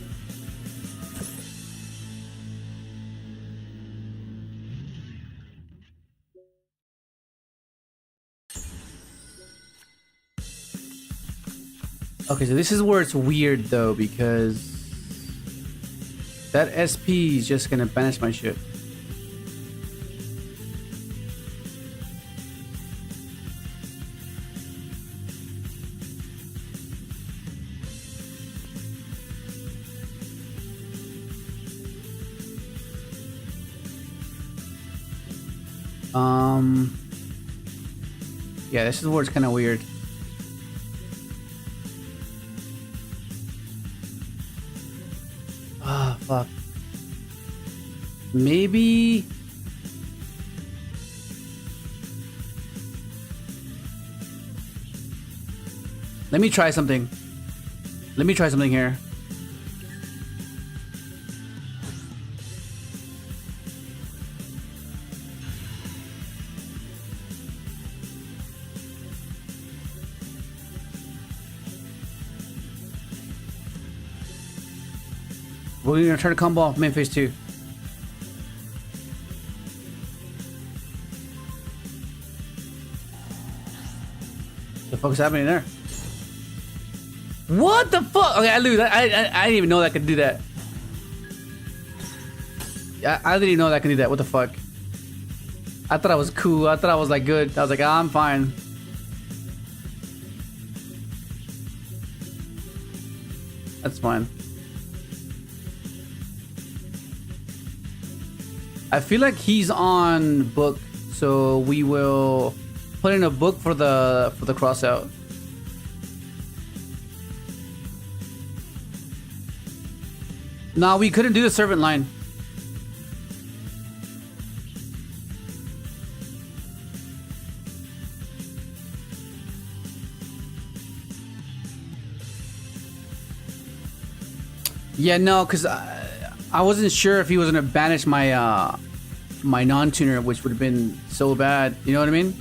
Okay, so this is where it's weird though, because that SP is just gonna banish my shit. Yeah, this is where it's kind of weird. Ah, fuck. Maybe. Let me try something. Let me try something here. We're gonna turn a combo off main phase 2. The fuck's happening there? What the fuck? Okay, I lose. I didn't even know that I could do that. I didn't even know that I could do that. What the fuck? I thought I was cool. I thought I was like good. I was like, I'm fine. That's fine. I feel like he's on book, so we will put in a book for the cross out. No, we couldn't do the servant line. Yeah, no, because I wasn't sure if he was gonna banish my my non-tuner, which would have been so bad. You know what I mean?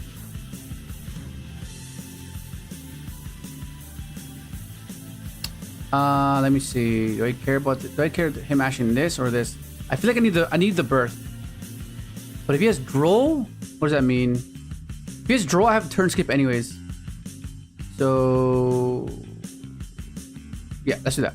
Let me see. Do I care about? Do I care him ashing this or this? I feel like I need the birth. But if he has draw, what does that mean? If he has draw, I have turn skip anyways. So yeah, let's do that.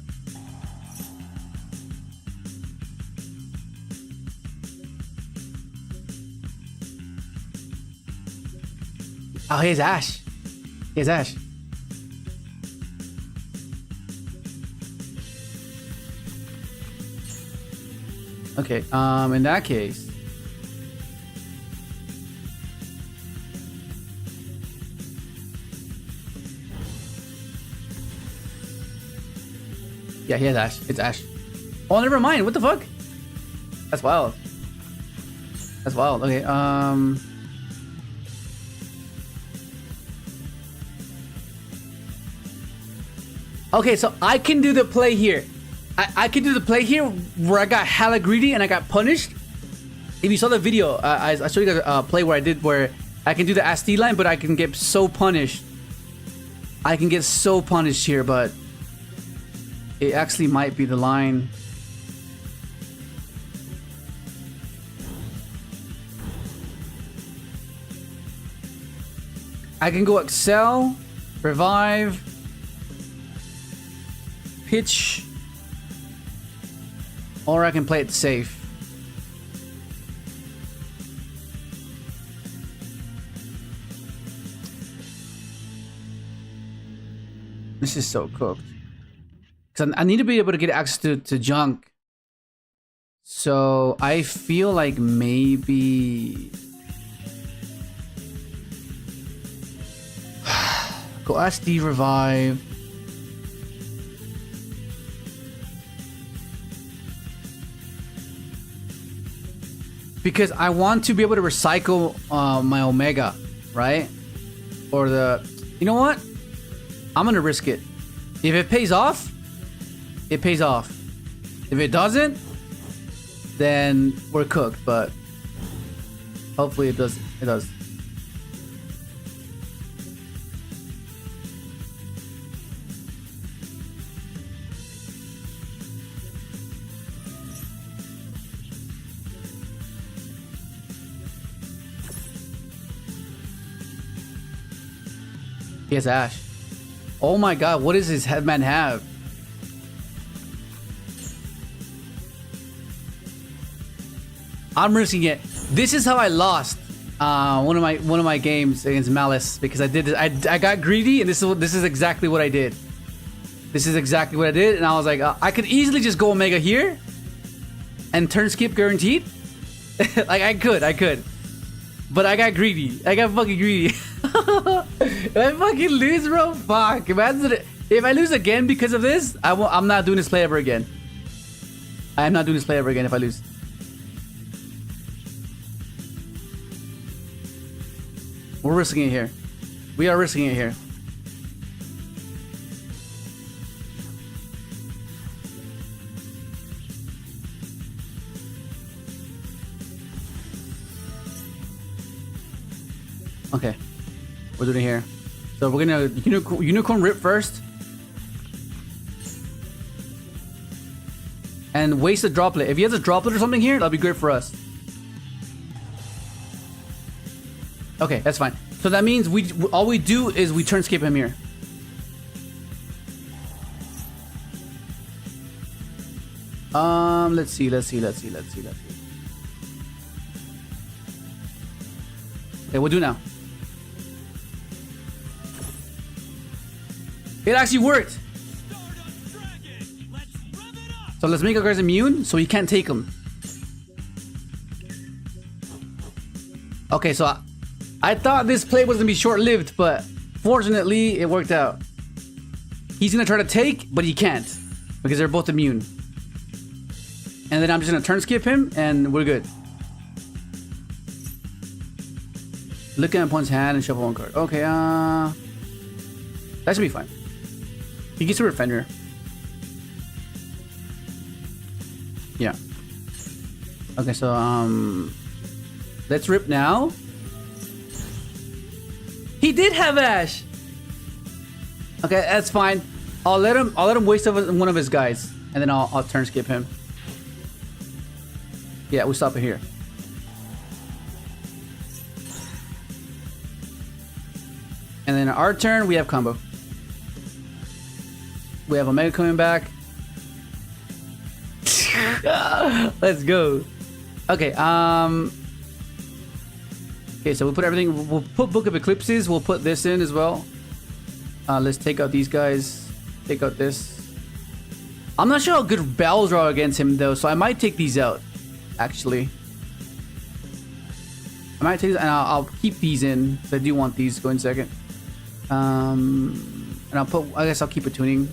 Oh, here's Ash. Here's Ash. Okay, in that case. Yeah, he has Ash. It's Ash. Oh, never mind. What the fuck? That's wild. That's wild. Okay, okay, so I can do the play here. I can do the play here where I got hella greedy and I got punished. If you saw the video, I showed you guys a play where I can do the SD line, but I can get so punished. I can get so punished here, but it actually might be the line. I can go Excel, Revive, Pitch, or I can play it safe. This is so cooked. Because I need to be able to get access to junk. So I feel like maybe... go SD Revive. Because I want to be able to recycle my Omega, right? Or the... You know what? I'm going to risk it. If it pays off, it pays off. If it doesn't, then we're cooked, but hopefully it does. It does. He has Ash. Oh my god, what does his headman have? I'm risking it. This is how I lost one of my games against Malice, because I did this. I got greedy, and this is exactly what I did. This is exactly what I did, and I was like, I could easily just go Omega here and turn skip guaranteed. Like I could, but I got greedy. I got fucking greedy. If I fucking lose, bro, fuck. Imagine if I lose again because of this. I'm not doing this play ever again. I am not doing this play ever again if I lose. We're risking it here. We are risking it here. Okay. We're doing it here. So we're gonna unicorn rip first. And waste a droplet. If he has a droplet or something here, that'll be great for us. Okay, that's fine. So that means all we do is we turn skip him here. Let's see. Okay, we'll do now. It actually worked. So let's make our guys immune so he can't take them. Okay, so I thought this play was gonna be short-lived, but fortunately it worked out. He's gonna try to take, but he can't because they're both immune. And then I'm just gonna turn skip him and we're good. Look at opponent's hand and shuffle one card. Okay, that should be fine. He gets a Defender. Yeah. Okay, so let's rip now. He did have Ash. Okay, that's fine. I'll let him waste one of his guys, and then I'll turn skip him. Yeah, we'll stop it here. And then our turn, we have combo. We have Omega coming back. Let's go. Okay, okay, so we'll put everything. We'll put Book of Eclipses. We'll put this in as well. Let's take out these guys. Take out this. I'm not sure how good bells are against him though, so I might take these out. Actually, I might take these, and I'll keep these in. So I do want these to go in second. And I'll put. I guess I'll keep a tuning.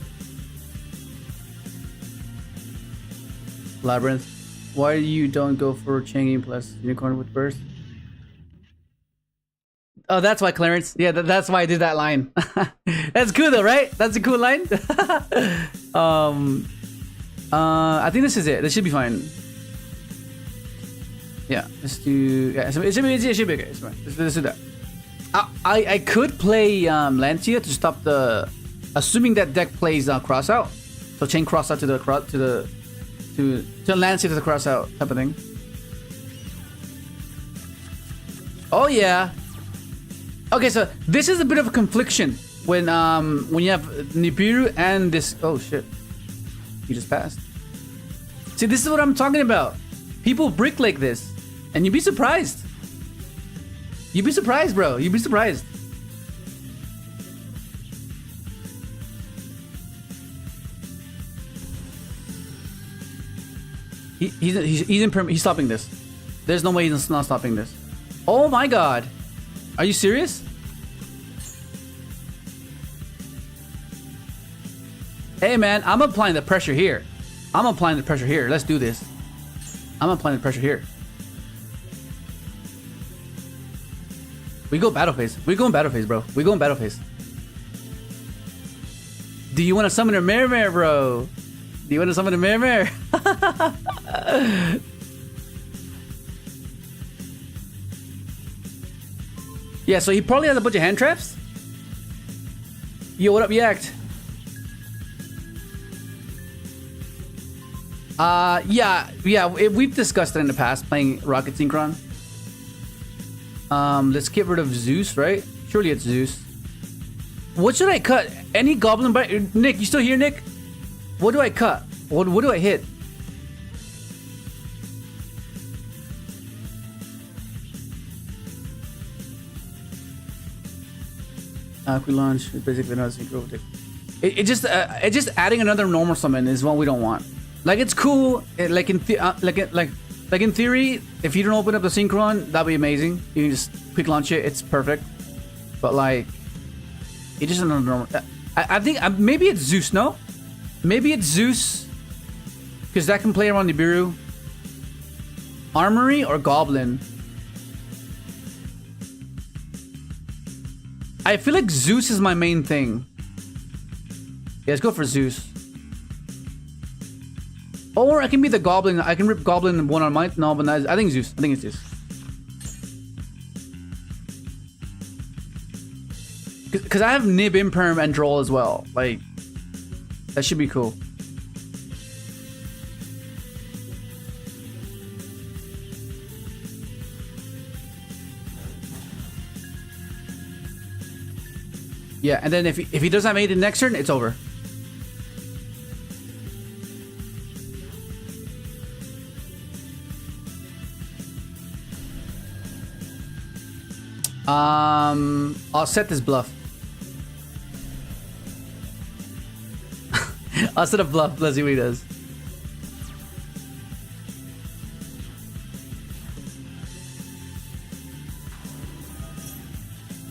Labyrinth. Why you don't go for Changi plus Unicorn with Burst? Oh, that's why, Clarence. Yeah, that's why I did that line. That's cool though, right? That's a cool line. I think this is it. This should be fine. Yeah, let's do. Yeah, it should be okay. It's fine. Let's do that. I could play Lancia to stop the. Assuming that deck plays cross out, so chain cross out to the Lancia to the cross out type of thing. Oh yeah. Okay, so this is a bit of a confliction when you have Nibiru and this. Oh shit, he just passed. See, this is what I'm talking about. People brick like this, and you'd be surprised. You'd be surprised, bro. You'd be surprised. He's stopping this. There's no way he's not stopping this. Oh my god. Are you serious? Hey man, I'm applying the pressure here. Let's do this. I'm applying the pressure here. We go battle phase. We're going battle phase, bro. We're going battle phase. Do you want to summon a Mare, bro? Do you want to summon a mirror? Yeah, so he probably has a bunch of hand traps. Yo, what up, Yact? Yeah, we've discussed it in the past, playing Rocket Synchron. Let's get rid of Zeus, right? Surely it's Zeus. What should I cut? Any Goblin bite? Nick, you still here, Nick? What do I cut? What do I hit? Quick launch, basically not synchro. It just adding another normal summon is what we don't want. Like, it's cool. Like in theory, if you don't open up the Synchron, that'd be amazing. You can just quick launch it. It's perfect. But like, it just another normal. I think maybe it's Zeus. No, maybe it's Zeus, because that can play around Nibiru. Armory or Goblin. I feel like Zeus is my main thing. Yeah, let's go for Zeus. Or I can be the Goblin. I can rip Goblin one on my. No, but I think Zeus. I think it's Zeus. Because I have Nib, Imperm, and Droll as well. Like, that should be cool. Yeah, and then if he doesn't have maiden next turn, it's over. I'll set this bluff. I'll set a bluff. Let's see what he does.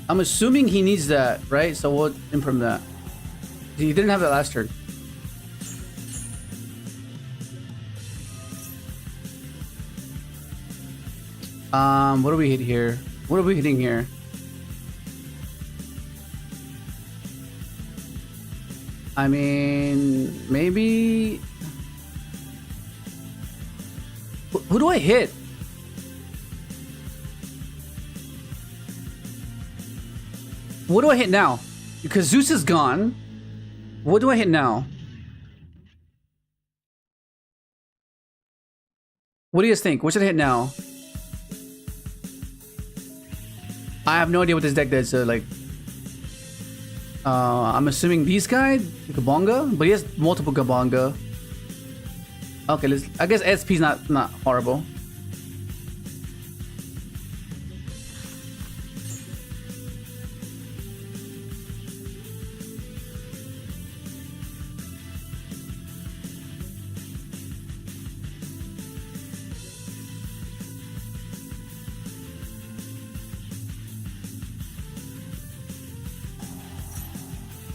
I'm assuming he needs that, right? So we'll imprint that. He didn't have that last turn. What do we hit here? What are we hitting here? I mean, maybe... Who do I hit? What do I hit now? Because Zeus is gone. What do I hit now? What do you guys think? What should I hit now? I have no idea what this deck does, so like... I'm assuming these guys, Gabonga, but he has multiple Gabonga. Okay, let's. I guess SP's not horrible.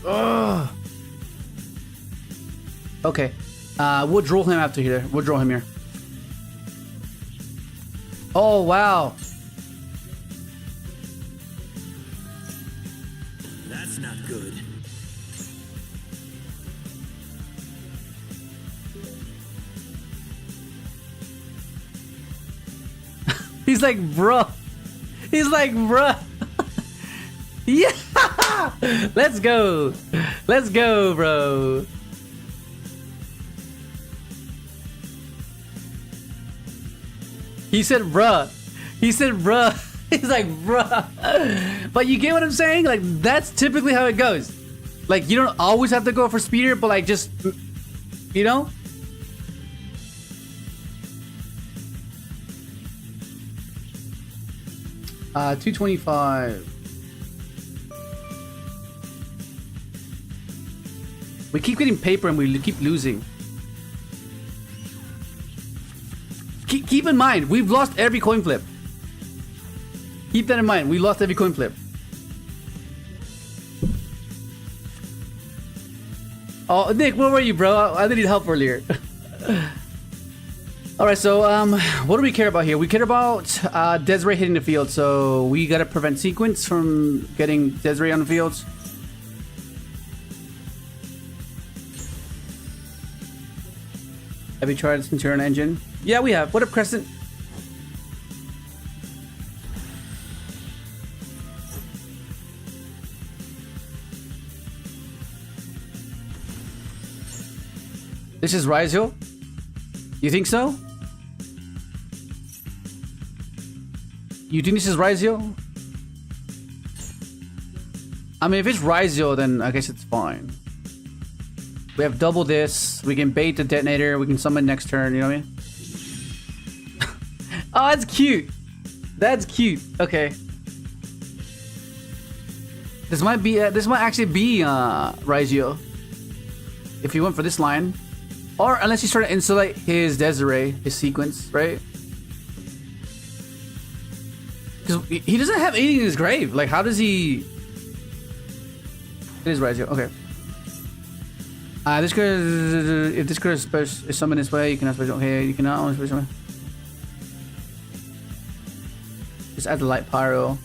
Ugh. Okay. We'll draw him after here. We'll draw him here. Oh, wow. That's not good. He's like, bruh. He's like, bruh. Yeah. Let's go. Let's go, bro. He said, bruh. He said, bruh. He's like, bruh. But you get what I'm saying? Like, that's typically how it goes. Like, you don't always have to go for speeder, but like, just, you know? $225. We keep getting paper and we keep losing. Keep in mind, we've lost every coin flip. Keep that in mind. We lost every coin flip. Oh, Nick, where were you, bro? I needed help earlier. Alright, so what do we care about here? We care about Desiree hitting the field, so we gotta prevent Sequence from getting Desiree on the fields. Have you tried Centur-ion engine? Yeah, we have. What up, Crescent? This is Ryzeal? You think so? You think this is Ryzeal? I mean, if it's Ryzeal, then I guess it's fine. We have double this. We can bait the detonator. We can summon next turn. You know what I mean? Oh, that's cute. That's cute. Okay. This might be. This might actually be Ryzeal. If you went for this line, or unless he's trying to insulate his Desiree, his sequence, right? Because he doesn't have anything in his grave. Like, how does he? It is Ryzeal. Okay. This card, if this card is summoned this way, you cannot special. Okay, you cannot only special. Just add the light pyro.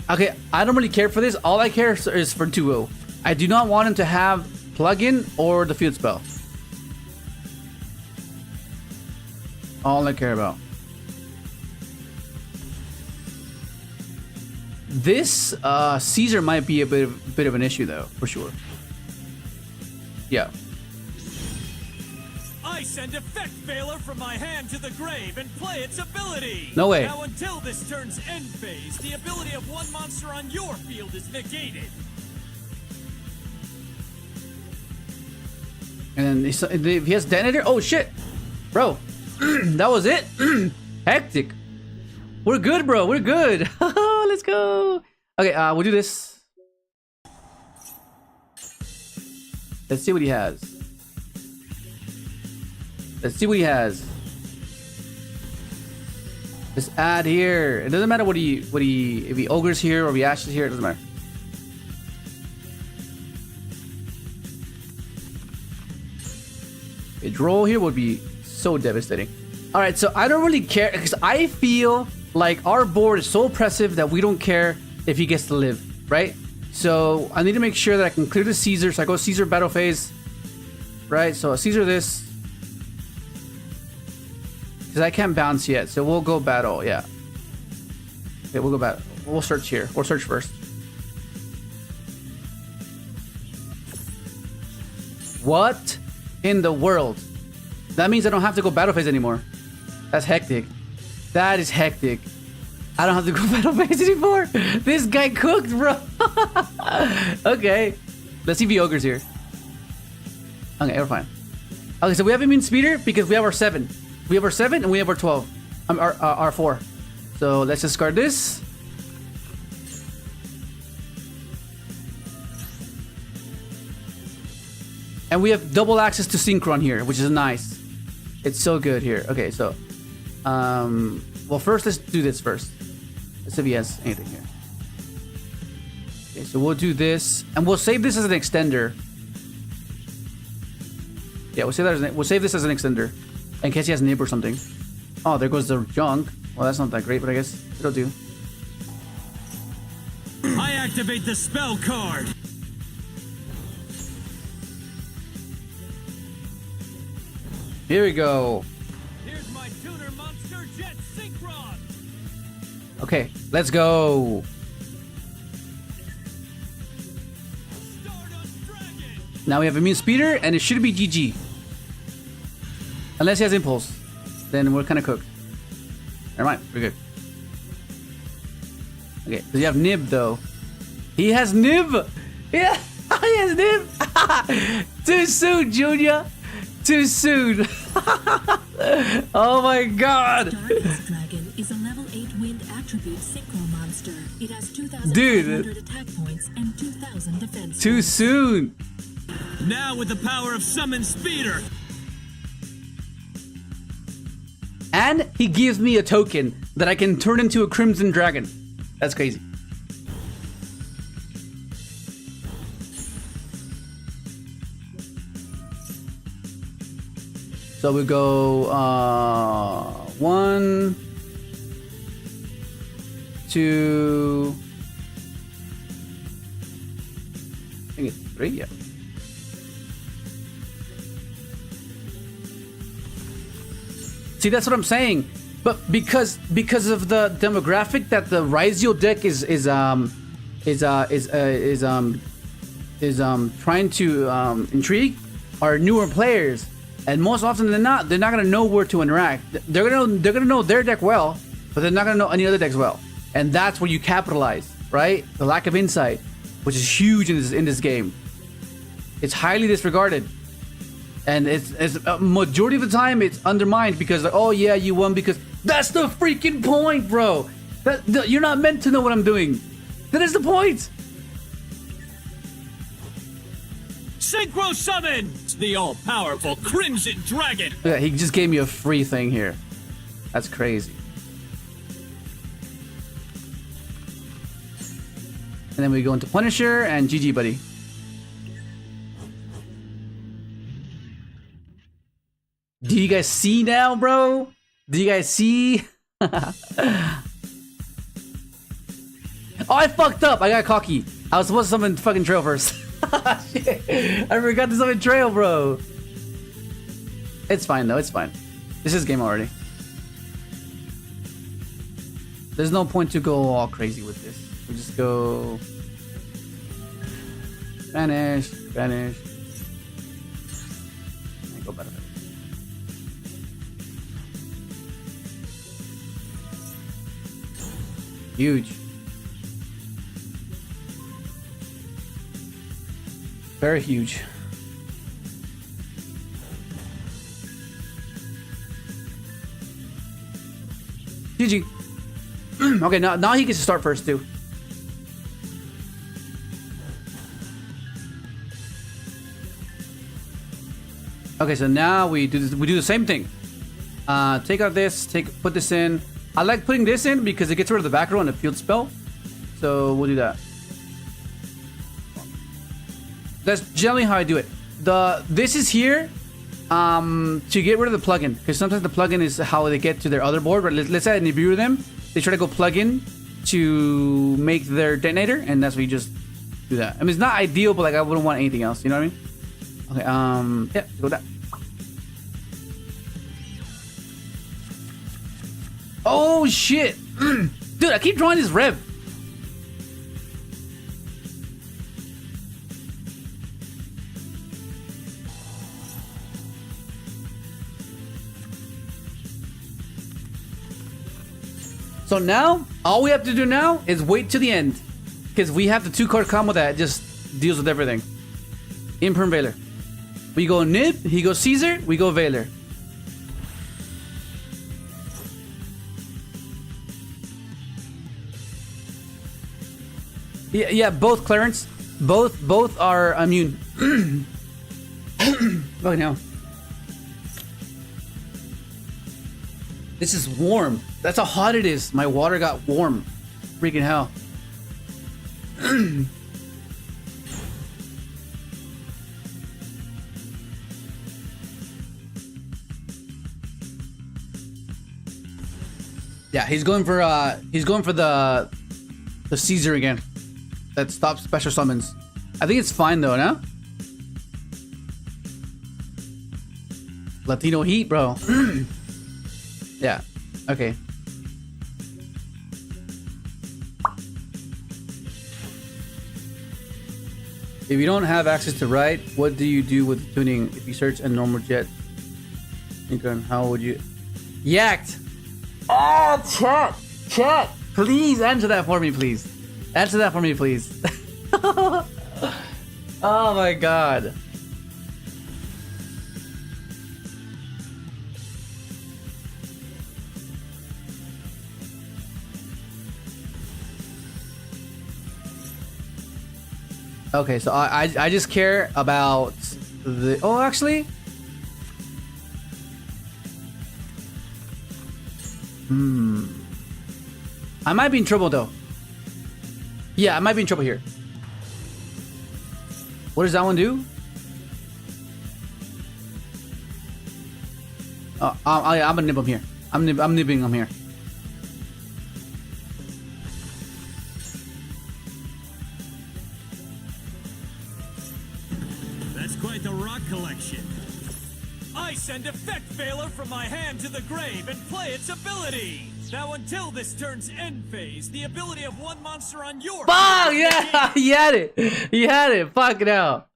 Okay, I don't really care for this. All I care is for Duel. I do not want him to have plug-in or the field spell. All I care about. This Caesar might be a bit of an issue though, for sure. Yeah. I send Effect Veiler from my hand to the grave and play its ability. No way. Now until this turn's end phase, the ability of one monster on your field is negated. And then he has detonator. Oh shit, bro, that was it. Hectic. We're good, bro. We're good. Let's go. Okay, we'll do this. Let's see what he has. Let's see what he has. Just add here. It doesn't matter what if he ogres here or if he ashes here. It doesn't matter. A draw here would be so devastating. All right, so I don't really care because I feel like our board is so oppressive that we don't care if he gets to live, right? So I need to make sure that I can clear the Caesar. So I go Caesar battle phase, right? So Caesar this. Because I can't bounce yet. So we'll go battle, yeah. Okay, we'll go battle. We'll search here. We'll search first. What in the world? That means I don't have to go battle phase anymore. That's hectic. That is hectic. I don't have to go battle phase anymore. This guy cooked, bro. Okay. Let's see if he ogres here. Okay, we're fine. Okay, so we have immune speeder because we have our 7. We have our 7 and we have our 12. Our 4. So let's discard this. And we have double access to Synchron here, which is nice. It's so good here. Okay, so well, first let's do this first. Let's see if he has anything here. Okay, so we'll do this, and we'll save this as an extender. Yeah, we'll save this as an extender in case he has nib or something. Oh, there goes the junk. Well, that's not that great, but I guess it'll do. I activate the spell card. Here we go. Here's my tuner monster jet Synchron. Okay, let's go. Stardust Dragon. Now we have immune speeder, and it should be GG. Unless he has impulse, then we're kind of cooked. Never mind, we're good. Okay, does he have nib though? He has nib. Yeah, he has nib. Too soon, Junior. Too soon. Oh my god. Stardust Dragon is a level 8 wind attribute synchro monster. It has 2,500 Dude. attack points and 2,000 defense. Too soon. Now with the power of Summon Speeder. And he gives me a token that I can turn into a Crimson Dragon. That's crazy. So we go 1, 2, I think it's 3, yeah. See, that's what I'm saying. But because of the demographic that the Ryzeal deck is trying to intrigue are newer players, and most often than not, they're not gonna know where to interact. They're gonna know their deck well, but they're not gonna know any other decks well, and that's where you capitalize, right? The lack of insight, which is huge in this game. It's highly disregarded, and it's a majority of the time it's undermined because like, oh yeah, you won because that's the freaking point, bro. You're not meant to know what I'm doing. That is the point. Synchro summons the all-powerful Crimson Dragon. Yeah, he just gave me a free thing here. That's crazy. And then we go into Punisher and GG, buddy. Do you guys see now, bro? Do you guys see? Oh, I fucked up. I got cocky. I was supposed to summon fucking Trail first. Shit. I forgot to summon Trail, bro. It's fine, though. It's fine. This is game already. There's no point to go all crazy with this. We just go... Vanish. Vanish. And go better. Huge. Very huge. GG. Okay, now he gets to start first too. Okay, so now we do the same thing. Take out this, put this in. I like putting this in because it gets rid of the back row and a field spell. So we'll do that. That's generally how I do it. This is here to get rid of the plugin, because sometimes the plugin is how they get to their other board. But let's say I nibiru them, they try to go plug in to make their detonator, and that's what you just do that. I mean, it's not ideal, but like I wouldn't want anything else. You know what I mean? Okay. Yeah, go that. Oh shit, dude! I keep drawing this rev. So now, all we have to do now is wait to the end, because we have the 2-card combo that just deals with everything. Imperm Veiler. We go Nib, he goes Caesar, we go Veiler. Yeah, both Clarence. Both are immune. Oh no. This is warm. That's how hot it is. My water got warm. Freaking hell. Yeah, he's going for the Caesar again. That stops special summons. I think it's fine though, no? Latino heat, bro. Yeah. Okay. If you don't have access to write, what do you do with tuning? If you search a normal jet, Synchron, how would you? Yacked. Oh, chat. Please answer that for me, please. Answer that for me, please. Oh my god. Okay, so I just care about the... Oh, actually... I might be in trouble, though. Yeah, I might be in trouble here. What does that one do? I'm gonna nib him here. I'm nibbing him here. That's quite the rock collection. I send Effect Veiler from my hand to the grave and play its ability. Now, until this turn's end phase, the ability of one monster on your Fuck yeah, he had it. He had it. Fuck it out.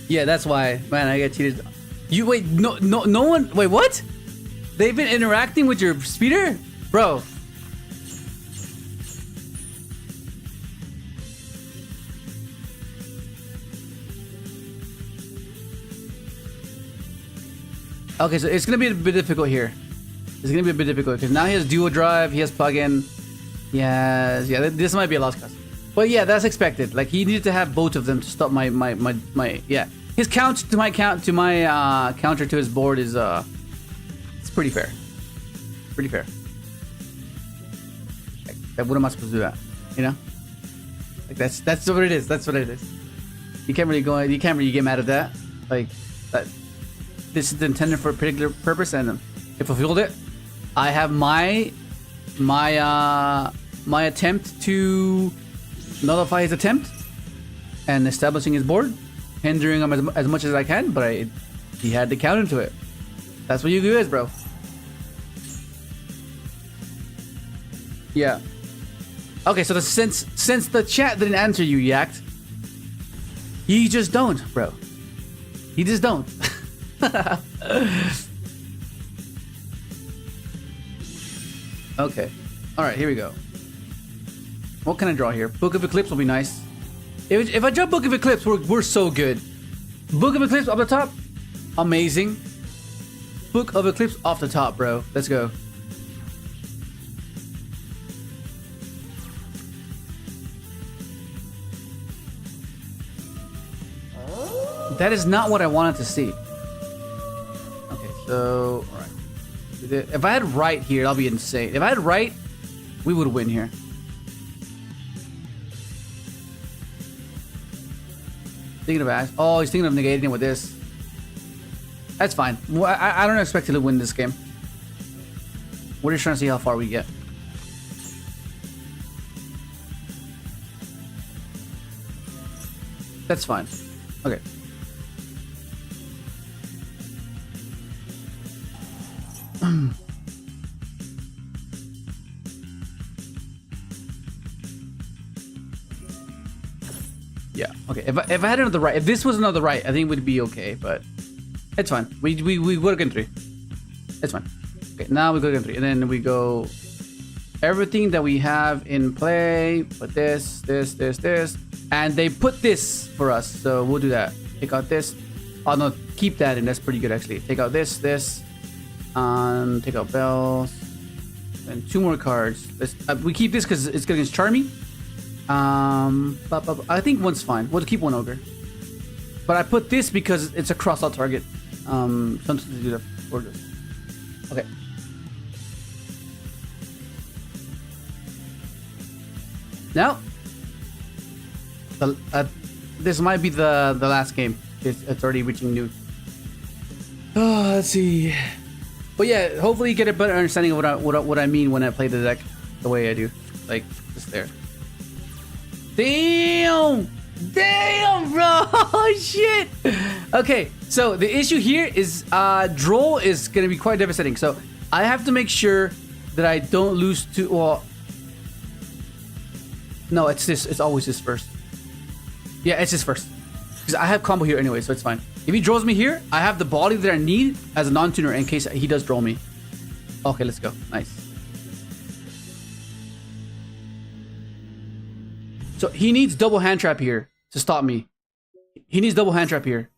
Yeah, that's why, man. I got cheated. You wait, no one. Wait, what? They've been interacting with your speeder, bro. Okay, so it's gonna be a bit difficult here. It's gonna be a bit difficult because now he has dual drive, he has plug-in, yeah. This might be a lost cause, but yeah, that's expected. Like he needed to have both of them to stop my yeah. His counter to my counter to his board is it's pretty fair. Pretty fair. Like, what am I supposed to do that? You know? Like that's what it is. That's what it is. You can't really get mad at that. Like that. This is intended for a particular purpose, and it fulfilled it. I have my attempt to nullify his attempt and establishing his board, hindering him as much as I can, but he had to counter to it. That's what Yugioh is, bro. Yeah. Okay, so since the chat didn't answer you, Yacked, you just don't, bro. You just don't. Okay. Alright, here we go. What can I draw here? Book of Eclipse will be nice. If I draw Book of Eclipse, we're so good. Book of Eclipse up the top. Amazing. Book of Eclipse off the top, bro. Let's go. That is not what I wanted to see. So, alright. If I had right here, that'll be insane. If I had right, we would win here. Thinking of Ash. Oh, he's thinking of negating it with this. That's fine. I don't expect to win this game. We're just trying to see how far we get. That's fine. Okay. Yeah. Okay. If I had another right, if this was another right, I think it would be okay. But it's fine. We would have gotten 3. It's fine. Okay. Now we go again 3, and then we go everything that we have in play. Put this, and they put this for us. So we'll do that. Take out this. Oh no, keep that, and that's pretty good actually. Take out this. Take out bells. And 2 more cards. We keep this because it's against Charmy. I think 1's fine. We'll keep 1 ogre. But I put this because it's a cross-out target. Something to do that for this. Okay. Now, this might be the last game. It's already reaching new. Oh, let's see. But yeah, hopefully you get a better understanding of what I mean when I play the deck the way I do. Like, just there. Damn, bro. Oh, shit. Okay, so the issue here is Droll is going to be quite devastating. So I have to make sure that I don't lose to... Well, no, it's this. It's always this first. Yeah, it's this first. Because I have combo here anyway, so it's fine. If he draws me here, I have the body that I need as a non-tuner in case he does draw me. Okay, let's go. Nice. So he needs double hand trap here to stop me. He needs double hand trap here.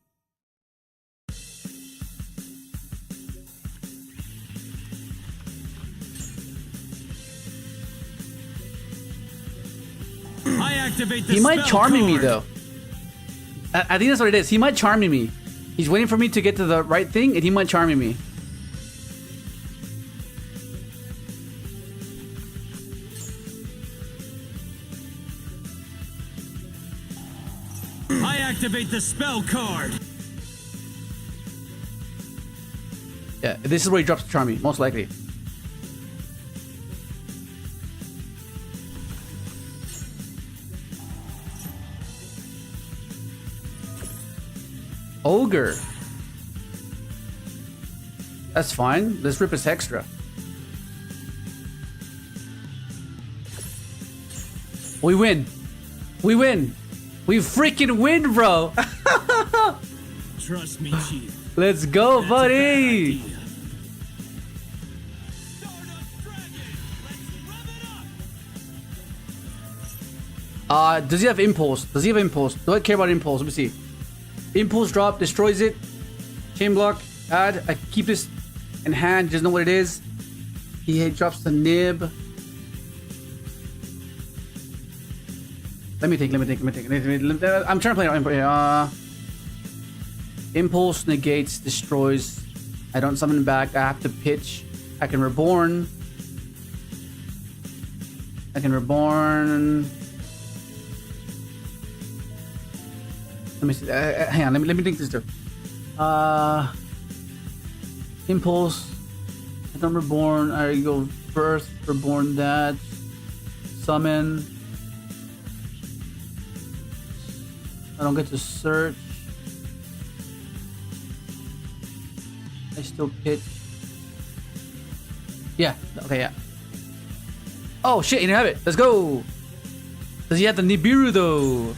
I activate the He might spell charming me card. though. I think that's what it is. He might charming me. He's waiting for me to get to the right thing, and he might charming me. I activate the spell card. Yeah, this is where he drops the charm me, most likely. Ogre. That's fine. Let's rip his extra. We win. We win. We freaking win, bro. Trust me, Chief. Let's go, That's buddy. a bad idea. Stardust Dragon, let's rev it up. Does he have impulse? Does he have impulse? Do I care about impulse? Let me see. Impulse drop, destroys it. Chain block, add. I keep this in hand, just know what it is. He drops the nib. Let me think. I'm trying to play it. Impulse negates, destroys. I don't summon back. I have to pitch. I can reborn. Let me see. Hang on. Let me think this through. Impulse. I don't reborn. I go first. Reborn that. Summon. I don't get to search. I still pitch. Yeah. Okay. Yeah. Oh shit! You didn't have it. Let's go. Does he have the Nibiru though?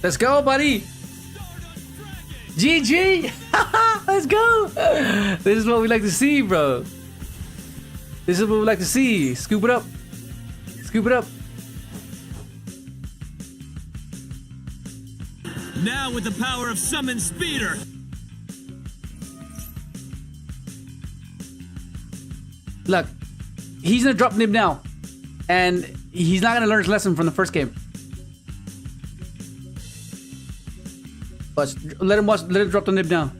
Let's go, buddy. GG. Let's go. This is what we like to see, bro. This is what we like to see. Scoop it up. Scoop it up. Now with the power of Summon Speeder. Look, he's gonna drop Nib now, and he's not gonna learn his lesson from the first game. But let him drop the Nib now.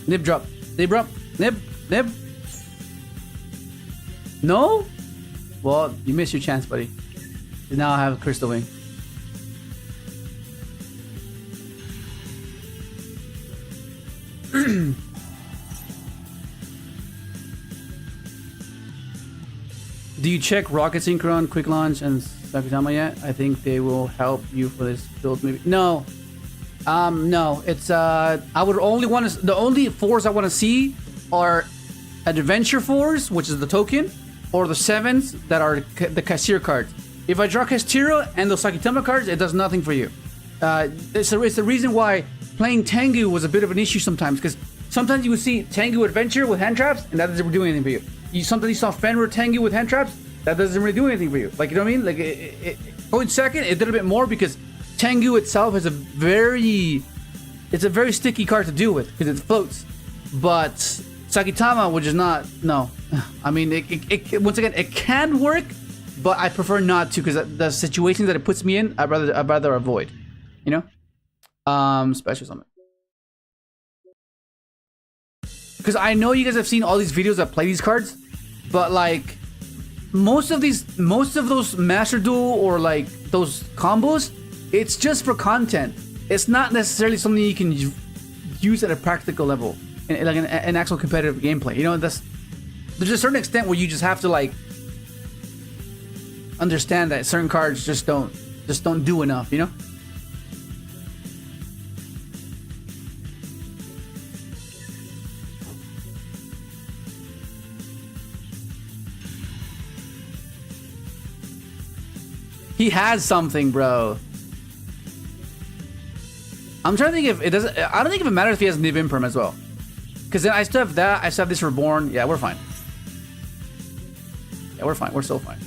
Nib drop. Nib. No? Well, you missed your chance, buddy. You now have Crystal Wing. Do you check Rocket Synchron, Quick Launch, and Sakutama yet? I think they will help you for this build, maybe. No. No. It's I would only want to. The only fours I want to see are Adventure fours, which is the token, or the sevens that are the Cashier cards. If I draw Castiro and those Sakutama cards, it does nothing for you. It's the reason why playing Tengu was a bit of an issue sometimes, because sometimes you would see Tengu Adventure with hand traps, and that doesn't do anything for you. Sometimes you saw Fenrir Tengu with hand traps, that doesn't really do anything for you. Like, you know what I mean? Like, going second, it did a bit more because Tengu itself is a very sticky card to deal with because it floats. But Sakutama, which is not, no. I mean, it once again, it can work, but I prefer not to because the situations that it puts me in, I'd rather avoid. You know? Special summon. Because I know you guys have seen all these videos that play these cards, but like most of those Master Duel or like those combos, it's just for content. It's not necessarily something you can use at a practical level, like an actual competitive gameplay. You know, there's a certain extent where you just have to like understand that certain cards just don't do enough. You know. He has something, bro. I'm trying to think if it doesn't. I don't think if it matters if he has Niv Imperm as well. Because then I still have that. I still have this Reborn. Yeah, we're fine. Yeah, we're fine. We're still fine.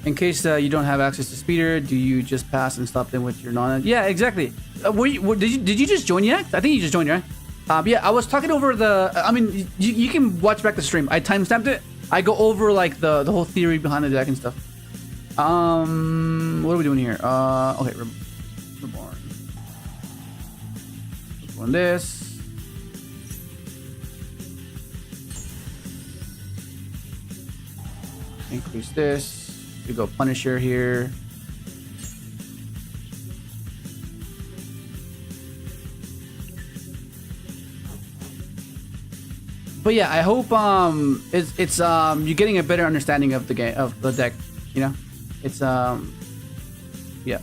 In case you don't have access to Speeder, do you just pass and stop them with your non? Yeah, exactly. Did you just join yet? I think you just joined, right? Yeah, I was talking over the. I mean, you can watch back the stream. I timestamped it. I go over like the whole theory behind the deck and stuff. What are we doing here? Okay, Reborn. Reborn this. Increase this. We go Punisher here. But yeah, I hope it's you're getting a better understanding of the game, of the deck. You know, it's yeah.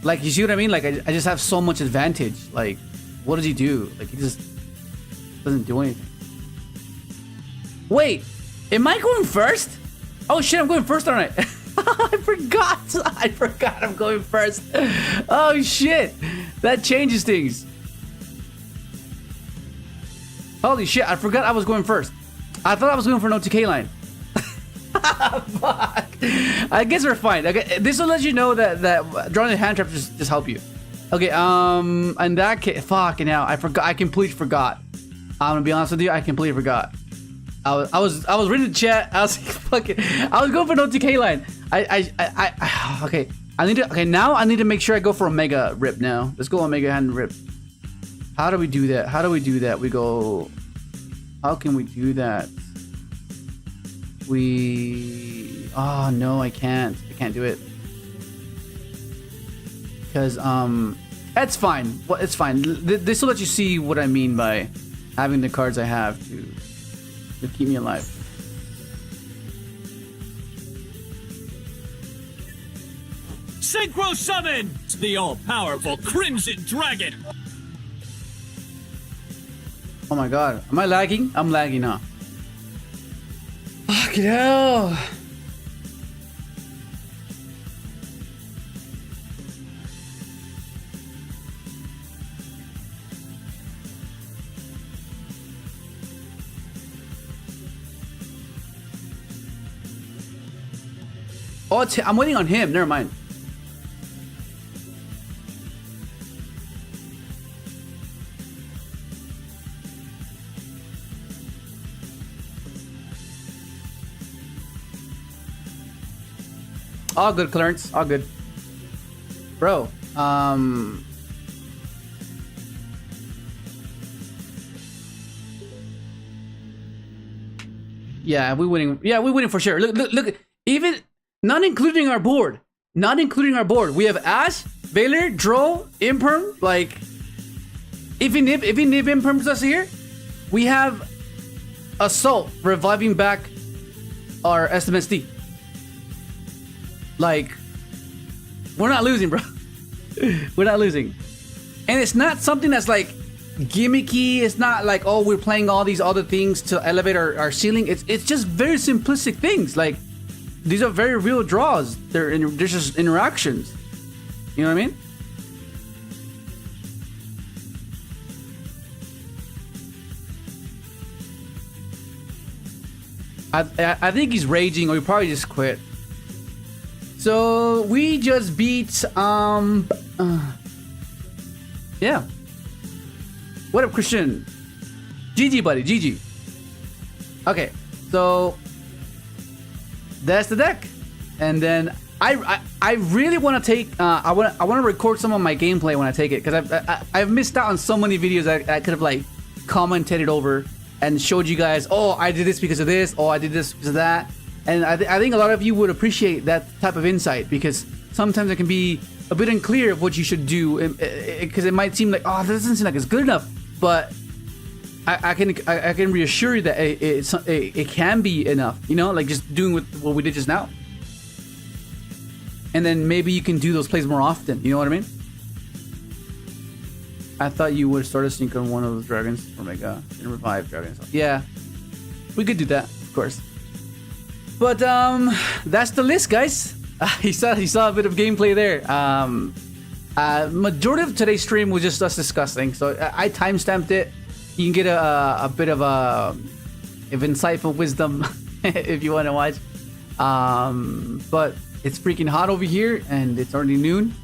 Like, you see what I mean? Like, I just have so much advantage. Like, what does he do? Like, he just doesn't do anything. Wait, am I going first? Oh shit, I'm going first, aren't I? I forgot I'm going first. Oh shit, that changes things. Holy shit, I forgot I was going first. I thought I was going for an OTK line. Fuck. I guess we're fine. Okay, this will let you know that drawing a hand trap just help you. Okay, in that case, fucking hell, I forgot. I completely forgot. I'm gonna be honest with you, I completely forgot. I was reading the chat. I was fucking. I was going for an OTK line. Okay. Now I need to make sure I go for Omega Rip now. Let's go Omega Hand Rip. How do we do that? We go. How can we do that? Oh no, I can't. I can't do it. Because that's fine. Well, it's fine. This will let you see what I mean by having the cards I have to keep me alive. Synchro summon the all-powerful Crimson Dragon. Oh my god, am I lagging? I'm lagging, huh? Fucking hell. Oh, I'm waiting on him. Never mind. All good, Clarence. All good. Bro, yeah, we're winning. Yeah, we're winning for sure. Look. Even not including our board. We have Ash, Baylor, Droll, Imperm. Like, if he nib Imperms us here, we have Assault reviving back our SMSD. Like, we're not losing, bro. We're not losing. And it's not something that's like gimmicky. It's not like, oh, we're playing all these other things to elevate our ceiling. It's just very simplistic things. Like, these are very real draws. They're just interactions. You know what I mean? I think he's raging, or he probably just quit. So we just beat yeah. What up, Christian? GG, buddy, GG. Okay, so that's the deck, and then I really want to take I want to record some of my gameplay when I take it, because I've missed out on so many videos I could have like commentated over and showed you guys. Oh, I did this because of this. Oh, I did this because of that. And I think a lot of you would appreciate that type of insight, because sometimes it can be a bit unclear of what you should do, because it might seem like, oh, this doesn't seem like it's good enough. But I can reassure you that it can be enough. You know, like just doing what we did just now. And then maybe you can do those plays more often. You know what I mean? I thought you would start a sync on one of those dragons. Oh my god, and revive dragons. Yeah, we could do that, of course. But that's the list, guys. He saw a bit of gameplay there. Majority of today's stream was just us discussing, so I timestamped it. You can get a bit of insightful wisdom if you want to watch. But it's freaking hot over here, and it's already noon.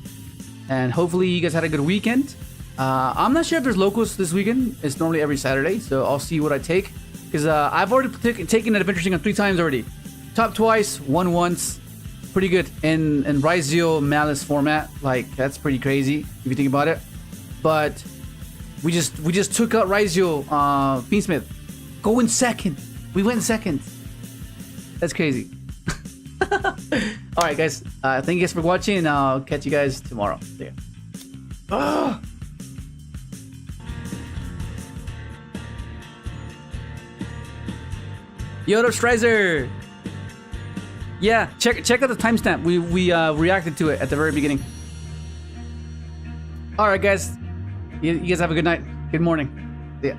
And hopefully you guys had a good weekend. I'm not sure if there's locals this weekend. It's normally every Saturday, so I'll see what I take. Because I've already taken Adventure Synchon 3 times already. Top twice, won once. Pretty good in Ryzeal Malice format. Like, that's pretty crazy if you think about it. But we just took out Ryzeal Fiendsmith. Go in second. We went second. That's crazy. All right, guys. Thank you guys for watching, and I'll catch you guys tomorrow. See ya. Ah! Yodo Strizer. Yeah, check out the timestamp. We reacted to it at the very beginning. All right, guys. You guys have a good night. Good morning. See ya.